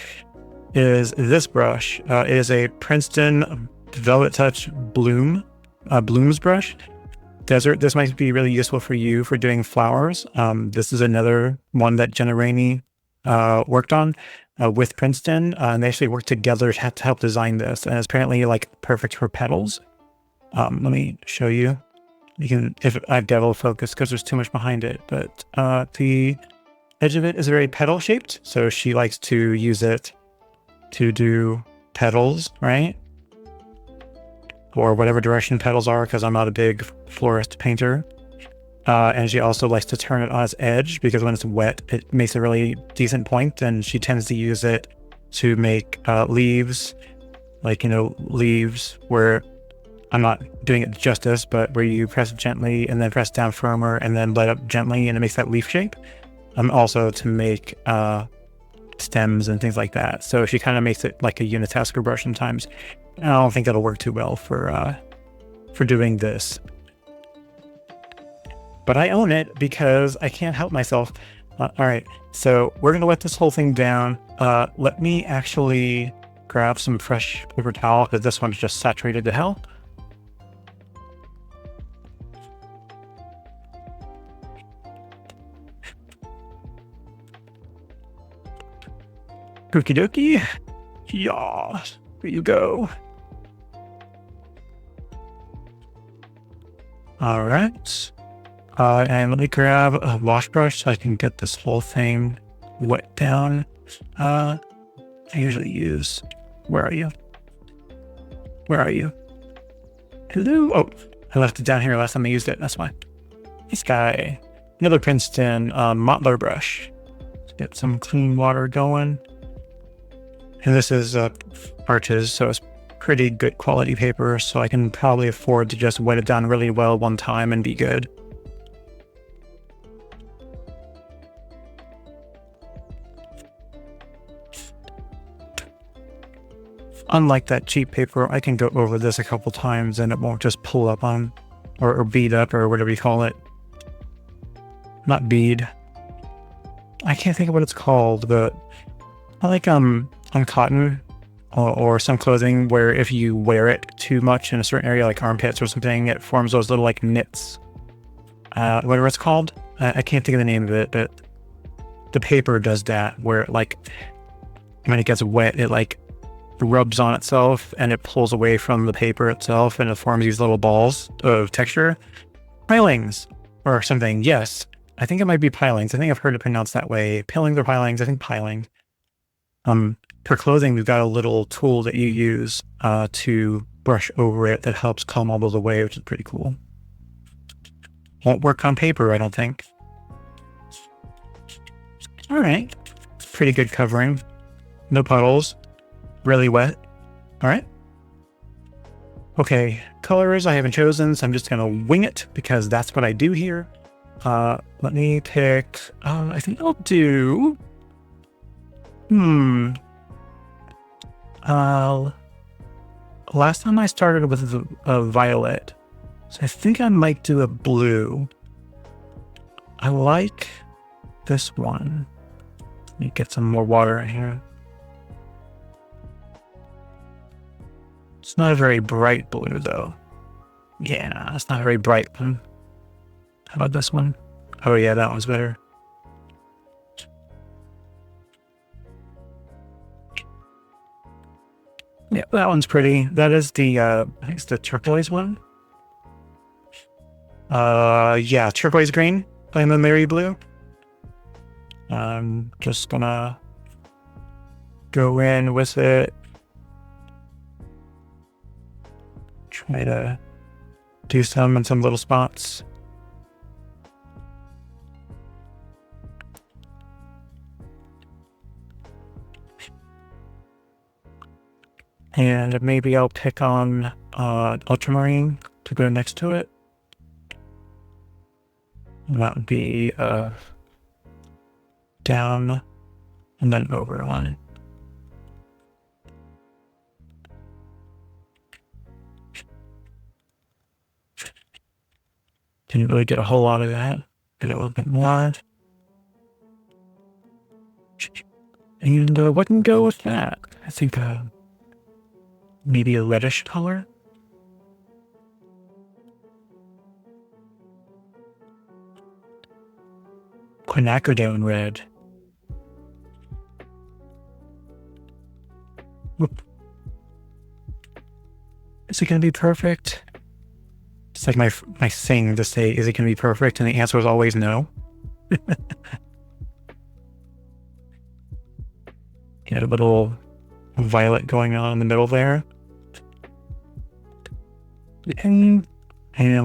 is this brush. It is a Princeton Velvet Touch Blooms brush. Desert. This might be really useful for you for doing flowers. This is another one that Jenna Rainey worked on with Princeton, and they actually worked together to help design this, and it's apparently like perfect for petals. Let me show you. You can, if I've devil focus because there's too much behind it, but the edge of it is very petal shaped, so she likes to use it to do petals, right? Or whatever direction petals are, because I'm not a big florist painter. And she also likes to turn it on its edge because when it's wet, it makes a really decent point, and she tends to use it to make leaves, like, leaves where I'm not doing it justice, but where you press gently and then press down firmer and then let up gently and it makes that leaf shape. Also to make stems and things like that. So she kind of makes it like a unitasker brush sometimes. I don't think that'll work too well for doing this. But I own it because I can't help myself. All right, so we're going to let this whole thing down. Let me actually grab some fresh paper towel because this one's just saturated to hell. Okie dokie. Yeah, here you go. All right. And let me grab a wash brush so I can get this whole thing wet down. I usually use, where are you? Where are you? Hello? Oh, I left it down here last time I used it. That's why. This guy. Another Princeton Mottler brush. Let's get some clean water going. And this is Arches, so it's pretty good quality paper, so I can probably afford to just wet it down really well one time and be good. Unlike that cheap paper, I can go over this a couple times and it won't just pull up on, or bead up, or whatever you call it. Not bead. I can't think of what it's called, but I like on cotton or some clothing where if you wear it too much in a certain area, like armpits or something, it forms those little like knits. Whatever it's called. I can't think of the name of it, but the paper does that, where it, like, when it gets wet, it like rubs on itself and it pulls away from the paper itself and it forms these little balls of texture. Pilings or something. Yes, I think it might be pilings. I think I've heard it pronounced that way. Pilings or pilings. I think piling. For clothing, we've got a little tool that you use to brush over it that helps calm all those away, which is pretty cool. Won't work on paper, I don't think. All right, pretty good covering. No puddles. Really wet. All right. Okay, colors I haven't chosen, so I'm just gonna wing it because that's what I do here. Let me pick. I think I'll do. Last time I started with a violet, so I think I might do a blue. I like this one. Let me get some more water in here. It's not a very bright blue, though. Yeah, it's not a very bright blue. How about this one? Oh yeah, that one's better. Yeah, that one's pretty. That is the, I think it's the turquoise one. Yeah, turquoise green, playing the Mary blue. I'm just gonna go in with it. Try to do some in some little spots. And maybe I'll pick on ultramarine to go next to it. And that would be down and then over one. Didn't really get a whole lot of that. Get a little bit more. And what can go with that? I think maybe a reddish color. Quinacridone red. Whoop. Is it going to be perfect? It's like my thing to say, is it going to be perfect? And the answer is always no. Get a little violet going on in the middle there. And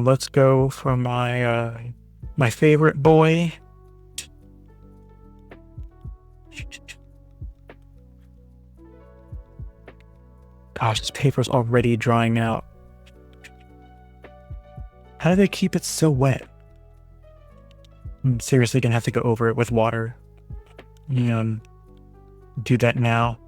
let's go for my my favorite boy. Gosh, this paper's already drying out. How do they keep it so wet? I'm seriously gonna have to go over it with water. Do that now.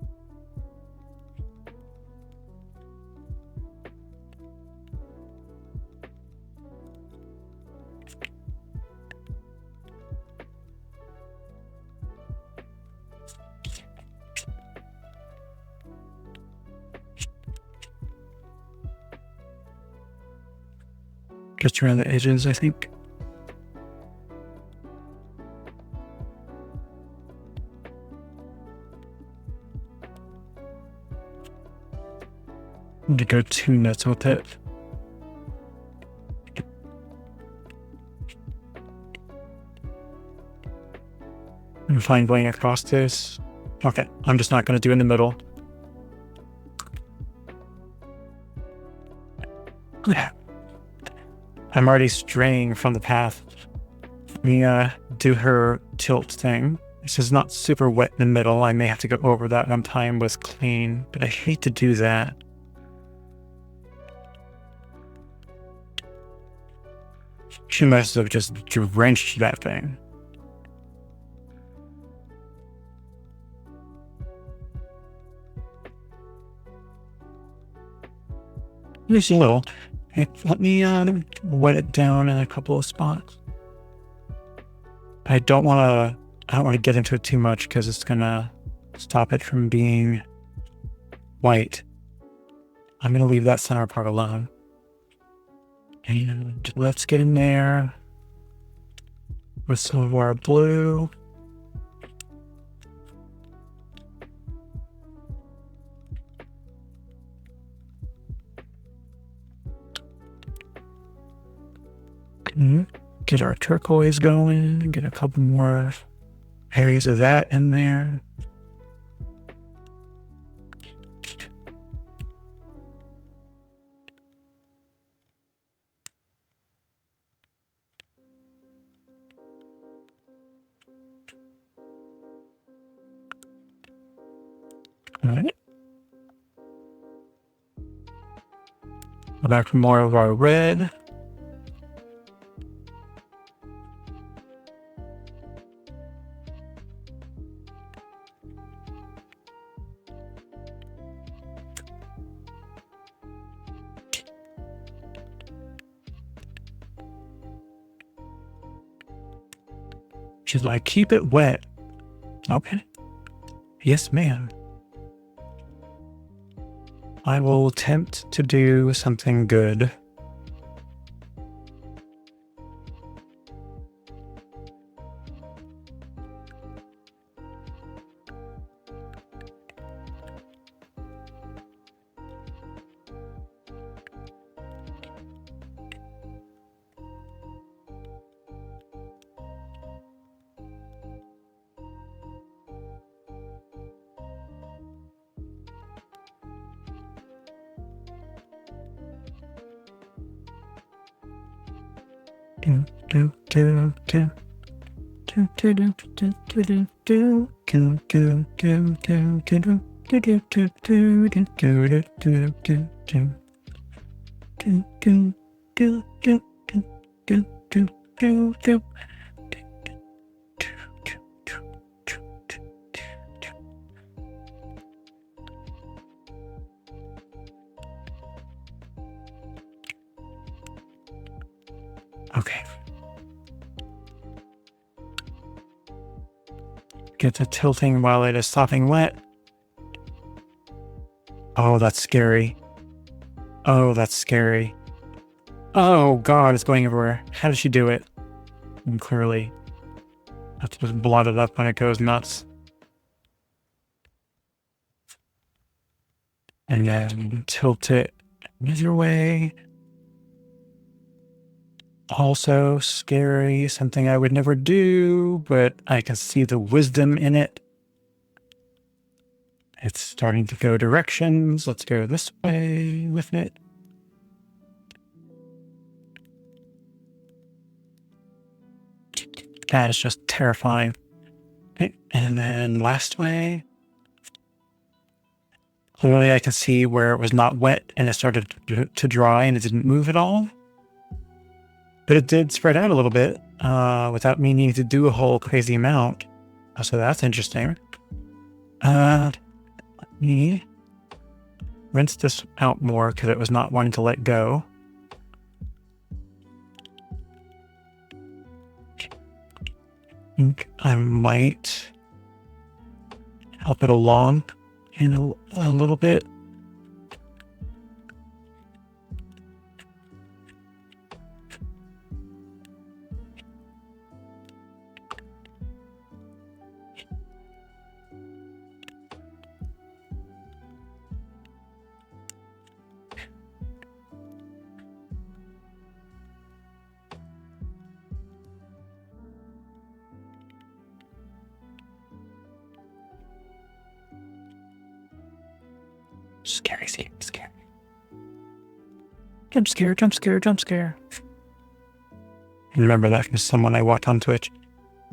Just around the edges, I think. Need to go too nuts with it. I'm fine going across this. Okay, I'm just not going to do in the middle. I'm already straying from the path. Let me do her tilt thing. This is not super wet in the middle. I may have to go over that when time was clean, but I hate to do that. She must have just drenched that thing. Just a little. Let me wet it down in a couple of spots. I don't want to get into it too much because it's gonna stop it from being white. I'm gonna leave that center part alone. And let's get in there with some of our blue. Get our turquoise going, get a couple more areas of that in there. All right. Go back for more of our red. She's like, keep it wet. Okay. Yes, ma'am. I will attempt to do something good. Okay. Get to tilting while it is sopping wet. Oh, that's scary. Oh, that's scary. Oh, God, it's going everywhere. How does she do it? And clearly, have to just blot it up when it goes nuts. And then tilt it either way. Also scary, something I would never do, but I can see the wisdom in it. It's starting to go directions. Let's go this way with it. That is just terrifying. Okay. And then last way. Clearly I can see where it was not wet and it started to dry and it didn't move at all. But it did spread out a little bit without me needing to do a whole crazy amount. So that's interesting. Let me rinse this out more because it was not wanting to let go. I think I might help it along in a little bit. Scary, scary. Jump scare, jump scare, jump scare. Remember that from someone I watched on Twitch.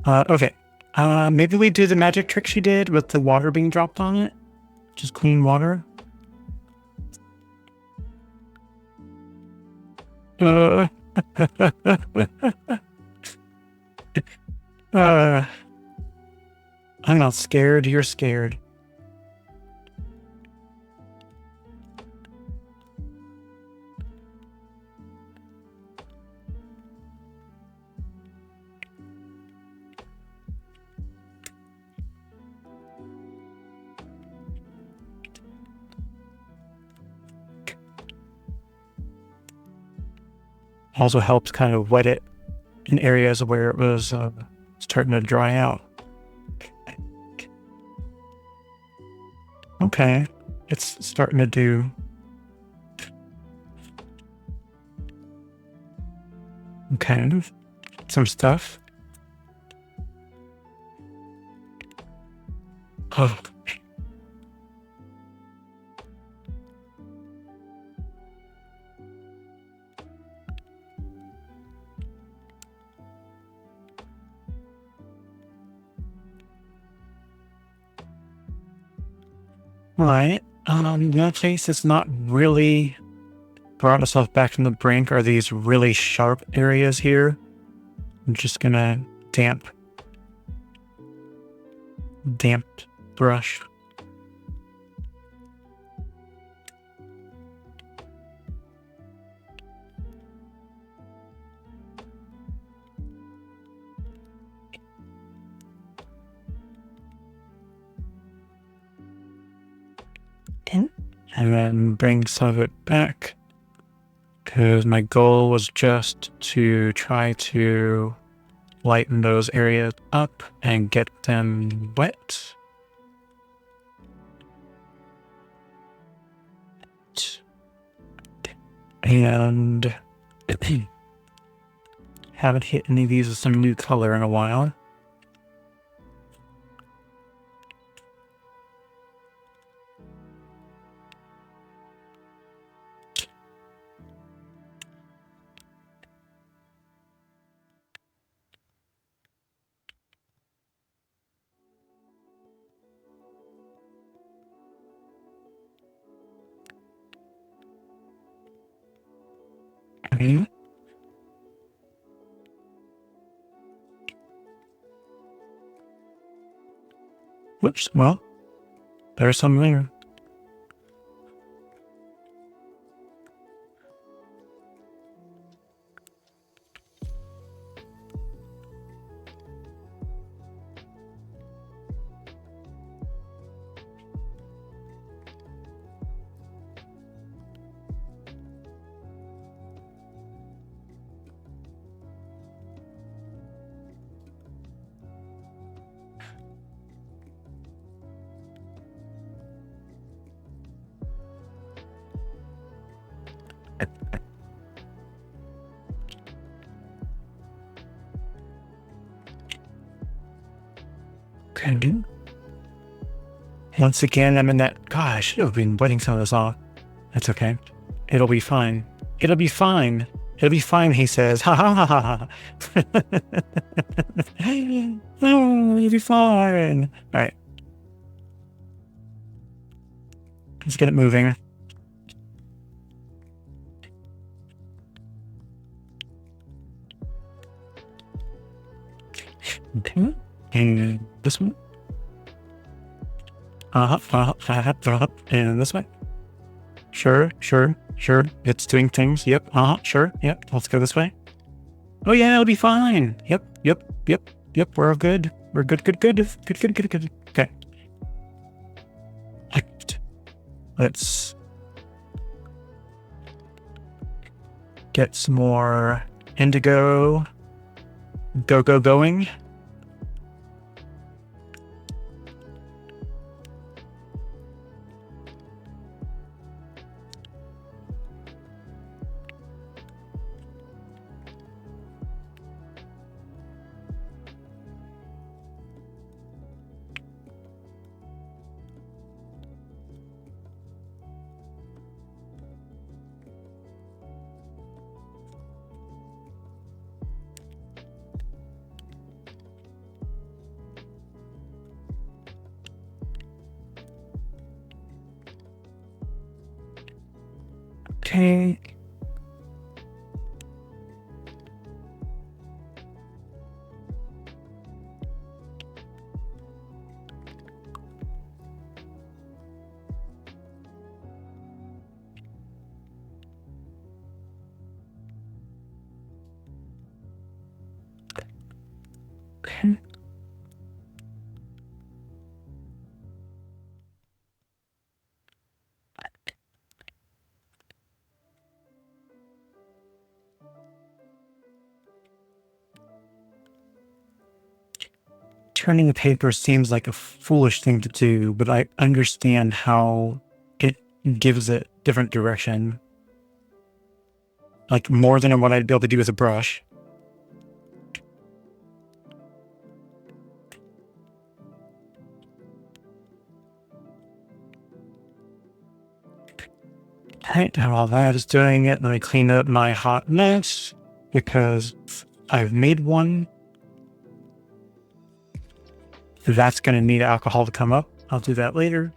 Okay. Maybe we do the magic trick she did with the water being dropped on it. Just clean water. I'm not scared, you're scared. Also helps kind of wet it in areas where it was starting to dry out. Okay, it's starting to do kind of some stuff. Oh. Right. In that case, it's not really brought us back from the brink. Are these really sharp areas here? I'm just gonna damp brush. And then bring some of it back, because my goal was just to try to lighten those areas up and get them wet. And haven't hit any of these with some new color in a while. Okay. Whoops. Well, there's some there. Okay. Once again, I'm in that. God, I should have been wetting some of this off. That's okay. It'll be fine. It'll be fine. It'll be fine, he says. Ha ha ha ha ha. Oh, it'll be fine. All right. Let's get it moving. Okay. And this one. And this way. Sure. It's doing things. Yep. Sure. Yep. Let's go this way. Oh yeah, it'll be fine. Yep. We're all good. We're good. Okay. Let's get some more indigo. Going. Okay. Okay. Turning the paper seems like a foolish thing to do, but I understand how it gives it different direction. Like more than what I'd be able to do with a brush. Right, while that is doing it, let me clean up my hot mess because I've made one. That's going to need alcohol to come up. I'll do that later.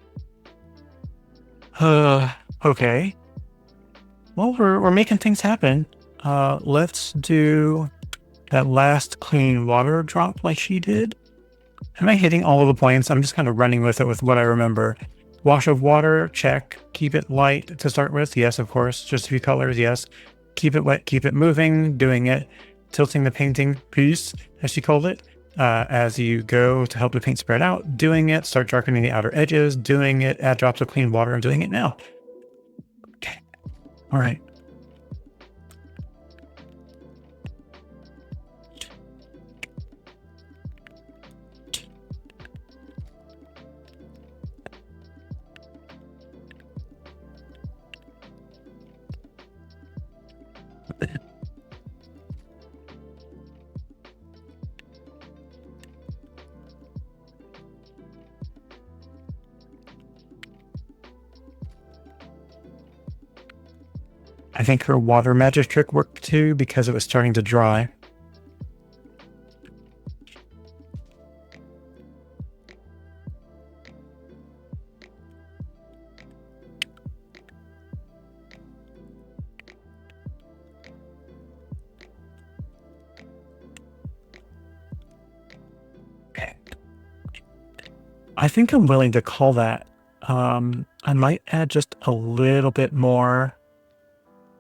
Okay. Well, we're making things happen. Let's do that last clean water drop like she did. Am I hitting all of the points? I'm just kind of running with it with what I remember. Wash of water, check. Keep it light to start with. Yes, of course. Just a few colors. Yes. Keep it wet. Keep it moving. Doing it. Tilting the painting piece, as she called it, as you go to help the paint spread out. Doing it. Start darkening the outer edges. Doing it. Add drops of clean water. I'm doing it now. Okay. All right. I think her water magic trick worked too because it was starting to dry. I think I'm willing to call that. I might add just a little bit more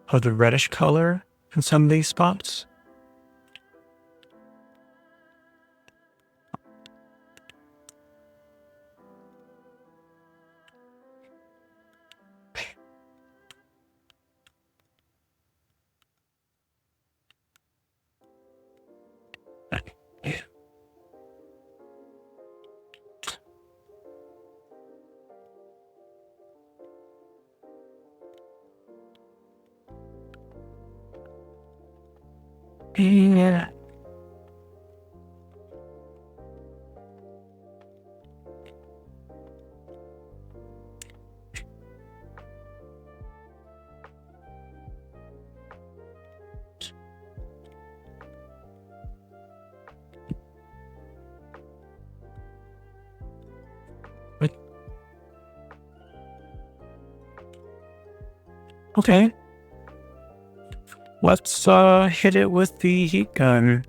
of the reddish color in some of these spots. Yeah. Okay. Let's hit it with the heat gun.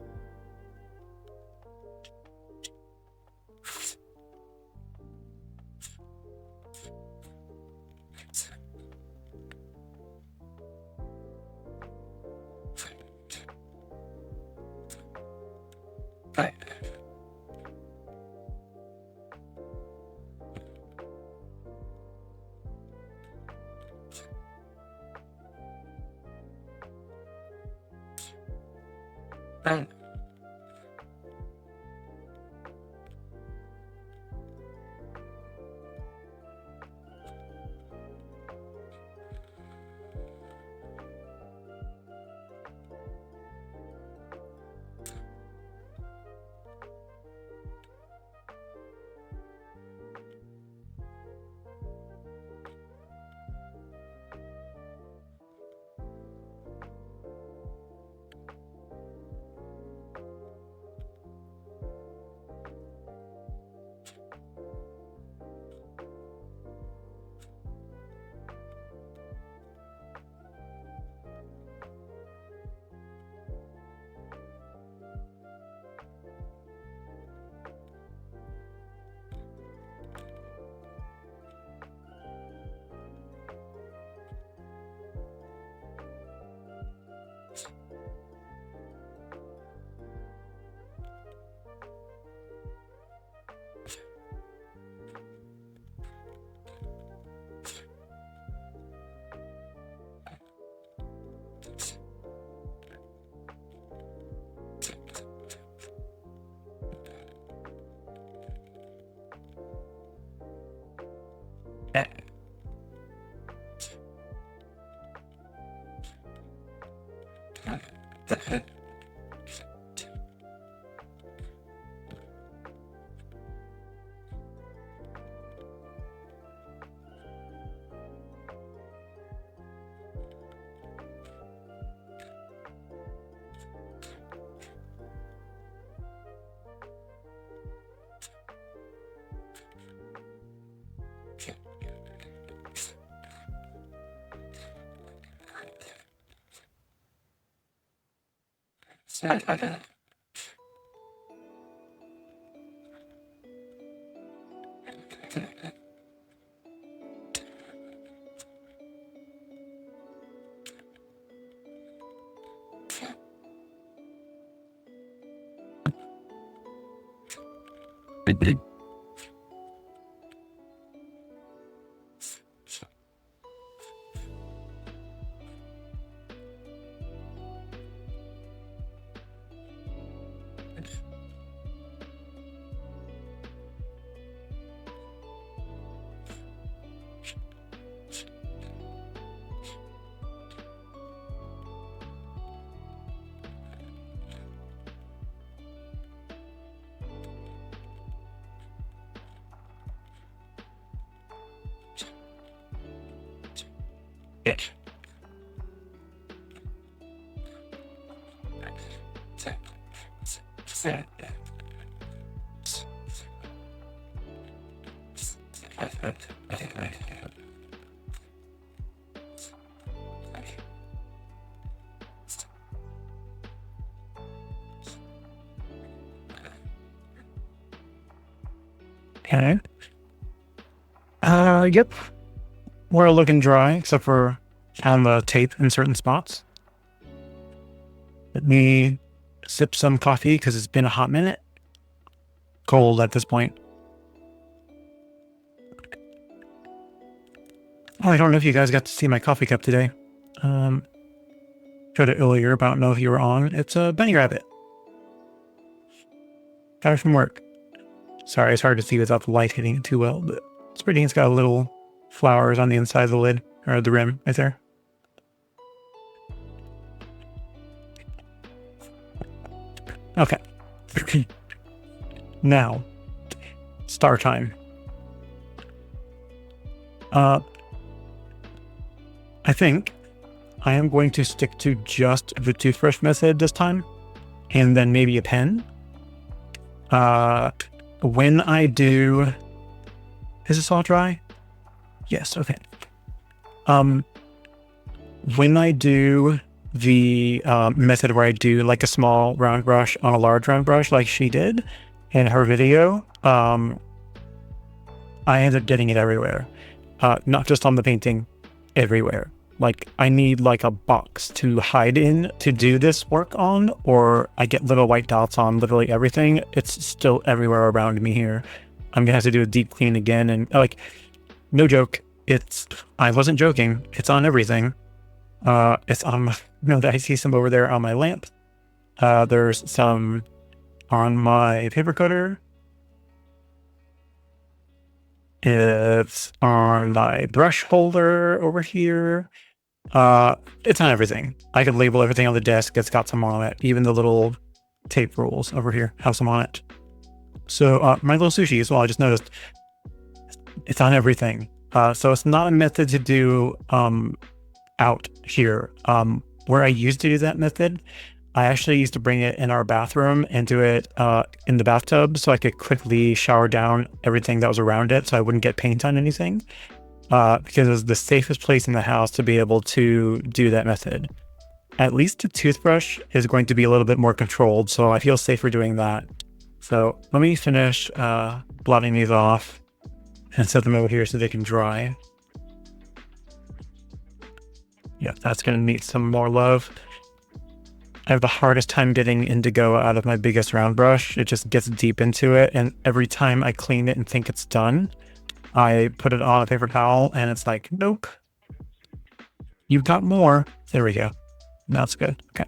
Right. Right. It. Okay. Yep. We're looking dry, except for on the tape in certain spots. Let me sip some coffee because it's been a hot minute. Cold at this point. Oh, I don't know if you guys got to see my coffee cup today. Showed it earlier, but I don't know if you were on. It's a bunny rabbit. Got it from work. Sorry, it's hard to see without the light hitting it too well, but it's pretty. It's got little flowers on the inside of the lid, or the rim, right there. Okay. Now, star time. I think I am going to stick to just the toothbrush method this time, and then maybe a pen. When I do... Is this all dry? Yes, okay. When I do the method where I do like a small round brush on a large round brush like she did in her video, I end up getting it everywhere. Not just on the painting, everywhere. Like, I need like a box to hide in to do this work on, or I get little white dots on literally everything. It's still everywhere around me here. I'm gonna have to do a deep clean again, and like, no joke, I wasn't joking, it's on everything. It's on, I see some over there on my lamp. There's some on my paper cutter. It's on my brush holder over here. It's on everything. I could label everything on the desk. It's got some on it. Even the little tape rolls over here have some on it. So my little sushi as well, I just noticed it's on everything. So it's not a method to do out here. Where I used to do that method, I actually used to bring it in our bathroom and do it in the bathtub so I could quickly shower down everything that was around it so I wouldn't get paint on anything. Because it was the safest place in the house to be able to do that method. At least the toothbrush is going to be a little bit more controlled, so I feel safer doing that. So let me finish blotting these off and set them over here so they can dry. Yeah, that's going to need some more love. I have the hardest time getting indigo out of my biggest round brush. It just gets deep into it, and every time I clean it and think it's done, I put it on a paper towel and it's like, nope. You've got more. There we go. That's good. Okay.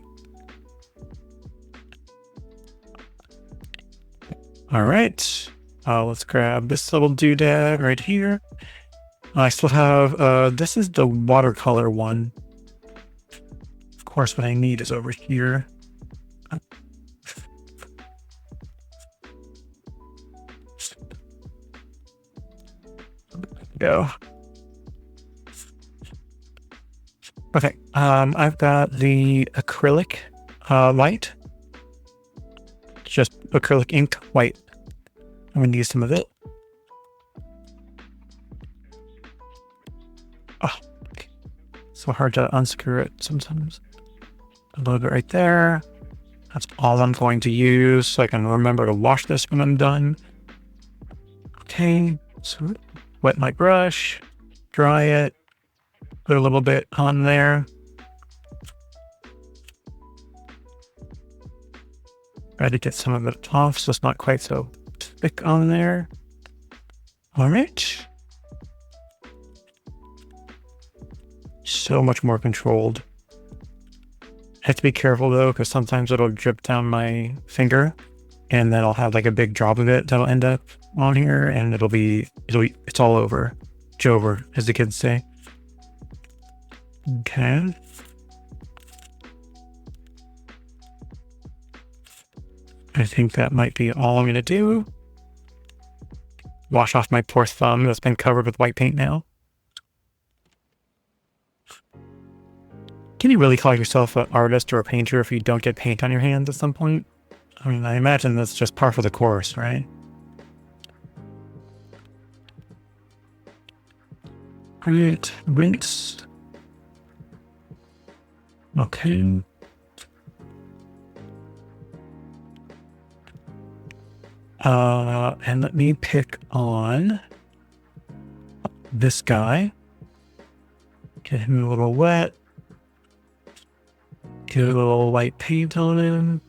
All right. Let's grab this little doodad right here. I still have, this is the watercolor one. Of course, what I need is over here. Go. Okay, I've got the acrylic light. Just acrylic ink white. I'm gonna use some of it. Oh, so hard to unscrew it sometimes. A little bit right there. That's all I'm going to use, so I can remember to wash this when I'm done. Okay, so wet my brush, dry it, put a little bit on there. Try to get some of it off so it's not quite so thick on there. All right. So much more controlled. I have to be careful though, because sometimes it'll drip down my finger and then I'll have like a big drop of it that'll end up on here and it's all over. Jover, as the kids say. Okay. I think that might be all I'm gonna do. Wash off my poor thumb that's been covered with white paint now. Can you really call yourself an artist or a painter if you don't get paint on your hands at some point? I mean, I imagine that's just par for the course, right? Right, rinse. Okay. And let me pick on this guy. Get him a little wet. Get a little white paint on him.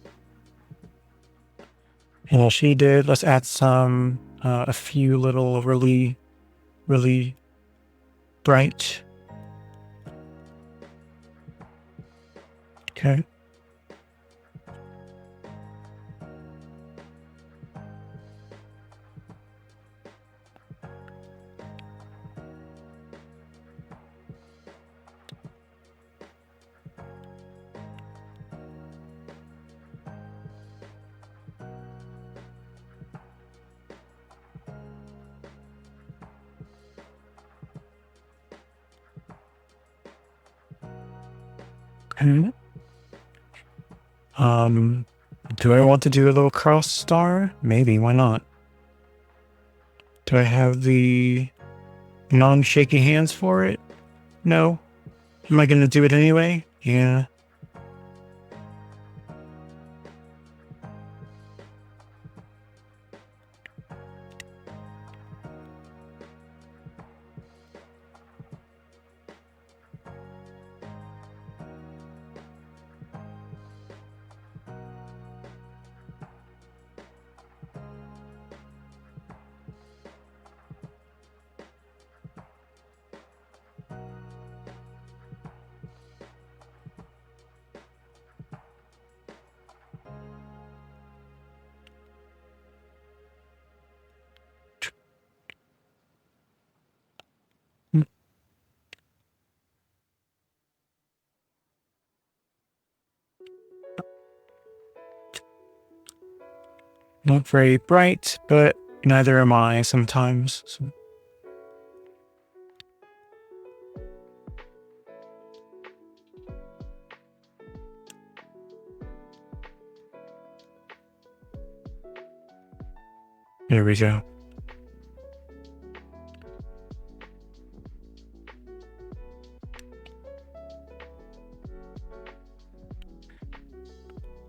And she did. Let's add some, a few little really bright. Okay. Okay. Do I want to do a little cross star? Maybe, why not? Do I have the non-shaky hands for it? No. Am I gonna do it anyway? Yeah. Not very bright, but neither am I sometimes. So. There we go.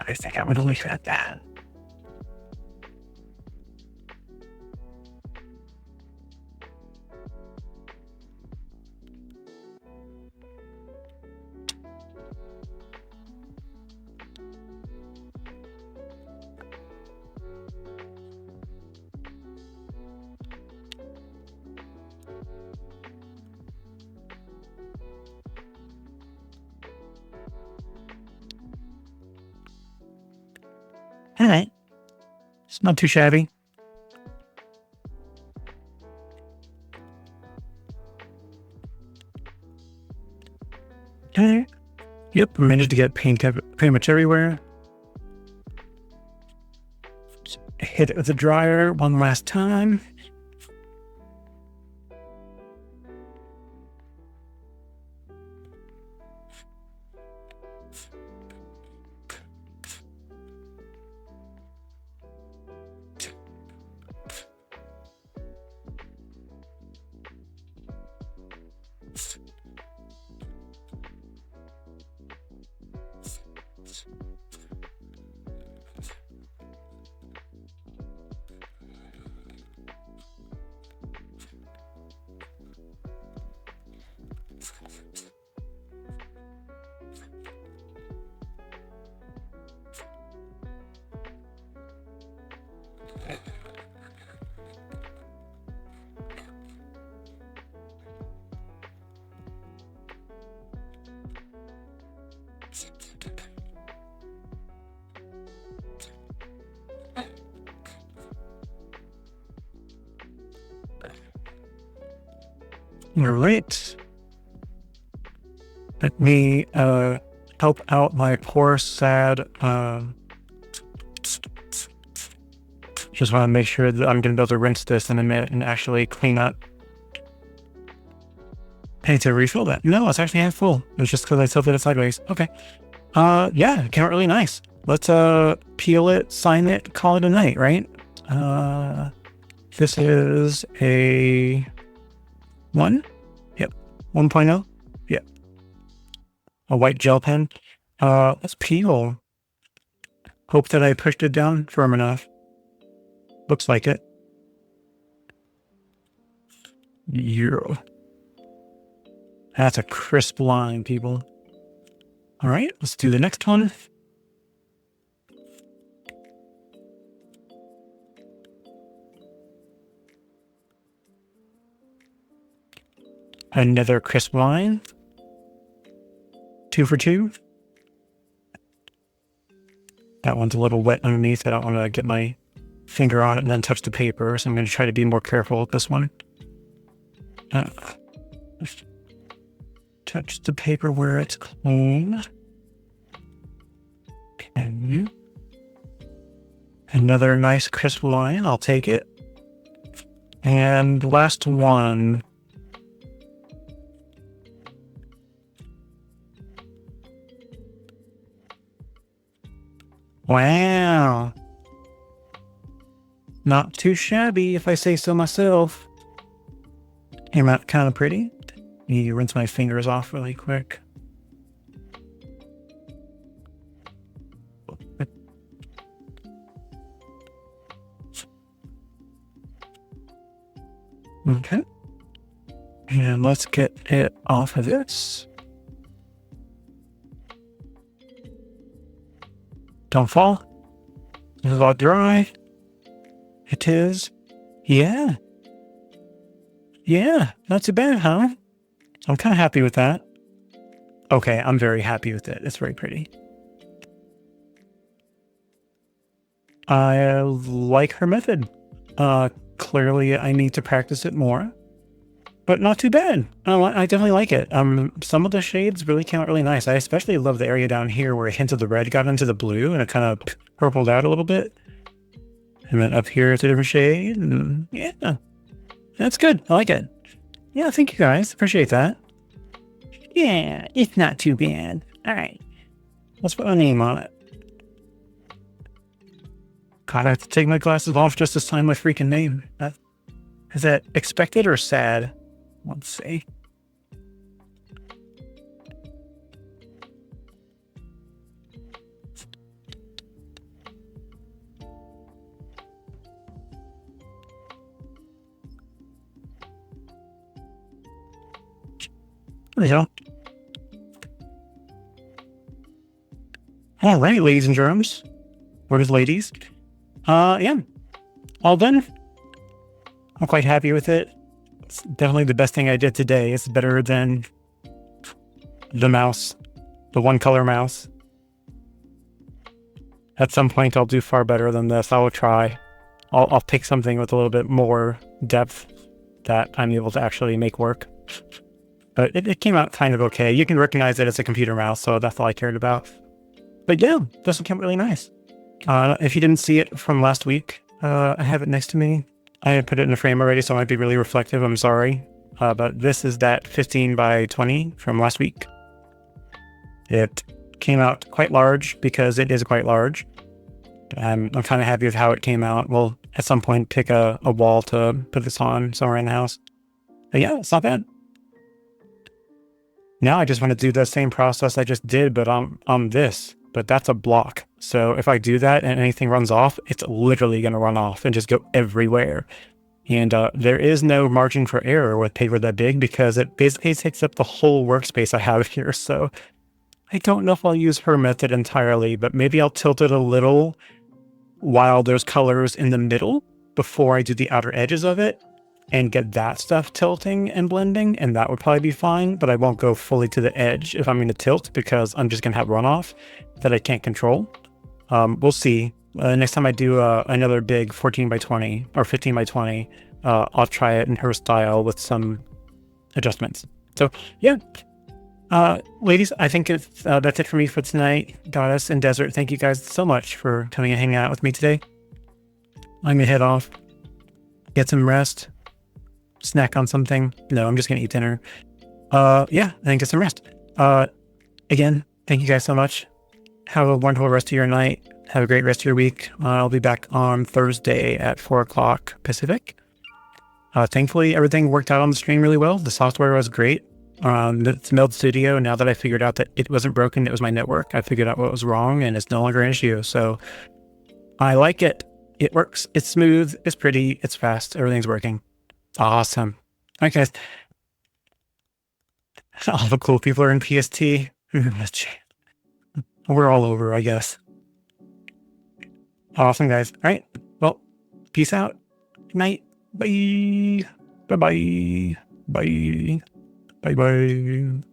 I think I'm gonna leave it at that. All right. It's not too shabby. Okay. Yep, I managed to get paint pretty much everywhere. Just hit it with the dryer one last time. All right. Let me help out my poor, sad. Just want to make sure that I'm going to be able to rinse this in a minute and actually clean up. Hey, to refill that. No, it's actually half full. It was just because I tilted it sideways. Okay. Yeah, it came out really nice. Let's peel it, sign it, call it a night, right? This is a 1? Yep. 1.0? Yep. A white gel pen. Let's peel. Hope that I pushed it down firm enough. Looks like it. Yeah. That's a crisp line, people. All right, let's do the next one. Another crisp line. 2 for 2. That one's a little wet underneath. I don't want to get my finger on it and then touch the paper, so I'm going to try to be more careful with this one. Touch the paper where it's clean. Okay. Another nice crisp line. I'll take it. And last one. Wow. Not too shabby, if I say so myself. Came out kind of pretty. Need to rinse my fingers off really quick. Okay. And let's get it off of this. Don't fall. This is all dry. It is. Yeah. Yeah, not too bad, huh? I'm kind of happy with that. Okay, I'm very happy with it. It's very pretty. I like her method. Clearly I need to practice it more, but not too bad. I definitely like it. Some of the shades really came out really nice. I especially love the area down here where a hint of the red got into the blue and it kind of purpled out a little bit. And then up here it's a different shade. And yeah, that's good. I like it. Yeah, thank you guys. Appreciate that. Yeah, it's not too bad. All right. Let's put a name on it. God, I have to take my glasses off just to sign my freaking name. Is that expected or sad? Let's see. There you go. All right, ladies and germs. Where's ladies? Yeah. All done. I'm quite happy with it. It's definitely the best thing I did today. It's better than the mouse, the one color mouse. At some point, I'll do far better than this. I will try. I'll pick something with a little bit more depth that I'm able to actually make work. But it came out kind of okay. You can recognize it as a computer mouse, so that's all I cared about. But yeah, this one came out really nice. If you didn't see it from last week, I have it next to me. I put it in a frame already, so it might be really reflective. I'm sorry. But this is that 15 by 20 from last week. It came out quite large because it is quite large. I'm kind of happy with how it came out. We'll at some point pick a wall to put this on somewhere in the house. But yeah, it's not bad. Now I just want to do the same process I just did, but on this. But that's a block. So if I do that and anything runs off, it's literally going to run off and just go everywhere. And there is no margin for error with paper that big because it basically takes up the whole workspace I have here. So I don't know if I'll use her method entirely, but maybe I'll tilt it a little while there's colors in the middle before I do the outer edges of it and get that stuff tilting and blending, and that would probably be fine, but I won't go fully to the edge if I'm going to tilt because I'm just going to have runoff that I can't control. We'll see. Next time I do another big 14 by 20 or 15 by 20, I'll try it in her style with some adjustments. So yeah. Ladies, I think that's it for me for tonight. Goddess and Desert, thank you guys so much for coming and hanging out with me today. I'm gonna head off, get some rest, snack on something. No, I'm just gonna eat dinner. Yeah, and get some rest. Again, thank you guys so much. Have a wonderful rest of your night. Have a great rest of your week. I'll be back on Thursday at 4 o'clock Pacific. Thankfully, everything worked out on the stream really well. The software was great. It's Meld Studio. Now that I figured out that it wasn't broken, it was my network. I figured out what was wrong and it's no longer an issue. So I like it. It works. It's smooth. It's pretty. It's fast. Everything's working. Awesome. right, guys. All the cool people are in PST. We're all over, I guess. Awesome, guys. All right. Well, peace out. Good night. Bye. Bye-bye. Bye. Bye-bye.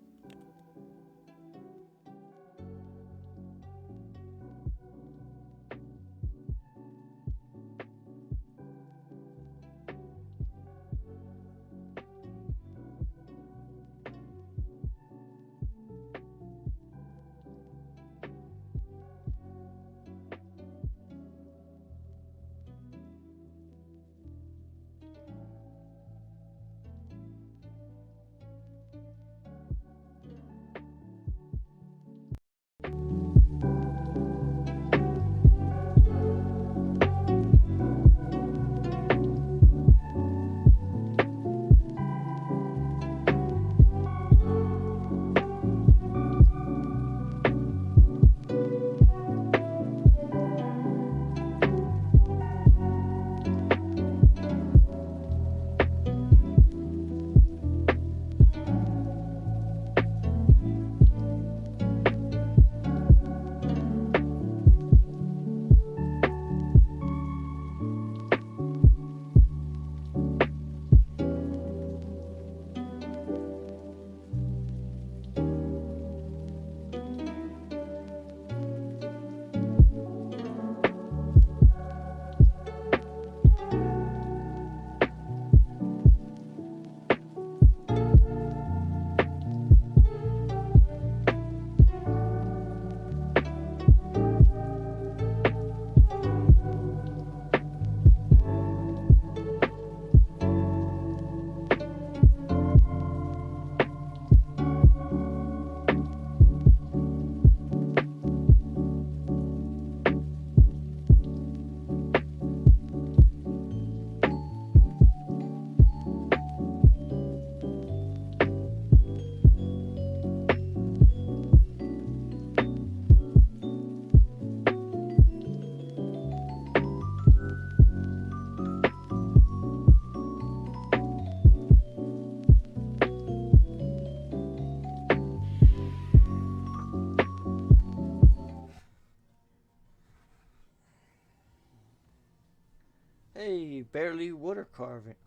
Hey, barely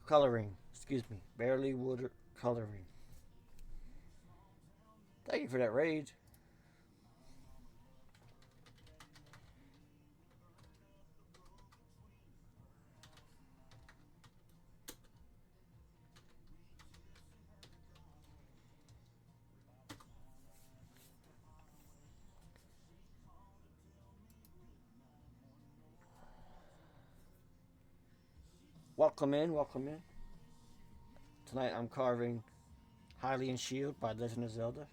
coloring. Excuse me, barely water coloring. Thank you for that raid. Welcome in, welcome in. Tonight I'm carving Hylian Shield by Legend of Zelda.